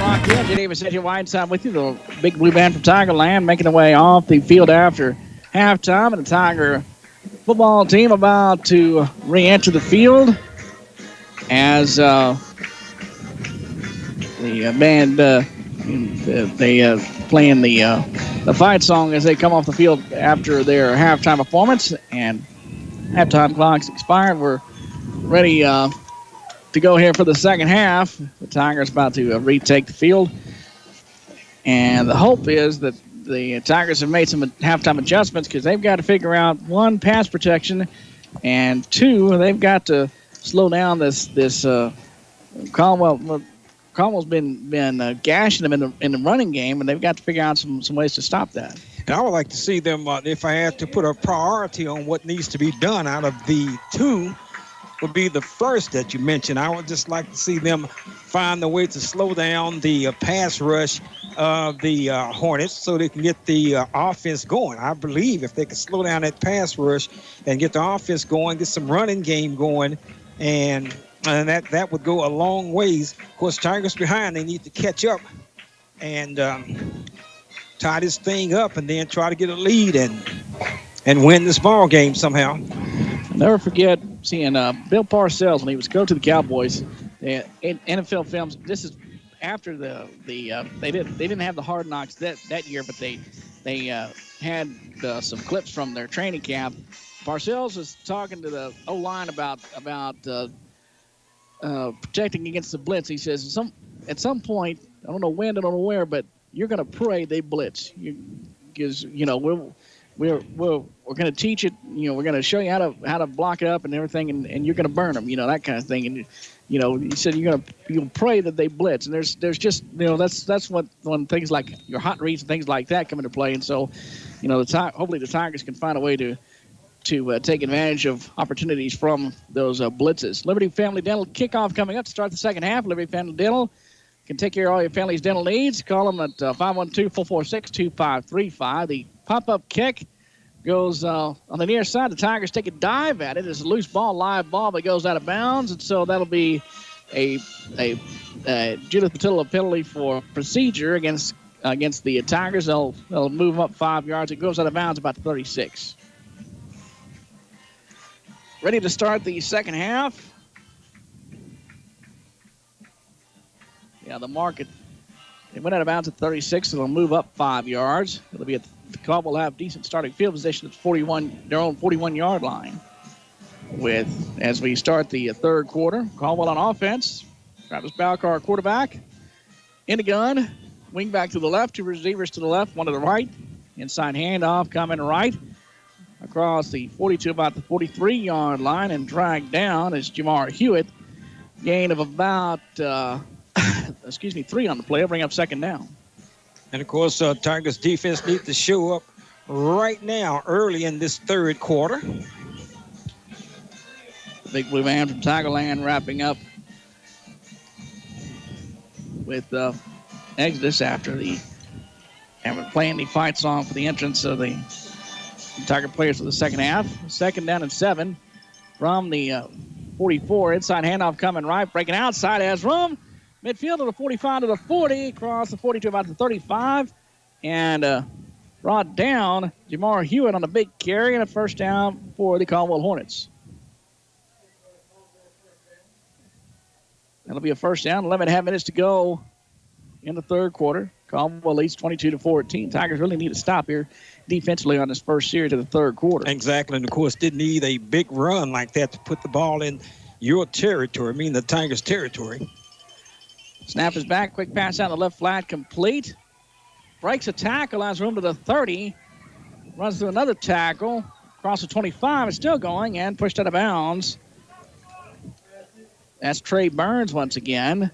Rockdale, Jay Davis at your wide side with you. The big blue band from Tigerland making their way off the field after halftime, and the Tiger football team about to re-enter the field as the band they playing the fight song as they come off the field after their halftime performance, and halftime clock's expired. We're ready to go here for the second half. The Tigers about to retake the field, and the hope is that the Tigers have made some halftime adjustments because they've got to figure out, one, pass protection, and two, they've got to slow down this Caldwell. Caldwell's been gashing them in the running game, and they've got to figure out some ways to stop that. And I would like to see them, if I had to put a priority on what needs to be done out of the two, would be the first that you mentioned. I would just like to see them find a way to slow down the pass rush of the Hornets so they can get the offense going. I believe if they can slow down that pass rush and get the offense going, get some running game going, and that would go a long ways. Of course, Tigers behind, they need to catch up and tie this thing up and then try to get a lead and win this ball game somehow. I'll never forget seeing Bill Parcells when he was coach of the Cowboys in NFL films. This is after they didn't have the Hard Knocks that year, but they had some clips from their training camp. Parcells was talking to the O-line about protecting against the blitz. He says at some point, I don't know when, I don't know where, but you're going to pray they blitz, because we're going to teach it. We're going to show you how to block it up and everything, and you're going to burn them. That kind of thing. And he said you'll pray that they blitz. And there's just that's when things like your hot reads and things like that come into play. And so, hopefully the Tigers can find a way to take advantage of opportunities from those blitzes. Liberty Family Dental kickoff coming up to start the second half. Liberty Family Dental can take care of all your family's dental needs. Call them at 512-446-2535. The pop-up kick goes on the near side. The Tigers take a dive at it. It's a loose ball, live ball, but goes out of bounds. And so that'll be a Judith Patillo penalty for procedure against the Tigers. They'll move up 5 yards. It goes out of bounds about 36. Ready to start the second half. Yeah, the market, it went out of bounds at 36, so they'll move up 5 yards. It'll be the Caldwell will have decent starting field position at their own 41-yard line. As we start the third quarter, Caldwell on offense. Travis Balcar, quarterback. In the gun, wing back to the left, two receivers to the left, one to the right. Inside handoff coming right. Across the 42, about the 43-yard line, and dragged down is Jamar Hewitt. Gain of about 3 on the play. Bring up second down. And, of course, Tigers defense needs to show up right now early in this third quarter. The big blue man from Tigerland wrapping up with Exodus after playing the fight song for the entrance of the Tiger players for the second half. Second down and 7 from the 44. Inside handoff coming right. Breaking outside as room. Midfield to the 45 to the 40. Across the 42 about the 35. And brought down Jamar Hewitt on a big carry and a first down for the Caldwell Hornets. That'll be a first down. 11.5 minutes to go in the third quarter. Caldwell leads 22-14. Tigers really need to stop here defensively on this first series of the third quarter. Exactly, and of course didn't need a big run like that to put the ball in your territory, the Tigers' territory. Snap is back, quick pass out the left flat, complete. Breaks a tackle, has room to the 30. Runs through another tackle, across the 25, it's still going, and pushed out of bounds. That's Trey Burns once again.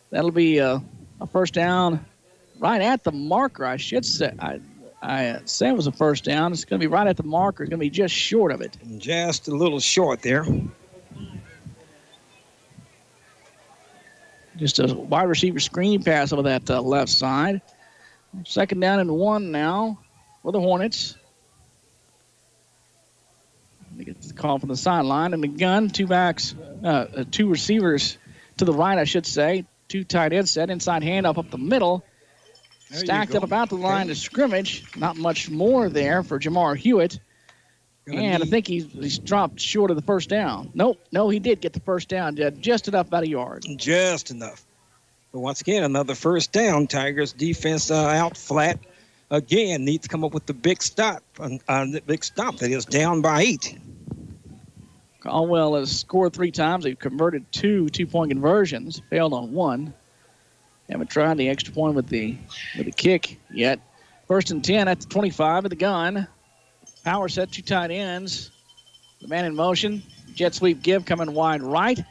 That'll be a first down right at the marker, I should say. I say it was a first down. It's going to be right at the marker. It's going to be just short of it. Just a little short there. Just a wide receiver screen pass over that left side. Second down and 1 now for the Hornets. They get the call from the sideline. And the gun, two receivers to the right, I should say. Two tight ends set. Inside handoff up the middle. There Stacked up about the line of scrimmage. Not much more there for Jamar Hewitt. And I think he's dropped short of the first down. Nope. No, he did get the first down. Just enough, about a yard. Just enough. But once again, another first down. Tigers defense out flat. Again, needs to come up with the big stop. The big stop that is down by 8. Caldwell has scored 3 times. They've converted 2 two-point conversions. Failed on 1. Haven't tried the extra point with the kick yet. First and 10 at the 25 of the gun. Power set, 2 tight ends. The man in motion. Jet sweep give coming wide right.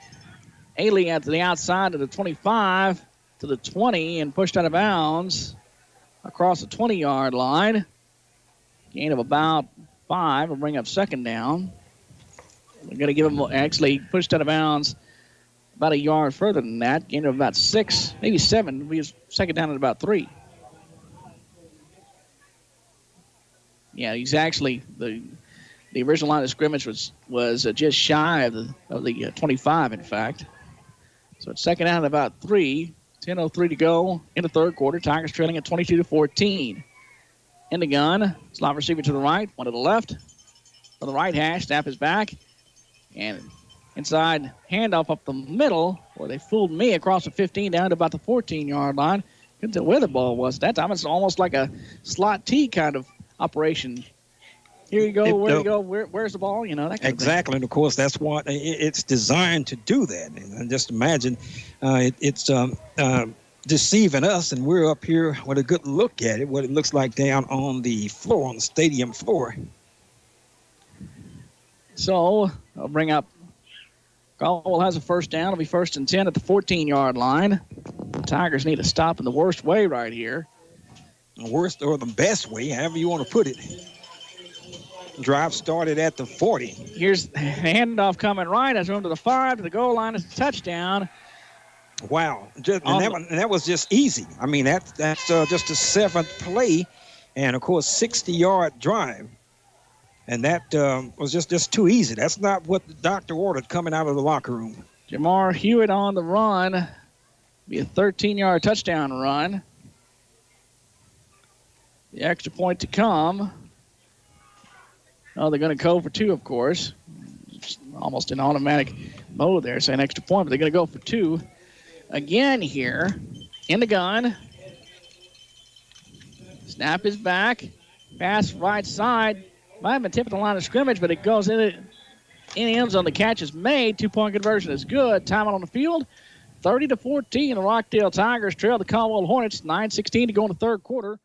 Ailey at the outside of the 25 to the 20 and pushed out of bounds across the 20-yard line. Gain of about 5 will bring up second down. We're going to give him, actually pushed out of bounds about a yard further than that. Gain of about 6, maybe 7. It'll be his second down at about 3. Yeah, he's actually, the original line of scrimmage was just shy of the 25, in fact. So it's second down at about 3. 10:03 to go in the third quarter. Tigers trailing at 22-14. In the gun, slot receiver to the right, one to the left. On the right hash, snap is back. And inside handoff up the middle, where they fooled me across the 15 down to about the 14-yard line. Couldn't tell where the ball was at that time. It's almost like a slot T kind of operation. Here you go, where you go, where's the ball? You know, that kind exactly, of and of course that's what it's designed to do. That, and just imagine, it's deceiving us, and we're up here with a good look at it, what it looks like down on the floor, on the stadium floor. So I'll bring up. Caldwell has a first down. It'll be first and 10 at the 14-yard line. The Tigers need to stop in the worst way right here. The worst or the best way, however you want to put it. Drive started at the 40. Here's handoff coming right. That's room to the 5 to the goal line. It's a touchdown. Wow. That was just easy. I mean, that's just a 7th play. And, of course, 60-yard drive. And that was just too easy. That's not what the doctor ordered coming out of the locker room. Jamar Hewitt on the run. Be a 13-yard touchdown run. The extra point to come. Oh, they're going to go for 2, of course. It's almost in automatic mode there, saying extra point, but they're going to go for 2. Again here, in the gun. Snap is back. Pass right side. Might have been tipping the line of scrimmage, but it goes in the end zone. The catch is made. 2-point conversion is good. Time out on the field. 30-14. The Rockdale Tigers trail the Caldwell Hornets. 9:16 to go in the third quarter.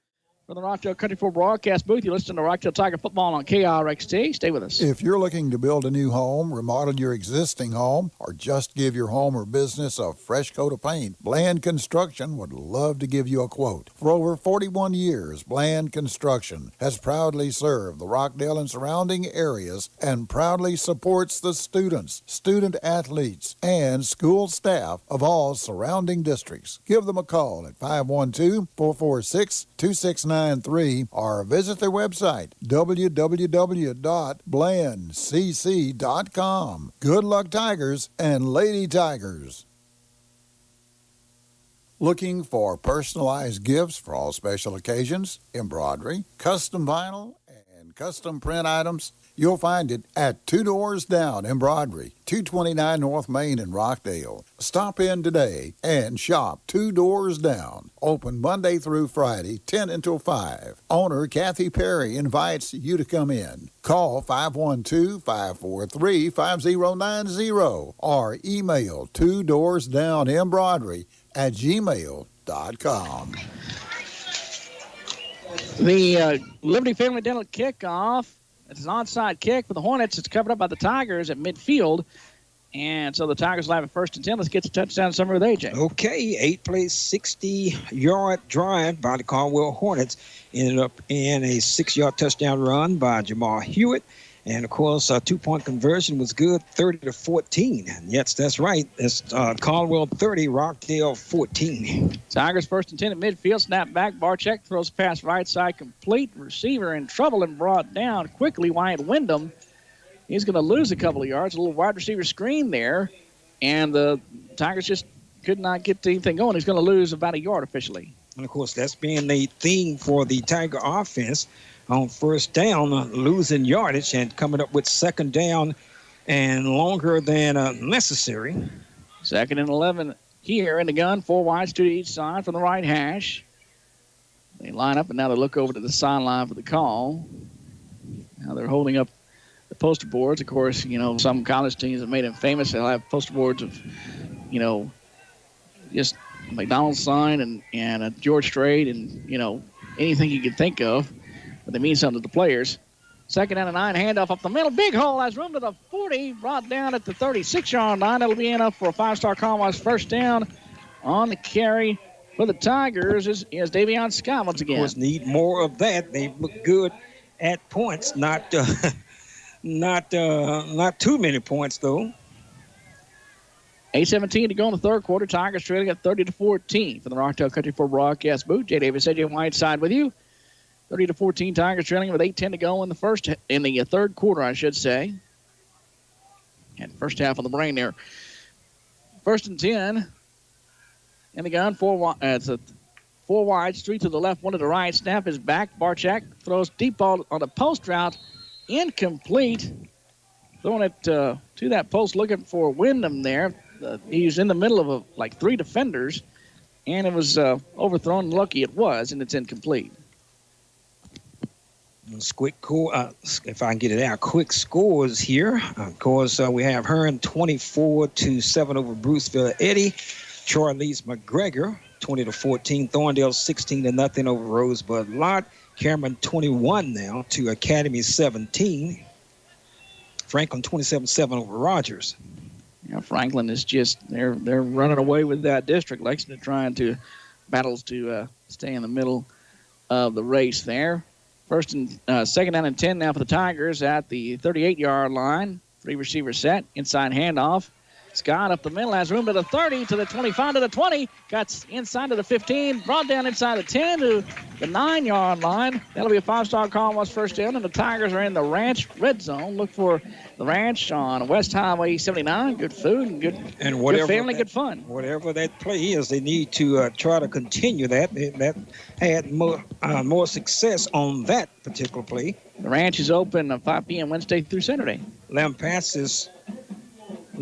For the Rockdale Country 4 broadcast booth, you listen to Rockdale Tiger football on KRXT. Stay with us. If you're looking to build a new home, remodel your existing home, or just give your home or business a fresh coat of paint, Bland Construction would love to give you a quote. For over 41 years, Bland Construction has proudly served the Rockdale and surrounding areas and proudly supports the students, student athletes, and school staff of all surrounding districts. Give them a call at 512-446-2693 or visit their website, www.blandcc.com. Good luck, Tigers and Lady Tigers. Looking for personalized gifts for all special occasions, embroidery, custom vinyl, and custom print items? You'll find it at Two Doors Down Embroidery, 229 North Main in Rockdale. Stop in today and shop Two Doors Down. Open Monday through Friday, 10 until 5. Owner Kathy Perry invites you to come in. Call 512-543-5090 or email twodoorsdownembroidery@gmail.com. The Liberty Family Dental kickoff. It's an onside kick for the Hornets. It's covered up by the Tigers at midfield. And so the Tigers will have a 1st and 10. Let's get the touchdown summary with AJ. Okay, 8-play, 60-yard drive by the Caldwell Hornets. Ended up in a 6-yard touchdown run by Jamal Hewitt. And, of course, a 2-point conversion was good, 30-14. Yes, that's right. It's Caldwell 30, Rockdale 14. Tigers 1st and 10 at midfield. Snap back. Barczyk throws pass right side complete. Receiver in trouble and brought down quickly. Wyatt Wyndham. He's going to lose a couple of yards. A little wide receiver screen there. And the Tigers just could not get anything going. He's going to lose about a yard officially. And, of course, that's been the theme for the Tiger offense on 1st down, losing yardage and coming up with 2nd down and longer than necessary. 2nd and 11 here in the gun. 4 wides, 2 to each side from the right hash. They line up, and now they look over to the sideline for the call. Now they're holding up the poster boards. Of course, you know, some college teams have made them famous. They'll have poster boards of, you know, just a McDonald's sign and a George Strait and, you know, anything you could think of. But they mean something to the players. 2nd and 9, handoff up the middle. Big hole, has room to the 40. Brought down at the 36-yard line. That'll be enough for a 5-star Conway's 1st down on the carry for the Tigers is Davion Scott once again. Of course, need more of that. They look good at points. Not too many points, though. 8:17 to go in the 3rd quarter. Tigers trailing at 30-14 for the Rockdale Country for broadcast booth. Jay Davis, AJ Whiteside with you. 30-14, Tigers trailing with 8:10 to go in the 3rd quarter, I should say. And first half on the brain there. 1st and 10 in the gun. 4 wides, 3 to the left, 1 to the right. Snap is back. Barczyk throws deep ball on a post route. Incomplete. Throwing it to that post, looking for Wyndham there. He's in the middle of 3 defenders, and it was overthrown. Lucky it was, and it's incomplete. If I can get it out, quick scores here. Of course, we have Hearn 24-7 over Bruceville Eddy. Troy leads McGregor 20-14. Thorndale 16-0 over Rosebud Lott. Cameron 21 now to Academy 17. Franklin 27-7 over Rogers. Yeah, Franklin is just they're running away with that district. Lexington trying to battles to stay in the middle of the race there. 2nd down and 10 now for the Tigers at the 38-yard line. 3 receiver set, inside handoff. Scott up the middle, has room to the 30, to the 25, to the 20. Got inside to the 15, brought down inside the 10 to the 9-yard line. That'll be a 5-star Conway's 1st down, and the Tigers are in the Ranch red zone. Look for the Ranch on West Highway 79. Good food and good family, good fun. Whatever that play is, they need to try to continue that. That had more success on that particular play. The Ranch is open 5 p.m. Wednesday through Saturday. Lampasas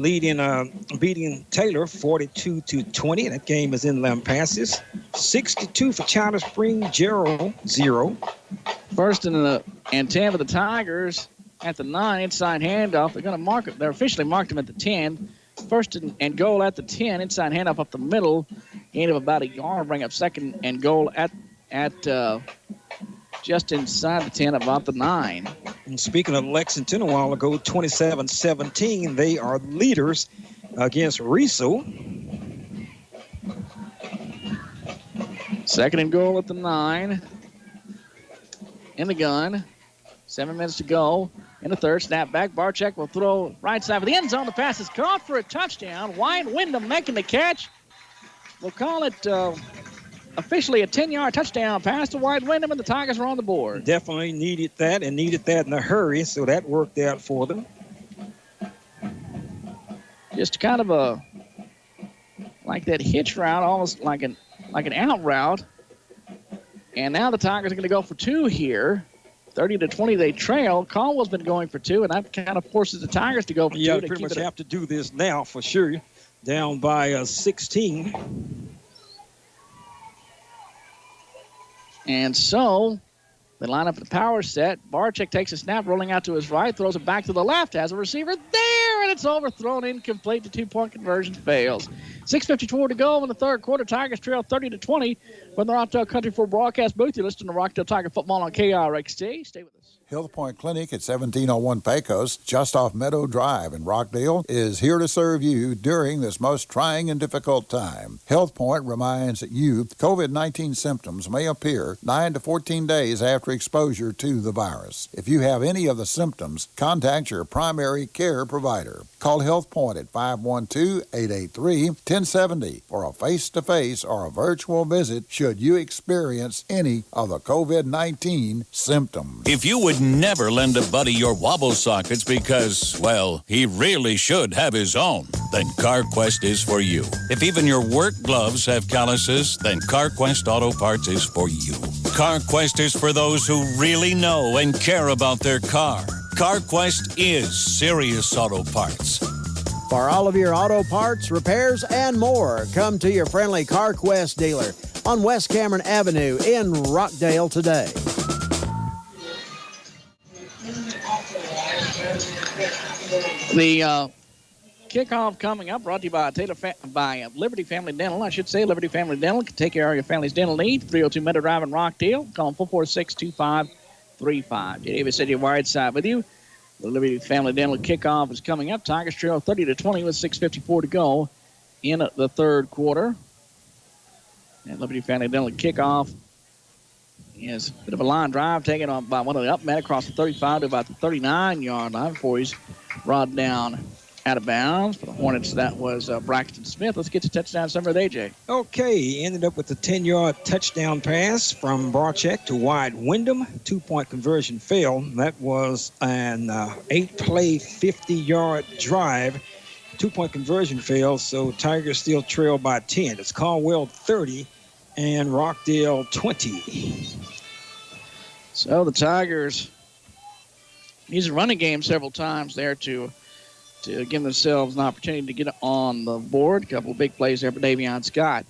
beating Taylor 42-20. That game is in Lampasas. 62 for China Spring, 0. 1st and 10 for the Tigers at the 9, inside handoff. They're going to mark it. They're officially marked him at the 10. 1st and goal at the 10, inside handoff up the middle. Gain of about a yard, bring up 2nd and goal at just inside the 10, about the 9. And speaking of Lexington, a while ago, 27-17, they are leaders against Riesel. 2nd and goal at the 9. In the gun. 7 minutes to go in the 3rd. Snap back. Barczyk will throw right side for the end zone. The pass is caught for a touchdown. Wyatt Wyndham making the catch. We'll call it officially a 10-yard touchdown pass to Wyatt Wyndham, and the Tigers are on the board. Definitely needed that in a hurry, so that worked out for them. Just kind of like that hitch route, almost like an out route. And now the Tigers are going to go for 2 here. 30-20, they trail. Caldwell's been going for 2, and that kind of forces the Tigers to go for 2. Yeah, pretty much have to do this now for sure. Down by 16. And so they line up the power set. Barczyk takes a snap, rolling out to his right, throws it back to the left, has a receiver there, and it's overthrown, incomplete. The 2-point conversion fails. 6:54 to go in the 3rd quarter. Tigers trail 30-20 from the Rockdale Country for broadcast booth. You're listening to Rockdale Tiger Football on KRXT. Stay with us. Health Point Clinic at 1701 Pecos, just off Meadow Drive in Rockdale, is here to serve you during this most trying and difficult time. Health Point reminds you COVID-19 symptoms may appear 9 to 14 days after exposure to the virus. If you have any of the symptoms, contact your primary care provider. Call Health Point at 512-883-1070 for a face-to-face or a virtual visit should you experience any of the COVID-19 symptoms. If you would never lend a buddy your wobble sockets because, well, he really should have his own, then CarQuest is for you. If even your work gloves have calluses, then CarQuest Auto Parts is for you. CarQuest is for those who really know and care about their car. CarQuest is serious auto parts. For all of your auto parts, repairs, and more, come to your friendly CarQuest dealer on West Cameron Avenue in Rockdale today. The kickoff coming up, brought to you by Liberty Family Dental. I should say Liberty Family Dental can take care of your family's dental needs. 302 Meadow Drive in Rockdale. Call them 446-2535. David said you're wide side with you. The Liberty Family Dental kickoff is coming up. Tigers trail 30-20 with 6:54 to go in the third quarter. And Liberty Family Dental kickoff is a bit of a line drive taken on by one of the up men across the 35 to about the 39-yard line before he's brought down out of bounds. For the Hornets, that was Braxton Smith. Let's get to touchdown summary with AJ. Okay, ended up with a 10-yard touchdown pass from Barchek to Wide Wyndham. 2-point conversion failed. That was an 8-play, 50-yard drive. 2-point conversion failed, so Tigers still trail by 10. It's Caldwell 30 and Rockdale 20. So the Tigers used a running game several times there to give themselves an opportunity to get on the board. A couple of big plays there for Davion Scott.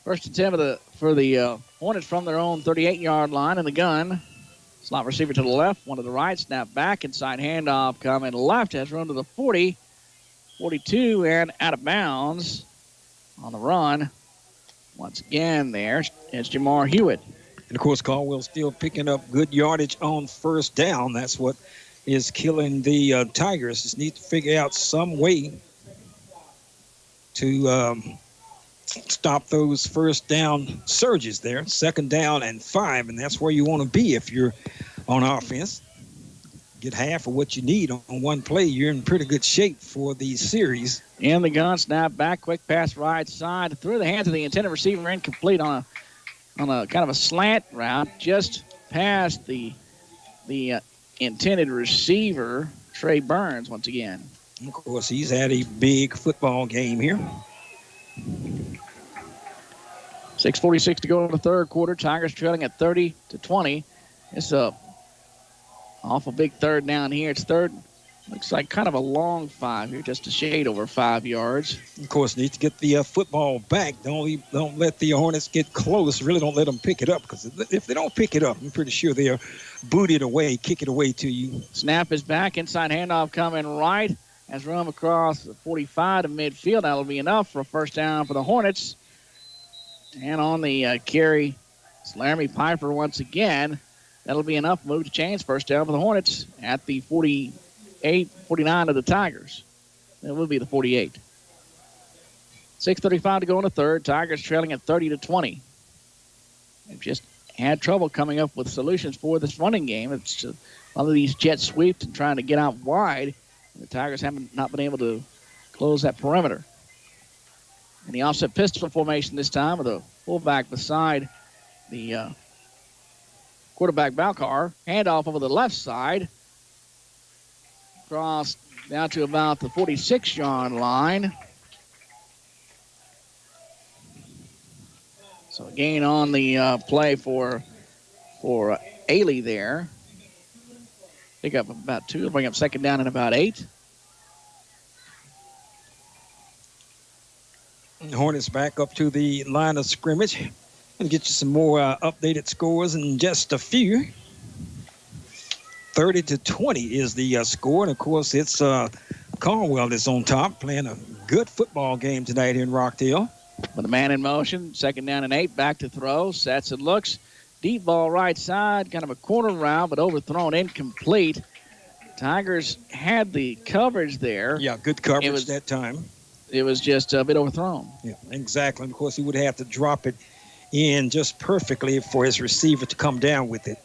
First attempt for the Hornets from their own 38-yard line in the gun. Slot receiver to the left, one to the right, snap back, inside handoff coming left, has run to the 40, 42, and out of bounds on the run. Once again there, it's Jamar Hewitt. And, of course, Caldwell still picking up good yardage on first down. That's what is killing the Tigers. Just need to figure out some way to stop those first down surges there. 2nd down and 5, and that's where you want to be if you're on offense. Get half of what you need on one play. You're in pretty good shape for the series. In the gun, snap back, quick pass right side. Through the hands of the intended receiver, incomplete on a kind of a slant route, just past the intended receiver, Trey Burns, once again. Of course, he's had a big football game here. 6:46 to go in the third quarter. Tigers trailing at 30-20. It's a awful big third down here. It's third. Looks like kind of a long 5 here, just a shade over 5 yards. Of course, need to get the football back. Don't let the Hornets get close. Really don't let them pick it up, because if they don't pick it up, I'm pretty sure they'll boot it away, kick it away to you. Snap is back. Inside handoff coming right. Has run across the 45 to midfield. That'll be enough for a first down for the Hornets. And on the carry, it's Laramie Piper once again. That'll be enough. Move to chains. First down for the Hornets at the 49 of the Tigers. That will be the 48. 6:35 to go in the third. Tigers trailing at 30-20. They've just had trouble coming up with solutions for this running game. It's a lot of these jet sweeps and trying to get out wide. And the Tigers haven't not been able to close that perimeter. And the offset pistol formation this time with a fullback beside the quarterback Balcar. Handoff over the left side. Cross down to about the 46-yard line. So a gain on the play for Ailey there. Pick up about 2, bring up 2nd down and about 8. Hornets back up to the line of scrimmage and get you some more updated scores in just a few. 30-20 is the score, and of course it's Caldwell that's on top, playing a good football game tonight here in Rockdale. With a man in motion, 2nd down and 8, back to throw, sets and looks. deep ball right side, kind of a corner route, but overthrown, incomplete. Tigers had the coverage there. Yeah, good coverage that time. It was just a bit overthrown. Yeah, exactly. And of course, he would have to drop it in just perfectly for his receiver to come down with it.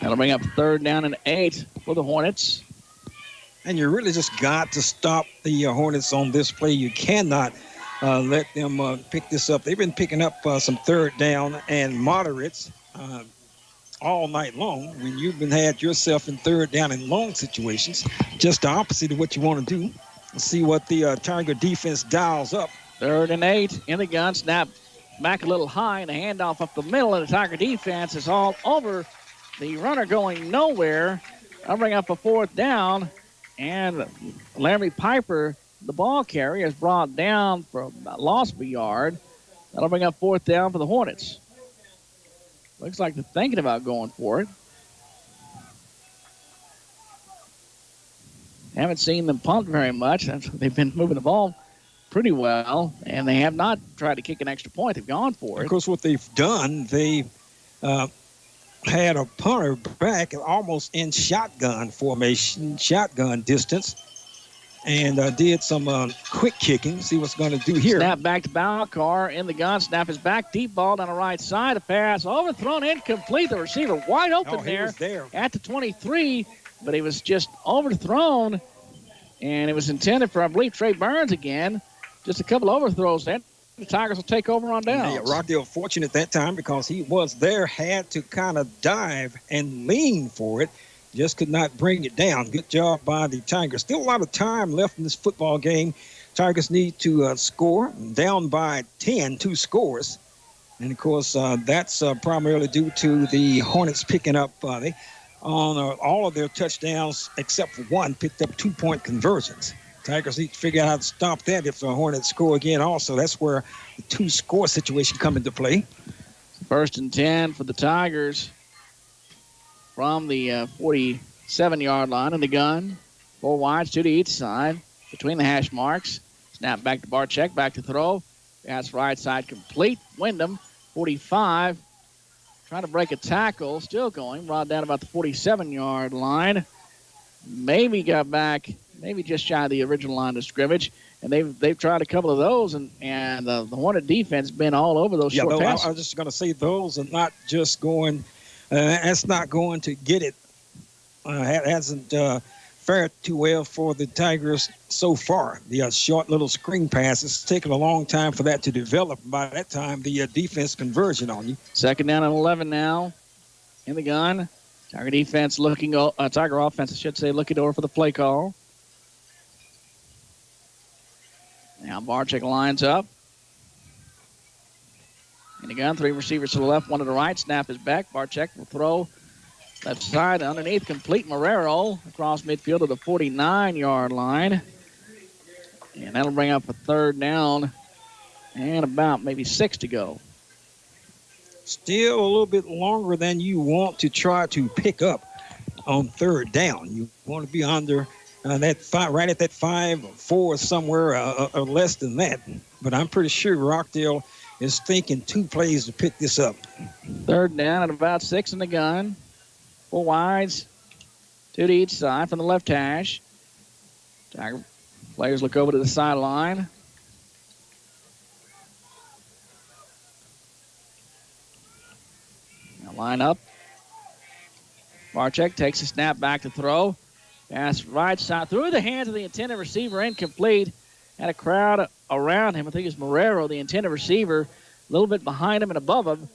That'll bring up 3rd down and 8 for the Hornets. And you really just got to stop the Hornets on this play. You cannot let them pick this up. They've been picking up some 3rd down and moderates all night long. When you've had yourself in 3rd down and long situations, just the opposite of what you want to do. See what the Tiger defense dials up. 3rd and 8 in the gun. Snap back a little high and a handoff up the middle, and the Tiger defense is all over the runner going nowhere. I'll bring up a 4th down, and Laramie Piper, the ball carrier, is brought down for a loss of a yard. That'll bring up 4th down for the Hornets. Looks like they're thinking about going for it. Haven't seen them punt very much. They've been moving the ball pretty well, and they have not tried to kick an extra point. They've gone for it. Of course, what they've done, they had a punter back almost in shotgun formation, shotgun distance, and did some quick kicking. See what's going to do here. Snap back to Balcar in the gun. Snap is back. Deep ball down the right side. A pass overthrown, incomplete. The receiver wide open there at the 23, but he was just overthrown, and it was intended for, I believe, Trey Burns again. Just a couple overthrows there. The Tigers will take over on downs. Yeah, Rockdale fortunate that time because he was there, had to kind of dive and lean for it. Just could not bring it down. Good job by the Tigers. Still a lot of time left in this football game. Tigers need to score. Down by 10, 2 scores. And, of course, that's primarily due to the Hornets picking up on all of their touchdowns except for one, picked up 2-point conversions. Tigers need to figure out how to stop that if the Hornets score again also. That's where the 2-score situation come into play. 1st and 10 for the Tigers from the 47-yard line in the gun. 4 wides, 2 to each side between the hash marks. Snap back to Barczyk, back to throw. Pass right side complete. Wyndham, 45. Trying to break a tackle, still going. Brought down about the 47-yard line. Maybe got back, maybe just shy of the original line of scrimmage. And they've tried a couple of those, and the Hornet defense been all over those short passes. I was just going to say those are not just going. That's not going to get it. Hasn't fared too well for the Tigers so far. The short little screen passes, it's taken a long time for that to develop. By that time, the defense conversion on you. 2nd down and 11 now in the gun. Tiger defense Tiger offense, I should say, looking over for the play call. Now Barczyk lines up. In the gun, 3 receivers to the left, 1 to the right. Snap is back. Barczyk will throw left side underneath, complete. Marrero across midfield to the 49-yard line. And that'll bring up a 3rd down and about maybe 6 to go. Still a little bit longer than you want to try to pick up on 3rd down. You want to be under that 5, right at that 5 or 4 somewhere or less than that. But I'm pretty sure Rockdale is thinking 2 plays to pick this up. 3rd down at about 6 in the gun. 4 wides, 2 to each side from the left hash. Tiger players look over to the sideline. Now line up. Barczyk takes a snap back to throw. Pass right side through the hands of the intended receiver, incomplete. Had a crowd around him. I think it's Marrero, the intended receiver, a little bit behind him and above him.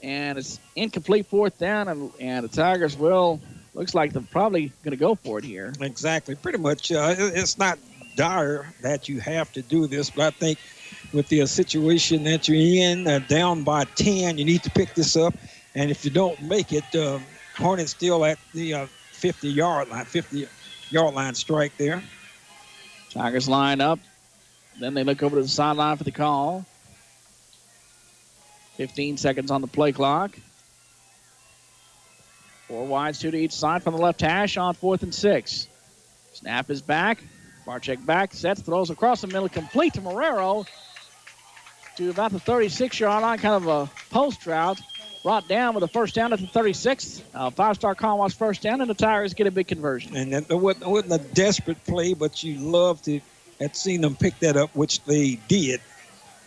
And it's incomplete 4th down, and the Tigers looks like they're probably going to go for it here. Exactly. Pretty much, it's not dire that you have to do this, but I think with the situation that you're in, down by 10, you need to pick this up. And if you don't make it, Hornets still at the 50-yard line strike there. Tigers line up. Then they look over to the sideline for the call. 15 seconds on the play clock. 4 wides, 2 to each side from the left hash on 4th and 6. Snap is back. Barczyk back, sets, throws across the middle, complete to Marrero. to about the 36-yard line, kind of a post route. Brought down with a first down at the 36th. Five-star Conway's first down, and the Tigers get a big conversion. And that wasn't a desperate play, but you love to have seen them pick that up, which they did.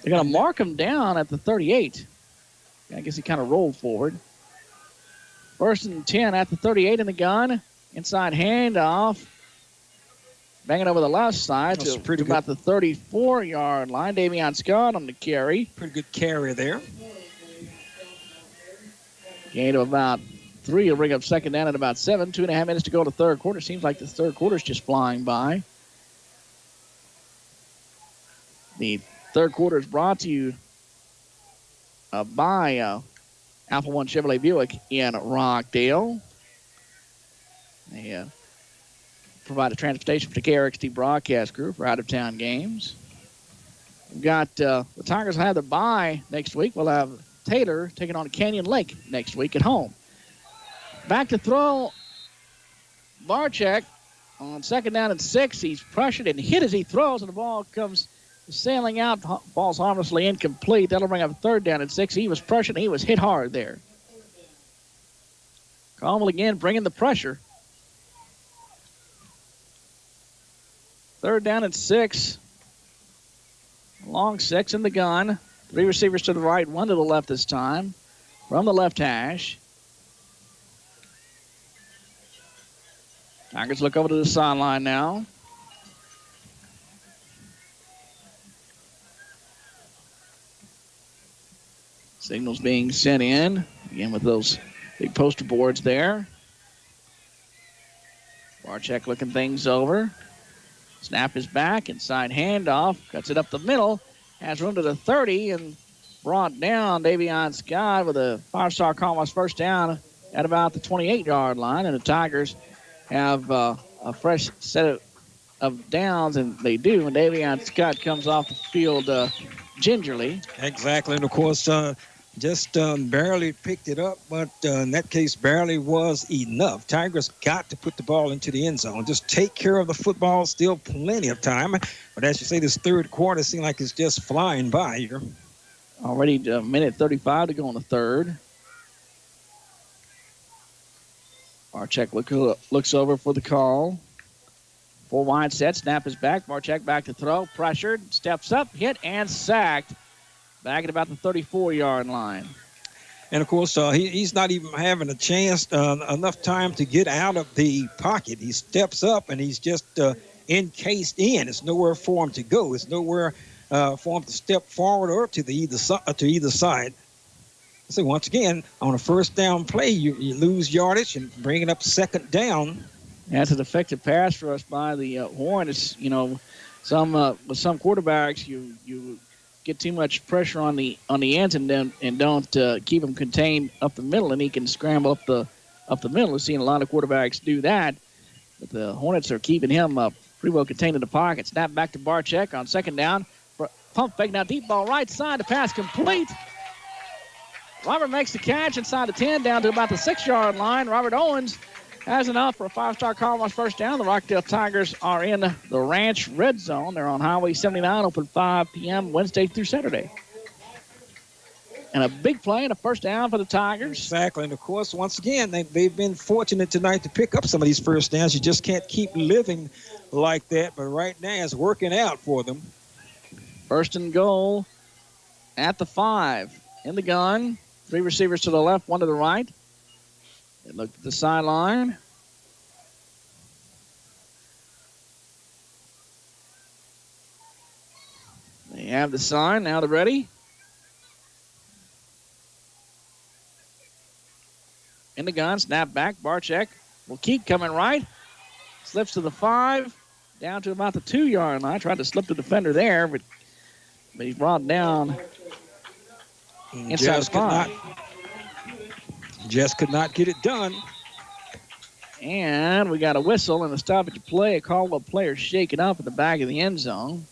They're going to mark him down at the 38. I guess he kind of rolled forward. First and 10 at the 38 in the gun. Inside handoff. Banging over the left side to about the 34-yard line. Davion Scott on the carry. Pretty good carry there. Gain of about 3 will bring up second down at about 7. 2.5 minutes to go to the third quarter. Seems like the third quarter is just flying by. The third quarter is brought to you by Alpha One Chevrolet Buick in Rockdale. They provide a transportation for the KRXT broadcast group for out-of-town games. We've got the Tigers will have their bye next week. We'll have Taylor taking on Canyon Lake next week at home. Back to throw. Barczyk on second down and 6. He's pressured and hit as he throws, and the ball comes sailing out. Ball's harmlessly incomplete. That'll bring up third down and 6. He was pressured and he was hit hard there. Conwell again bringing the pressure. Third down and 6. Long 6 in the gun. 3 receivers to the right, 1 to the left this time. From the left hash. Tigers look over to the sideline now. Signals being sent in. Again with those big poster boards there. Barczyk looking things over. Snap is back. Inside handoff. Cuts it up the middle. Has room to the 30 and brought down Davion Scott with a 5-star Conway's first down at about the 28-yard line. And the Tigers have a fresh set of downs, and they do. And Davion Scott comes off the field gingerly. Exactly. And, of course, just barely picked it up, but in that case, barely was enough. Tigers got to put the ball into the end zone. Just take care of the football. Still plenty of time. But as you say, this third quarter seems like it's just flying by here. Already a minute 35 to go in the third. Barczyk looks over for the call. 4 wide set. Snap is back. Barczyk back to throw. Pressured. Steps up. Hit and sacked. Back at about the 34-yard line. And, of course, he's not even having a chance, enough time to get out of the pocket. He steps up, and he's just encased in. It's nowhere for him to go. It's nowhere for him to step forward or to either side. So, once again, on a first down play, you lose yardage and bring it up second down. That's an effective pass for us by the Hornets. You know, with some quarterbacks, you get too much pressure on the ends and don't keep him contained up the middle, and he can scramble up the middle. We've seen a lot of quarterbacks do that, but the Hornets are keeping him pretty well contained in the pocket. Snap back to Barczyk on second down. Pump fake now, deep ball right side. The pass complete. Robert makes the catch inside the 10 down to about the 6-yard line. Robert Owens has enough for a 5-star Conway's first down. The Rockdale Tigers are in the Ranch Red Zone. They're on Highway 79, open 5 p.m. Wednesday through Saturday. And a big play and a first down for the Tigers. Exactly. And, of course, once again, they've been fortunate tonight to pick up some of these first downs. You just can't keep living like that. But right now it's working out for them. First and goal at the 5. In the gun. 3 receivers to the left, 1 to the right. They look at the sideline. They have the sign. Now they're ready. In the gun, snap back. Barczyk will keep coming right. Slips to the 5, down to about the 2-yard line. Tried to slip the defender there, but he's brought down inside the 5. Just could not get it done. And we got a whistle and a stoppage play. A Caldwell player shaken up in the back of the end zone.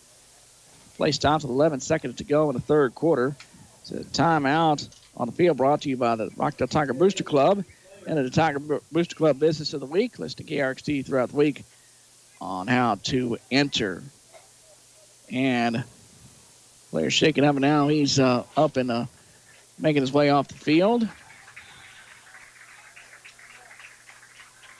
Play stops with 11 seconds to go in the third quarter. It's a timeout on the field brought to you by the Rockdale Tiger Booster Club and the Tiger Booster Club Business of the Week. Listen to KRXT throughout the week on how to enter. And Player shaking up now. He's up and making his way off the field.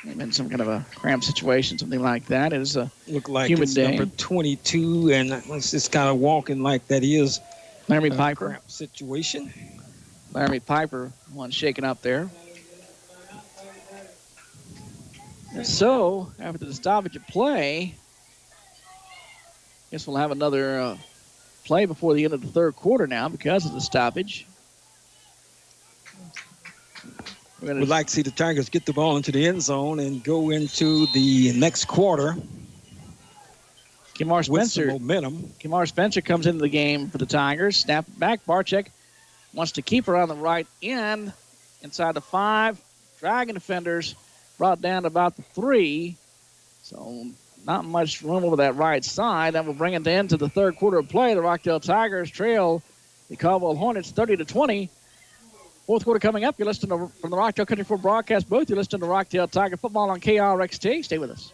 Maybe in some kind of a cramped situation, something like that. It is a Look like humid it's day. number 22, and it's just kind of walking like that is Laramie a Piper. cramped situation. Laramie Piper, one shaking up there. And so, after the stoppage of play, guess we'll have another play before the end of the third quarter now because of the stoppage. We'd like to see the Tigers get the ball into the end zone and go into the next quarter. Kimar Spencer. With some momentum. Kimar Spencer comes into the game for the Tigers. Snap it back. Barczyk wants to keep her on the right end. Inside the 5. Dragon defenders brought down to about the 3. So not much room over that right side. That will bring it into the third quarter of play. The Rockdale Tigers trail the Caldwell Hornets 30-20. Fourth quarter coming up. You're listening from the Rockdale Country 4 broadcast booth. You're listening to Rockdale Tiger football on KRXT. Stay with us.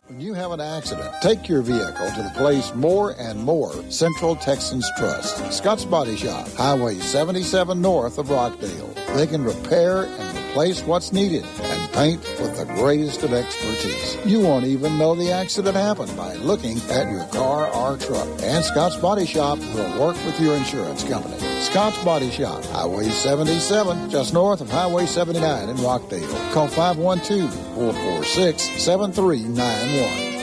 When you have an accident, take your vehicle to the place more and more Central Texans trust. Scott's Body Shop, Highway 77 north of Rockdale. They can repair and replace what's needed and paint with the greatest of expertise. You won't even know the accident happened by looking at your car or truck. And Scott's Body Shop will work with your insurance company. Scott's Body Shop, Highway 77, just north of Highway 79 in Rockdale. Call 512-446-7391.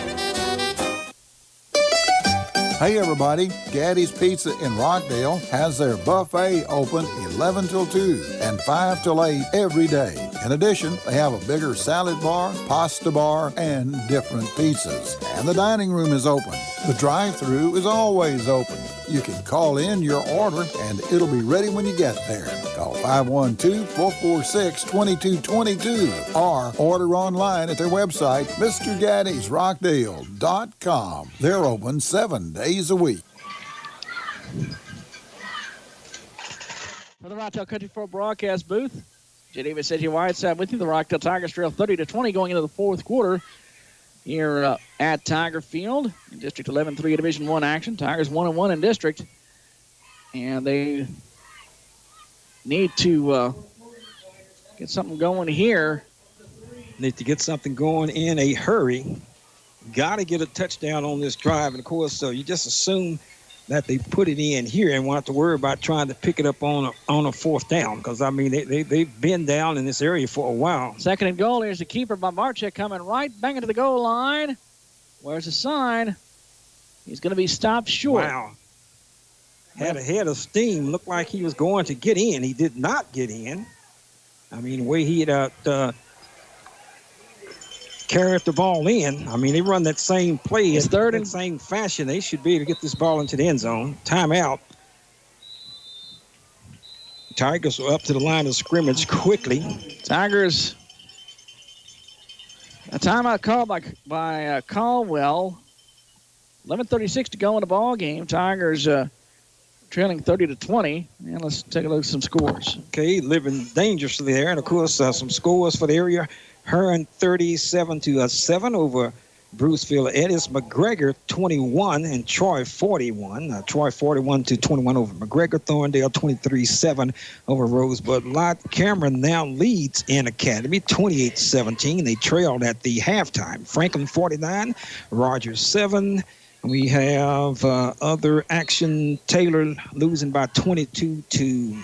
Hey everybody, Gaddy's Pizza in Rockdale has their buffet open 11 till 2 and 5 till 8 every day. In addition, they have a bigger salad bar, pasta bar, and different pizzas. And the dining room is open. The drive-thru is always open. You can call in your order and it'll be ready when you get there. Call 512-446-2222 or order online at their website, MrGaddy'sRockdale.com. They're open 7 days a week. For the Rockdale Country 4 broadcast booth, Jay Davis, Edgy Whiteside with you. The Rockdale Tigers trail 30-20 going into the fourth quarter here at Tiger Field in District 11-3 Division I action. Tigers 1-1 in district, and they need to get something going here. Need to get something going in a hurry. Got to get a touchdown on this drive, and of course, so you just assume that they put it in here and won't have to worry about trying to pick it up on a fourth down, because, I mean, they've been down in this area for a while. Second and goal. Here's the keeper by Barczyk coming right, banging to the goal line. Where's the sign? He's going to be stopped short. Wow. Had a head of steam. Looked like he was going to get in. He did not get in. I mean, the way he had carried the ball in. I mean, they run that same play in the same fashion. They should be able to get this ball into the end zone. Timeout. Tigers are up to the line of scrimmage quickly. Tigers, a timeout called by Caldwell. 11:36 to go in the ball game. Tigers trailing 30-20. And let's take a look at some scores. Okay, living dangerously there. And, of course, some scores for the area. Hearn 37-7 over Bruceville. Edis McGregor 21 and Troy 41. Troy 41-21 over McGregor. Thorndale 23-7 over Rosebud Lott. Cameron now leads in Academy 28-17. They trailed at the halftime. Franklin 49, Rogers 7. We have other action. Taylor losing by 22 to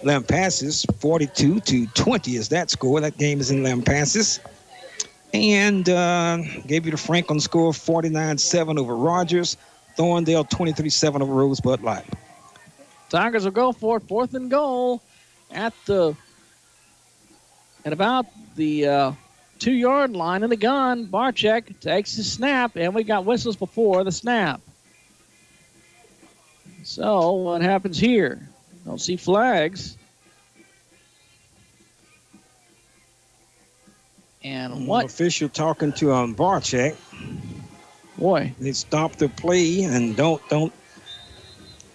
Lampasas. 42-20 is that score. That game is in Lampasas. And gave you the Franklin score, 49-7 over Rogers. Thorndale 23-7 over Rosebud Lott. Tigers will go for it. Fourth and goal at about the 2-yard line in the gun. Barczyk takes the snap, and we got whistles before the snap. So what happens here? Don't see flags. And what? Official talking to Barczyk. Boy. They stopped the play and don't.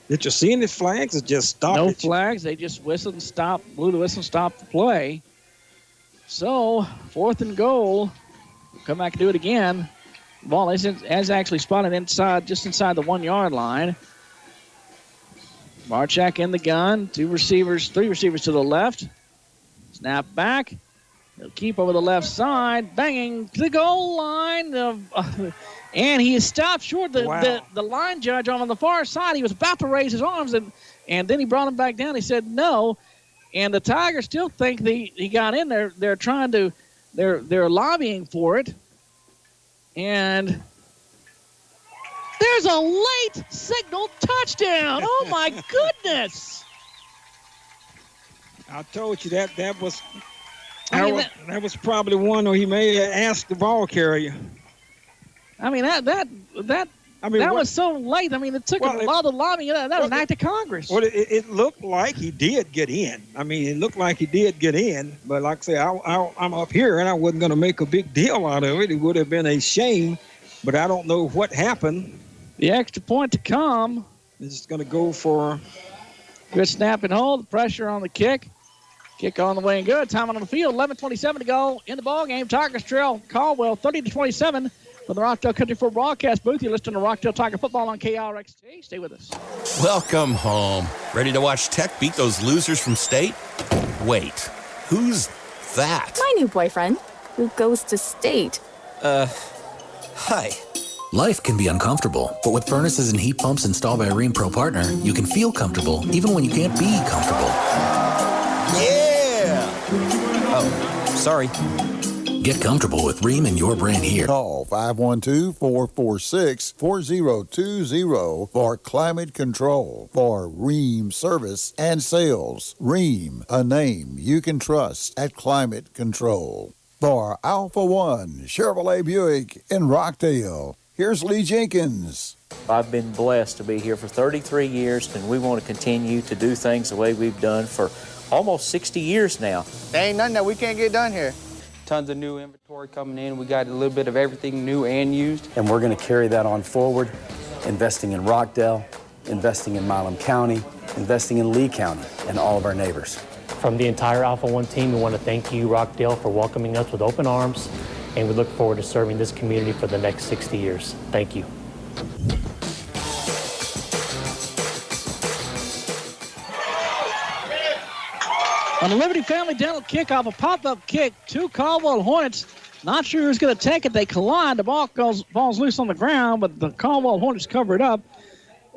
Did you see any flags or just stop No it? flags. They just whistled and stopped, blew the whistle and stopped the play. So, fourth and goal. Come back and do it again. Ball is actually spotted just inside the 1-yard line. Barczyk in the gun. Three receivers to the left. Snap back. He'll keep over the left side. Banging to the goal line. And he is stopped short. The line judge on the far side, he was about to raise his arms, and then he brought him back down. He said no. And the Tigers still think he got in there. They're trying to, they're lobbying for it. And there's a late signal touchdown. Oh, my goodness. I told you that was probably one where he may have asked the ball carrier. I mean, that was so late. I mean, it took a lot of lobbying. That was an act of Congress. Well, it looked like he did get in. I mean, it looked like he did get in. But like I say, I'm up here, and I wasn't going to make a big deal out of it. It would have been a shame, but I don't know what happened. The extra point to come. This is going to go for good snap and hold. Pressure on the kick. Kick on the way and good. Time on the field. 11:27 to go in the ball game. Tigers trail Caldwell 30-27. From the Rockdale Country Ford broadcast booth, you're listening to Rockdale Tiger Football on KRXT. Stay with us. Welcome home. Ready to watch Tech beat those losers from state? Wait, who's that? My new boyfriend, who goes to state. Hi. Life can be uncomfortable, but with furnaces and heat pumps installed by a Rheem Pro partner, you can feel comfortable even when you can't be comfortable. Yeah! Oh, sorry. Get comfortable with Rheem and your brand here. Call 512-446-4020 for climate control for Rheem service and sales. Rheem, a name you can trust at Climate Control. For Alpha One Chevrolet Buick in Rockdale, here's Lee Jenkins. I've been blessed to be here for 33 years, and we want to continue to do things the way we've done for almost 60 years now. There ain't nothing that we can't get done here. Tons of new inventory coming in. We got a little bit of everything new and used. And we're going to carry that on forward, investing in Rockdale, investing in Milam County, investing in Lee County, and all of our neighbors. From the entire Alpha One team, we want to thank you, Rockdale, for welcoming us with open arms, and we look forward to serving this community for the next 60 years. Thank you. On the Liberty Family Dental kickoff, a pop-up kick to Caldwell Hornets. Not sure who's going to take it. They collide. The ball falls loose on the ground, but the Caldwell Hornets cover it up.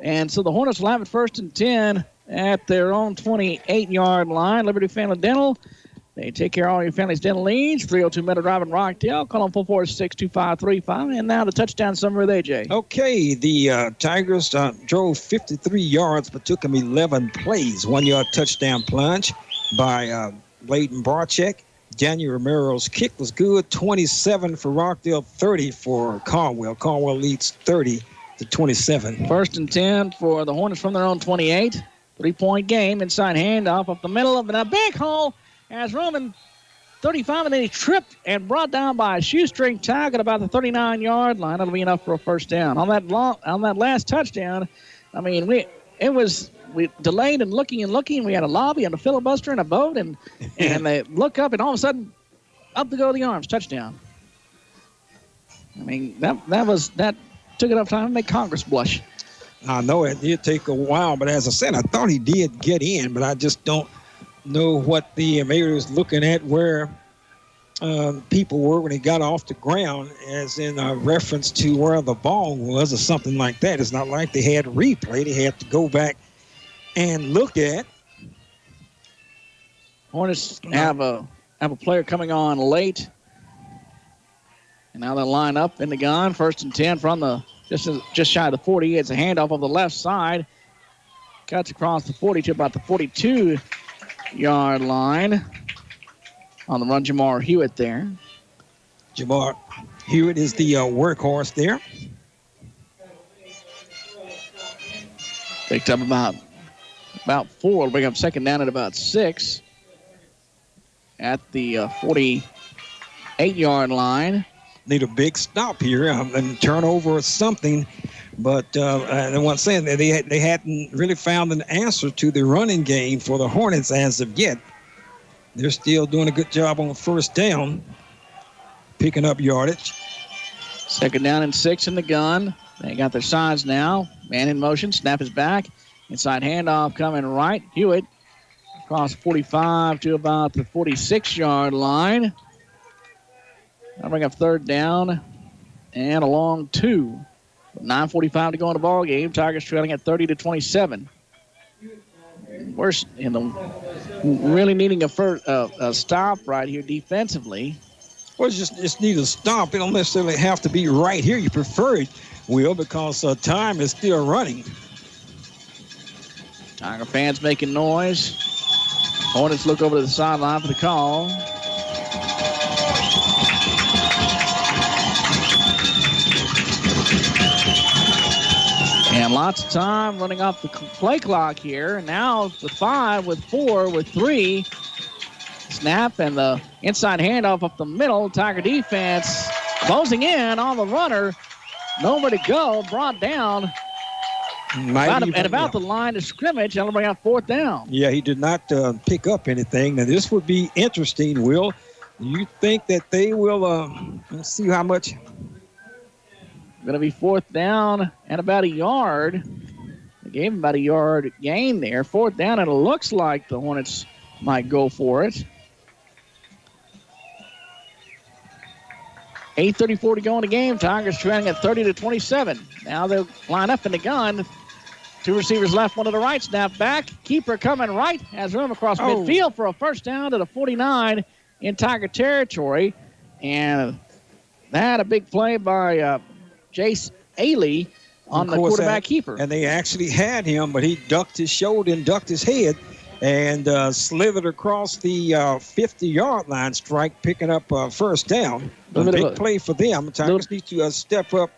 And so the Hornets will have it 1st and 10 at their own 28-yard line. Liberty Family Dental, they take care of all your family's dental needs. 302 Meadow Drive in Rockdale. Call them 446-2535. And now the touchdown summary with AJ. Okay, the Tigers drove 53 yards but took them 11 plays. 1-yard touchdown plunge by Bladen Barczyk. Daniel Romero's kick was good. 27 for Rockdale, 30 for Caldwell. Caldwell leads 30-27. 1st and 10 for the Hornets from their own 28. 3-point game. Inside handoff up the middle of a big hole as Roman 35, and then he tripped and brought down by a shoestring tag at about the 39-yard line. That'll be enough for a first down. On that last touchdown, I mean, we delayed and looking. We had a lobby and a filibuster and a boat, and they look up, and all of a sudden, up to go the arms, touchdown. I mean, that took enough time to make Congress blush. I know it did take a while, but as I said, I thought he did get in, but I just don't know what the mayor was looking at, where people were when he got off the ground, as in a reference to where the ball was or something like that. It's not like they had replay. They had to go back and look at. Hornets have a player coming on late. And now they'll line up in the gun. 1st and 10 from the just shy of the 40. It's a handoff on the left side. Cuts across the 40 to about the 42-yard line. On the run, Jamar Hewitt there. Jamar Hewitt is the workhorse there. Picked up about 4. Will bring up 2nd down at about 6. At the 48-yard line. Need a big stop here and turnover or something. But and once again, they hadn't really found an answer to the running game for the Hornets as of yet. They're still doing a good job on 1st down, picking up yardage. 2nd down and 6 in the gun. They got their sides now. Man in motion. Snap is back. Inside handoff coming right. Hewitt across 45 to about the 46-yard line. That'll bring up third down and a long 2. 9:45 to go in the ball game. Tigers trailing at 30-27. We're really needing a stop right here defensively. Well, just need a stop. It don't necessarily have to be right here. You prefer it, Will, because time is still running. Tiger fans making noise. Hornets look over to the sideline for the call. And lots of time running off the play clock here. Now with 5, with 4, with 3. Snap and the inside handoff up the middle. Tiger defense closing in on the runner. Nowhere to go. Brought down about the line of scrimmage. That'll bring out fourth down. Yeah, he did not pick up anything. Now, this would be interesting, Will. You think that they will, let's see how much. Going to be fourth down and about a yard. They gave him about a yard gain there. Fourth down, and it looks like the Hornets might go for it. 8:34 to go in the game. Tigers trailing at 30-27. Now they'll line up in the gun. 2 receivers left, 1 to the right. Snap back. Keeper coming right. Has room across midfield for a first down to the 49 in Tiger territory. And that a big play by Jace Ailey on the quarterback keeper. And they actually had him, but he ducked his shoulder and ducked his head and slithered across the 50-yard line strike, picking up first down. A big play for them. Tigers need to step up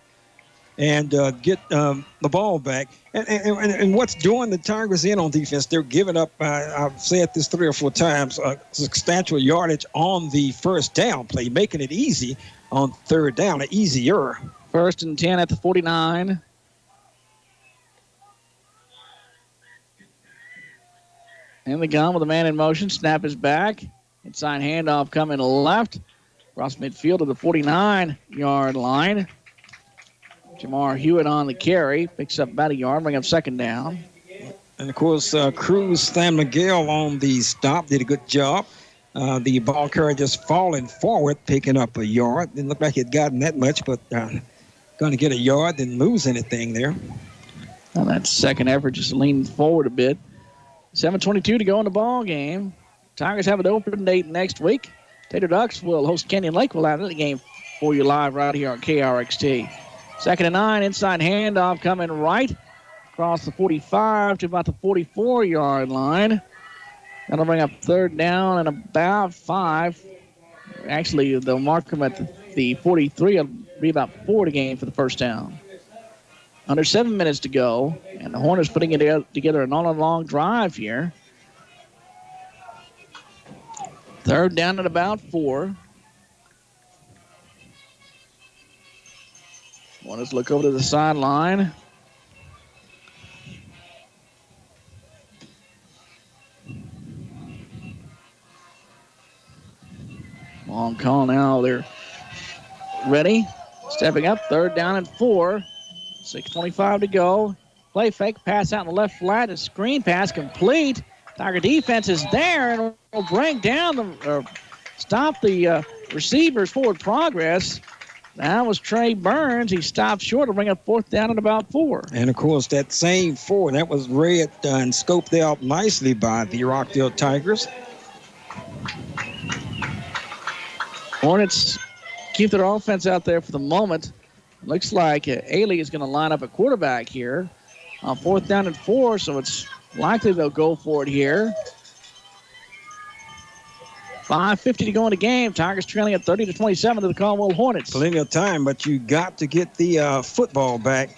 and get the ball back. And what's doing the Tigers in on defense, they're giving up, I've said this 3 or 4 times, substantial yardage on the first down play, making it easy on third down, easier. First and 10 at the 49. In the gun with a man in motion. Snap is back. Inside handoff coming left. Across midfield to the 49-yard line. Jamar Hewitt on the carry. Picks up about a yard. Bring up second down. And, of course, Cruz San Miguel on the stop. Did a good job. The ball carrier just falling forward, picking up a yard. Didn't look like he'd gotten that much, but going to get a yard, didn't lose anything there. Well, that second effort just leaned forward a bit. 7:22 to go in the ball game. Tigers have an open date next week. Tater Ducks will host Kenyon Lake. We'll have the game for you live right here on KRXT. Second and 9, inside handoff coming right across the 45 to about the 44-yard line. That'll bring up third down and about 5. Actually, they'll mark them at the 43. It'll be about 4 to gain for the first down. Under 7 minutes to go, and the Hornets putting it together an all-along drive here. Third down at about 4. Hornets look over to the sideline. Long call now. They're ready. Stepping up. Third down and 4. 6:25 to go. Play fake. Pass out in the left flat. A screen pass complete. Tiger defense is there and will bring down stop the receiver's forward progress. That was Trey Burns. He stopped short to bring up fourth down at about 4. And, of course, that same 4, that was read and scoped out nicely by the Rockdale Tigers. Hornets keep their offense out there for the moment. Looks like Ailey is going to line up at quarterback here on fourth down and 4, so it's likely they'll go for it here. 5:50 to go in the game. Tigers trailing at 30-27 to the Caldwell Hornets. Plenty of time, but you got to get the football back.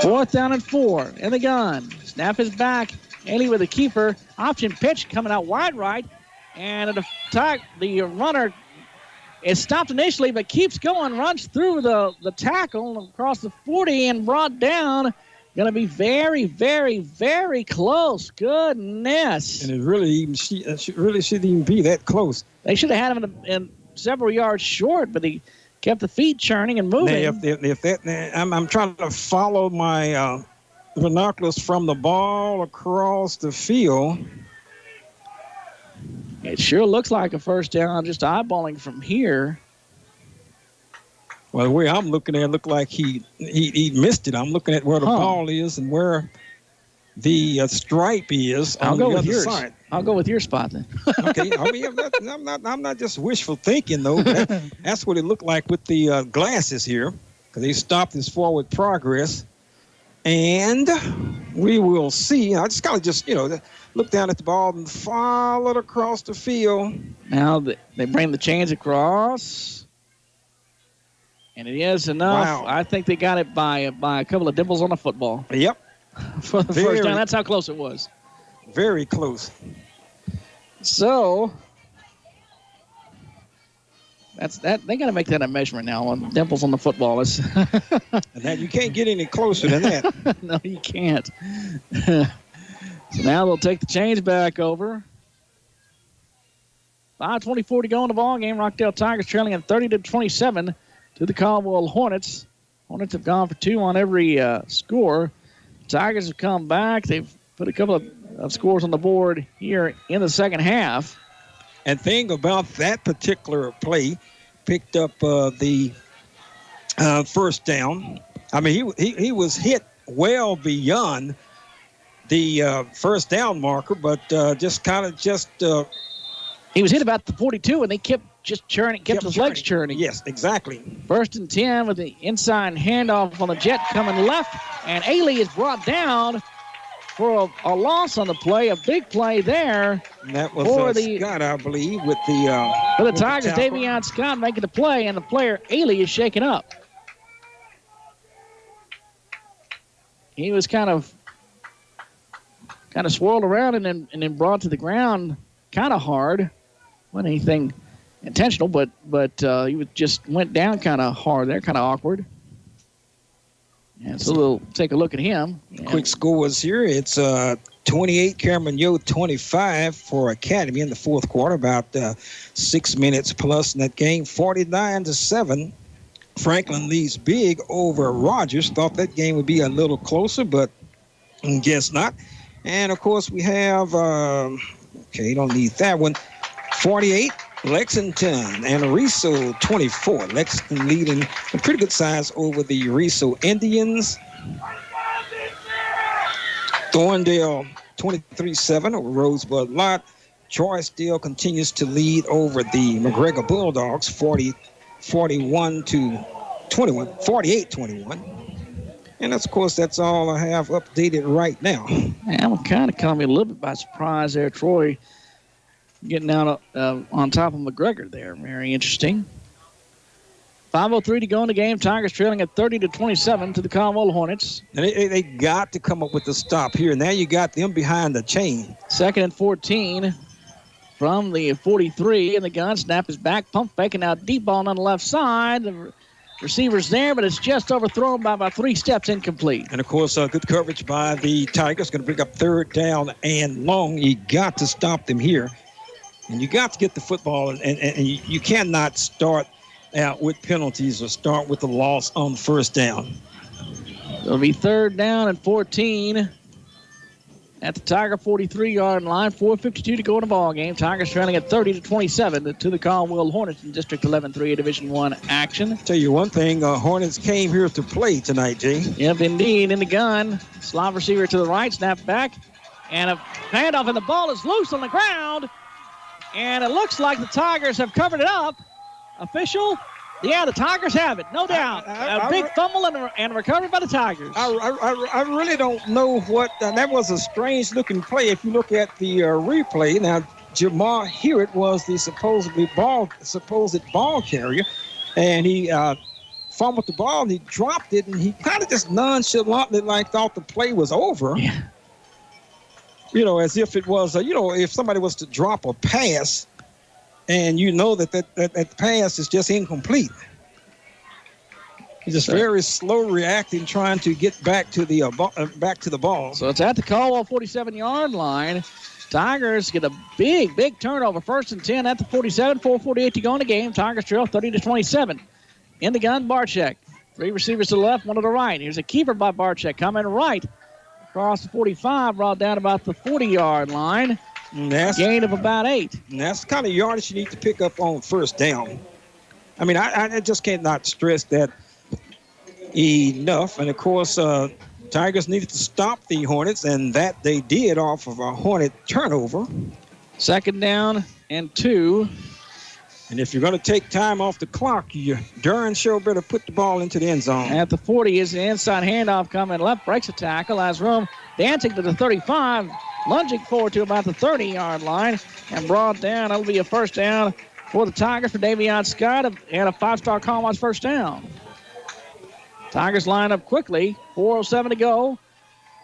Fourth down and 4 in the gun. Snap is back. Ailey with a keeper. Option pitch coming out wide right. And the runner is stopped initially, but keeps going, runs through the tackle across the 40 and brought down. Going to be very, very, very close. Goodness. And it really shouldn't even be that close. They should have had him in several yards short, but he kept the feet churning and moving. Now, I'm trying to follow my binoculars from the ball across the field. It sure looks like a first down, just eyeballing from here. Well, the way I'm looking at it, looked like he missed it. I'm looking at where the ball is and where the stripe is on the other side. I'll go with your spot then. Okay. I mean, I'm not just wishful thinking, though. That's what it looked like with the glasses here, because they stopped his forward progress. And we will see. I just kind of look down at the ball and follow it across the field. Now they bring the chains across. And it is enough. Wow. I think they got it by a couple of dimples on the football. Yep. For the first down. That's how close it was. Very close. So they got to make that a measurement now on dimples on the football. And that you can't get any closer than that. No, you can't. So now they'll take the chains back over. 5:24 to go in the ball game. Rockdale Tigers trailing at 30-27 to the Caldwell Hornets. Hornets have gone for 2 on every score. Tigers have come back. They've put a couple of scores on the board here in the second half. And thing about that particular play, picked up the first down. I mean, he was hit well beyond the first down marker, but he was hit about the 42, and they kept just churning, kept his legs churning. Yes, exactly. 1st and 10 with the inside handoff on the jet coming left, and Ailey is brought down for a loss on the play, a big play there. And that was Scott, I believe, with the for the Tigers. Davion Scott making the play, and the player Ailey is shaken up. He was kind of swirled around and then brought to the ground kind of hard. Wasn't anything intentional, but he just went down kind of hard there, kind of awkward. And so we'll take a look at him. Quick scores here. It's 28, Cameron Yo 25 for Academy in the fourth quarter. About 6 minutes plus in that game. 49-7. Franklin leads big over Rogers. Thought that game would be a little closer, but guess not. And, of course, we have, don't need that one. 48, Lexington, and Ariso 24. Lexington leading a pretty good size over the Ariso Indians. Thorndale 23-7 over Rosebud Lot. Troy continues to lead over the McGregor Bulldogs 48-21. And, of course, that's all I have updated right now. Yeah, it kind of caught me a little bit by surprise there. Troy getting out on top of McGregor there. Very interesting. 5:03 to go in the game. Tigers trailing at 30-27 to the Caldwell Hornets. And they got to come up with a stop here. Now you got them behind the chain. 2nd and 14 from the 43. And the gun snap is back. Pump faking out deep ball on the left side. The receiver's there, but it's just overthrown by about 3 steps, incomplete. And, of course, good coverage by the Tigers. Going to bring up 3rd down and long. You got to stop them here. And you got to get the football, and you cannot start out with penalties or start with a loss on 1st down. It'll be 3rd down and 14 at the Tiger 43-yard line. 4:52 to go in the ball game. Tigers trailing at 30-27 to the Caldwell Hornets in District 11-3 Division I action. Tell you one thing, Hornets came here to play tonight, Jay. Yep, indeed. In the gun, slot receiver to the right, snap back, and a handoff, and the ball is loose on the ground. And it looks like the Tigers have covered it up. Official? Yeah, the Tigers have it, no doubt. A big fumble and recovery by the Tigers. I really don't know what that was. A strange-looking play. If you look at the replay, now Jamar Hewitt was the supposed ball carrier, and he fumbled the ball and he dropped it, and he kind of just nonchalantly thought the play was over. Yeah. As if it was, if somebody was to drop a pass and that pass is just incomplete. He's just very slow reacting, trying to get back to the ball. So it's at the Caldwell 47-yard line. Tigers get a big turnover. 1st and 10 at the 47, 4:48 to go in the game. Tigers trail 30-27. In the gun, Barczyk. 3 receivers to the left, 1 to the right. Here's a keeper by Barczyk coming right. across the 45, brought down about the 40-yard line. Gain of about 8. And that's the kind of yardage you need to pick up on first down. I mean, I just cannot stress that enough. And, of course, Tigers needed to stop the Hornets, and that they did off of a Hornet turnover. 2nd down and 2. And if you're going to take time off the clock, you darn sure better put the ball into the end zone. At the 40 is the inside handoff coming left, breaks a tackle, has room, dancing to the 35, lunging forward to about the 30-yard line, and brought down. It'll be a first down for the Tigers for Davion Scott, and a 5-star Commonwealth first down. Tigers line up quickly, 4:07 to go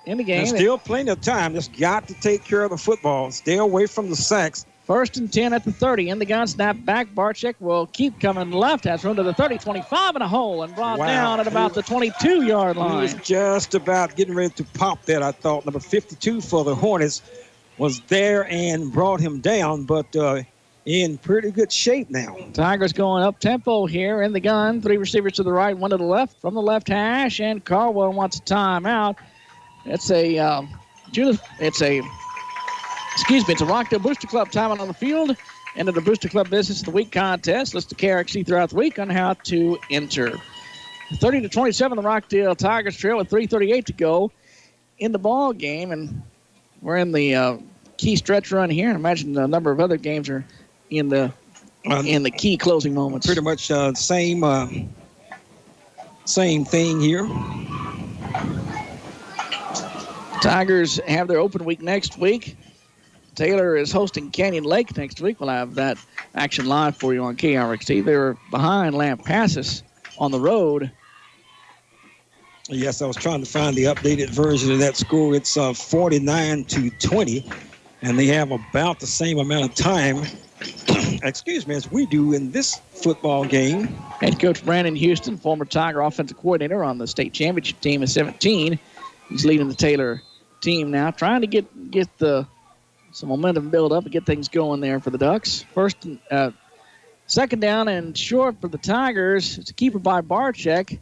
in the game. There's still plenty of time. Just got to take care of the football. Stay away from the sacks. 1st and 10 at the 30. In the gun, snap back. Barczyk will keep coming left. Has room to the 30, 25 and a hole, and brought down at about the 22-yard line. He was just about getting ready to pop that, I thought. Number 52 for the Hornets was there and brought him down, but in pretty good shape now. Tigers going up tempo here in the gun. 3 receivers to the right, 1 to the left. From the left hash, and Caldwell wants a timeout. It's a Rockdale Booster Club timeout on the field. End of the Booster Club Business of the Week contest. List the KRXC throughout the week on how to enter. 30-27, the Rockdale Tigers trail with 3:38 to go in the ball game, and we're in the key stretch run here. And imagine a number of other games are in the key closing moments. Pretty much same thing here. Tigers have their open week next week. Taylor is hosting Canyon Lake next week. We'll have that action live for you on KRXT. They're behind Lampasas on the road. Yes, I was trying to find the updated version of that score. It's 49-20, and they have about the same amount of time, as we do in this football game. Head coach Brandon Houston, former Tiger offensive coordinator on the state championship team at 17. He's leading the Taylor team now, trying to get some momentum build up and get things going there for the Ducks. 2nd down and short for the Tigers. It's a keeper by Barczyk.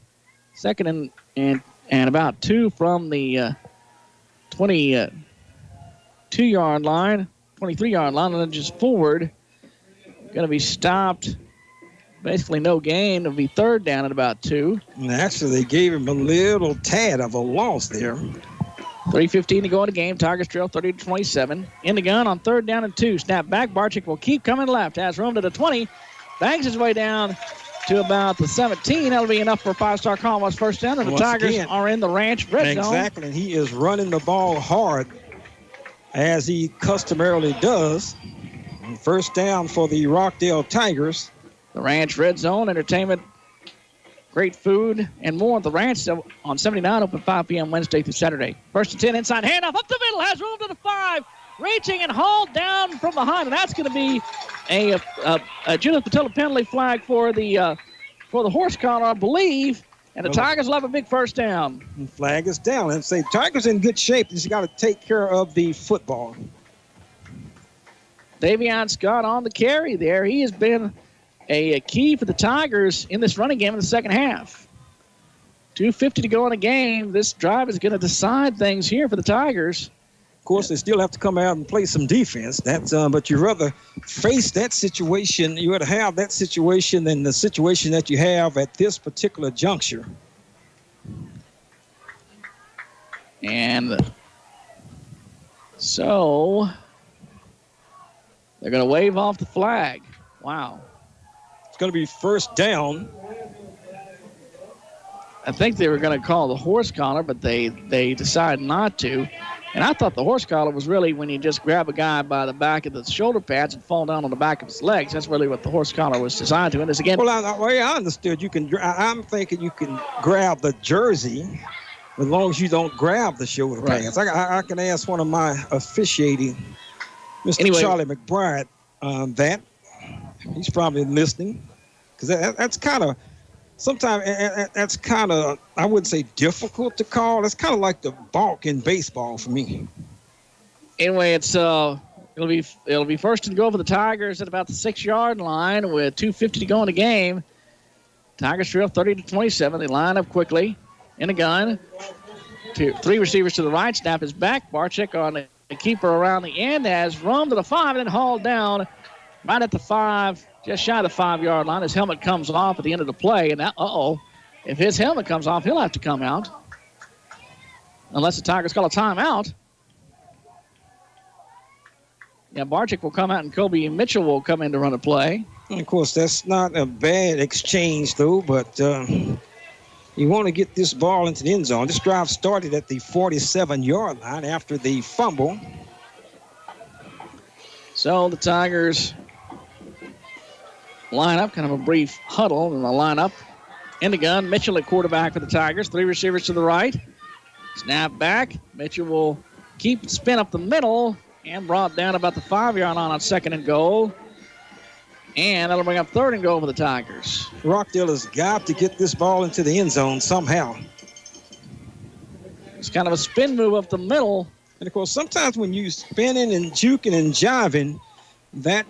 2nd and about 2 from the 22-yard line, 23-yard line, and then just forward. Going to be stopped. Basically no gain. It'll be 3rd down at about 2. And actually, they gave him a little tad of a loss there. 3:15 to go in the game. Tigers trail 30-27. In the gun on 3rd down and 2. Snap back. Barczyk will keep coming left. Has room to the 20. Bangs his way down to about the 17. That'll be enough for a 5-star Commonwealth first down. And the Tigers are in the Ranch red zone. Exactly. And he is running the ball hard, as he customarily does. And 1st down for the Rockdale Tigers. The Ranch red zone. Entertainment, great food, and more at the Ranch on 79, open 5 p.m. Wednesday through Saturday. 1st and 10, inside handoff, up the middle, has room to the 5, reaching and hauled down from behind, and that's going to be a Judith Patella penalty flag for the horse collar, I believe, and the Tigers will have a big first down. The flag is down, and say Tigers in good shape. He's got to take care of the football. Davion Scott on the carry there. He has been a key for the Tigers in this running game in the second half. 2:50 to go in the game. This drive is going to decide things here for the Tigers. Of course, they still have to come out and play some defense. But you'd rather face that situation. You would have that situation than the situation that you have at this particular juncture. And so they're going to wave off the flag. Wow. It's going to be first down. I think they were going to call the horse collar, but they decided not to. And I thought the horse collar was really when you just grab a guy by the back of the shoulder pads and fall down on the back of his legs. That's really what the horse collar was designed to. And it's again. Well, I understood. I'm thinking you can grab the jersey as long as you don't grab the shoulder pads. I can ask one of my officiating, Mr. Charlie McBride, that. He's probably listening, because that's kind of sometimes that's kind of, I wouldn't say difficult to call. It's kind of like the balk in baseball for me. Anyway, it'll be first and goal for the Tigers at about the 6-yard line with 2:50 to go in the game. Tigers trail 30-27. They line up quickly in a gun. Three receivers to the right. Snap is back. Barczyk on the keeper around the end. Has room to the 5 and then hauled down right at the 5, just shy of the 5-yard line. His helmet comes off at the end of the play. And now, if his helmet comes off, he'll have to come out. Unless the Tigers call a timeout. Yeah, Barczyk will come out and Kobe Mitchell will come in to run a play. And of course, that's not a bad exchange, though, but you want to get this ball into the end zone. This drive started at the 47-yard line after the fumble. So the Tigers line up, kind of a brief huddle in the lineup. In the gun, Mitchell at quarterback for the Tigers. 3 receivers to the right. Snap back. Mitchell will keep spin up the middle and brought down about the 5-yard line on 2nd and goal. And that'll bring up 3rd and goal for the Tigers. Rockdale has got to get this ball into the end zone somehow. It's kind of a spin move up the middle. And, of course, sometimes when you're spinning and juking and jiving, that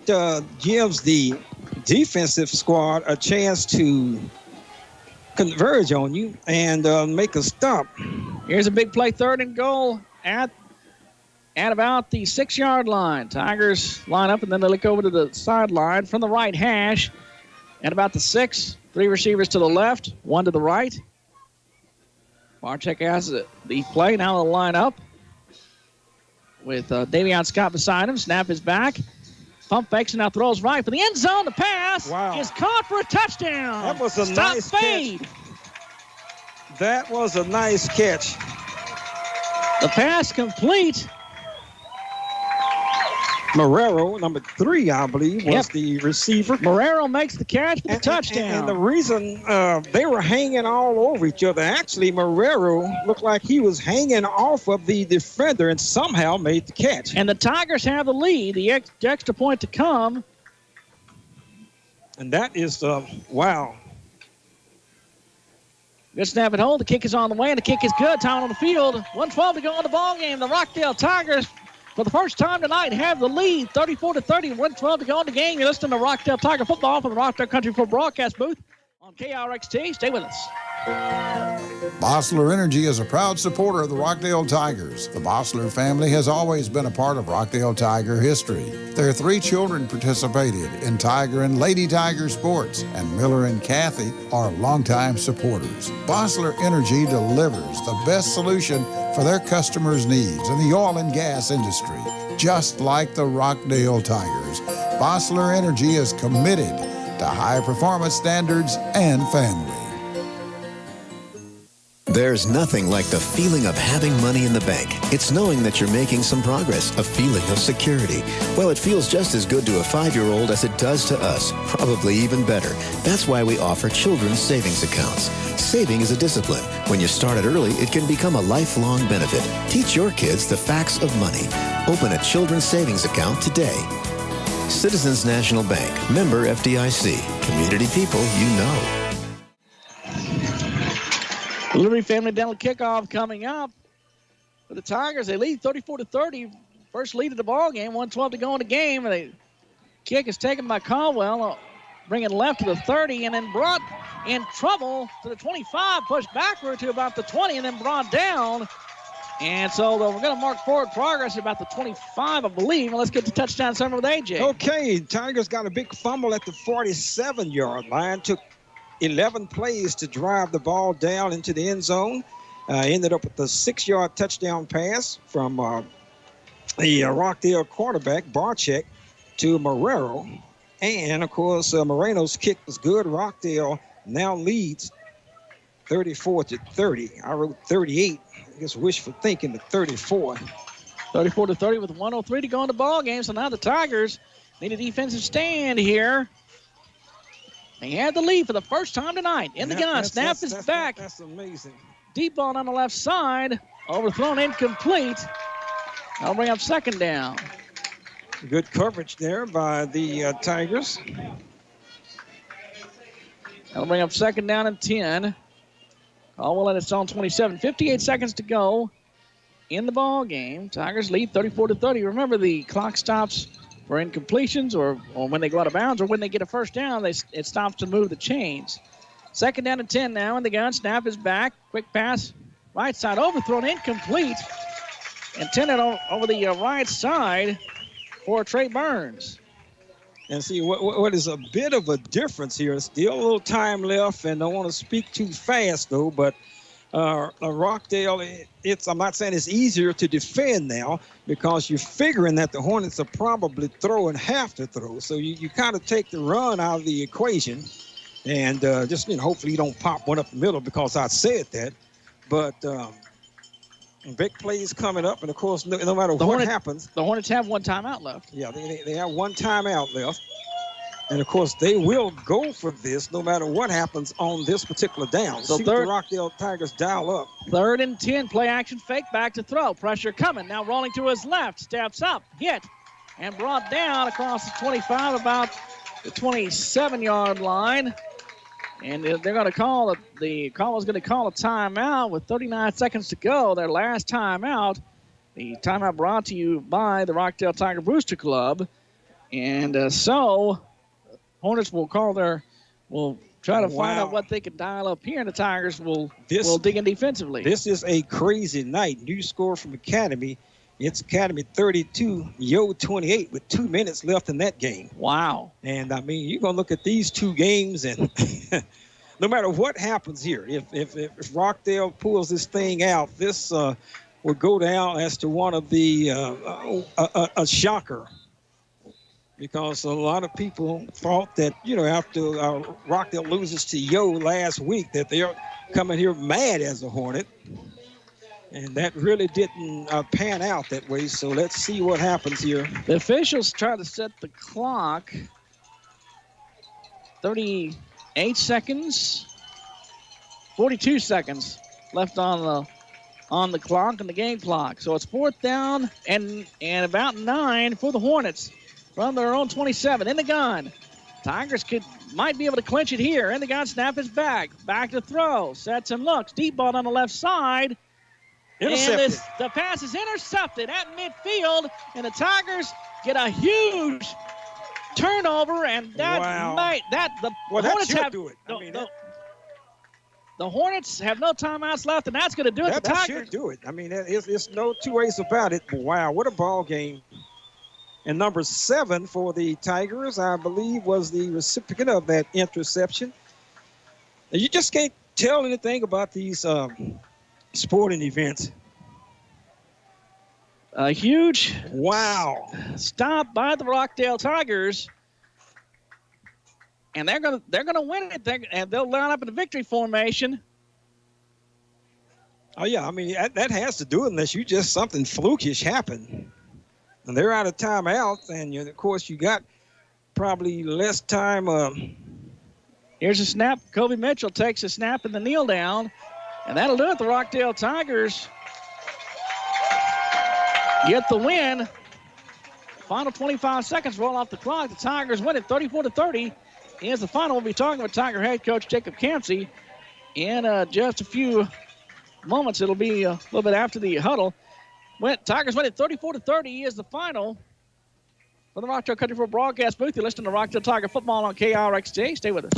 gives the defensive squad a chance to converge on you and make a stop. Here's a big play, 3rd and goal at about the 6-yard line. Tigers line up, and then they look over to the sideline from the right hash. At about the 6, 3 receivers to the left, 1 to the right. Barczyk has the play. Now they'll line up with Davion Scott beside him. Snap is back. Pump fakes and now throws right for the end zone. The pass is caught for a touchdown. That was a nice fade. Catch. That was a nice catch. The pass complete. Marrero, number 3, I believe, was the receiver. Marrero makes the catch for the touchdown. And the reason they were hanging all over each other, actually, Marrero looked like he was hanging off of the defender and somehow made the catch. And the Tigers have the lead, the extra point to come. And that is, wow. Good snap and hold. The kick is on the way, and the kick is good. Time on the field. 1:12 to go in the ball game. The Rockdale Tigers, for the first time tonight, have the lead, 34-30, 1:12 to go in the game. You're listening to Rockdale Tiger football from the Rockdale Country Club broadcast booth on KRXT. Stay with us. Bossler Energy is a proud supporter of the Rockdale Tigers. The Bossler family has always been a part of Rockdale Tiger history. Their 3 children participated in Tiger and Lady Tiger sports, and Miller and Kathy are longtime supporters. Bossler Energy delivers the best solution for their customers' needs in the oil and gas industry. Just like the Rockdale Tigers, Bossler Energy is committed to high performance standards and family. There's nothing like the feeling of having money in the bank. It's knowing that you're making some progress, a feeling of security. Well, it feels just as good to a 5-year-old as it does to us, probably even better. That's why we offer children's savings accounts. Saving is a discipline. When you start it early, it can become a lifelong benefit. Teach your kids the facts of money. Open a children's savings account today. Citizens National Bank, member FDIC. Community people you know. Liberty Family Dental kickoff coming up for the Tigers. They lead 34-30. First lead of the ball game. 1:12 to go in the game. And the kick is taken by Caldwell, bringing left to the 30, and then brought in trouble to the 25, pushed backward to about the 20, and then brought down. And so we're going to mark forward progress at about the 25, I believe. And let's get the touchdown summary with AJ. Okay, Tigers got a big fumble at the 47-yard line. Took 11 plays to drive the ball down into the end zone. Ended up with a 6-yard touchdown pass from the Rockdale quarterback, Barczyk, to Marrero. And, of course, Moreno's kick was good. Rockdale now leads 34-30. I wrote 38. I guess wishful thinking to 34. 34-30 with 1:03 to go in the ball game. So now the Tigers need a defensive stand here. They had the lead for the first time tonight. In the gun, snap is back. That's amazing. Deep ball on the left side. Overthrown, incomplete. That'll bring up 2nd down. Good coverage there by the Tigers. That'll bring up 2nd down and 10. Caldwell at its own 27. 58 seconds to go in the ball game. Tigers lead 34-30. Remember, the clock stops for incompletions or when they go out of bounds or when they get a first down, it stops to move the chains. 2nd down and 10 now in the gun. Snap is back. Quick pass Right side overthrown, incomplete. Intended over the right side for Trey Burns. And see, what is a bit of a difference here, still a little time left, and don't want to speak too fast, though, but Rockdale, I'm not saying it's easier to defend now because you're figuring that the Hornets are probably throwing half to throw. So you kind of take the run out of the equation and just, hopefully you don't pop one up the middle because I said that. But big plays coming up, and, of course, no matter what happens. The Hornets have one timeout left. Yeah, they have one timeout left. And, of course, they will go for this no matter what happens on this particular down. So see what the Rockdale Tigers dial up. 3rd and 10, play action fake, back to throw. Pressure coming, now rolling to his left, steps up, hit, and brought down across the 25, about the 27-yard line. And they're going to call it. The call is going to call a timeout with 39 seconds to go. Their last timeout. The timeout brought to you by the Rockdale Tiger Booster Club. And so Hornets will try to find out what they can dial up here, and the Tigers will dig in defensively. This is a crazy night. New score from Academy. It's Academy 32, Yo 28 with 2 minutes left in that game. Wow. And, I mean, you're going to look at these two games, and no matter what happens here, if Rockdale pulls this thing out, this will go down as to one of the a shocker. Because a lot of people thought that, after Rockdale loses to Yo last week, that they're coming here mad as a Hornet. And that really didn't pan out that way, so let's see what happens here. The officials try to set the clock. 38 seconds. 42 seconds left on the clock and the game clock. So it's 4th down and about 9 for the Hornets from their own 27 in the gun. Tigers might be able to clinch it here. In the gun, snap is back to throw. Sets and looks. Deep ball on the left side. Intercepted. And the pass is intercepted at midfield, and the Tigers get a huge turnover, and that Hornets should do it. The Hornets have no timeouts left, and that's going to do it. The That Tigers should do it. I mean, it's no two ways about it. But wow, what a ball game! And number 7 for the Tigers, I believe, was the recipient of that interception. And you just can't tell anything about these sporting events. A huge stop by the Rockdale Tigers, and they're gonna win it. And they'll line up in the victory formation. Oh yeah, I mean that has to do it unless something flukish happened, and they're out of timeouts, and of course you got probably less time. Here's a snap. Kobe Mitchell takes a snap in the kneel down. And that'll do it. The Rockdale Tigers get the win. Final 25 seconds roll off the clock. The Tigers win it 34-30. Here's the final. We'll be talking with Tiger head coach Jacob Campsey in just a few moments. It'll be a little bit after the huddle. Tigers win it 34-30 is the final. For the Rockdale Country Club broadcast booth, you're listening to Rockdale Tiger football on KRXJ. Stay with us.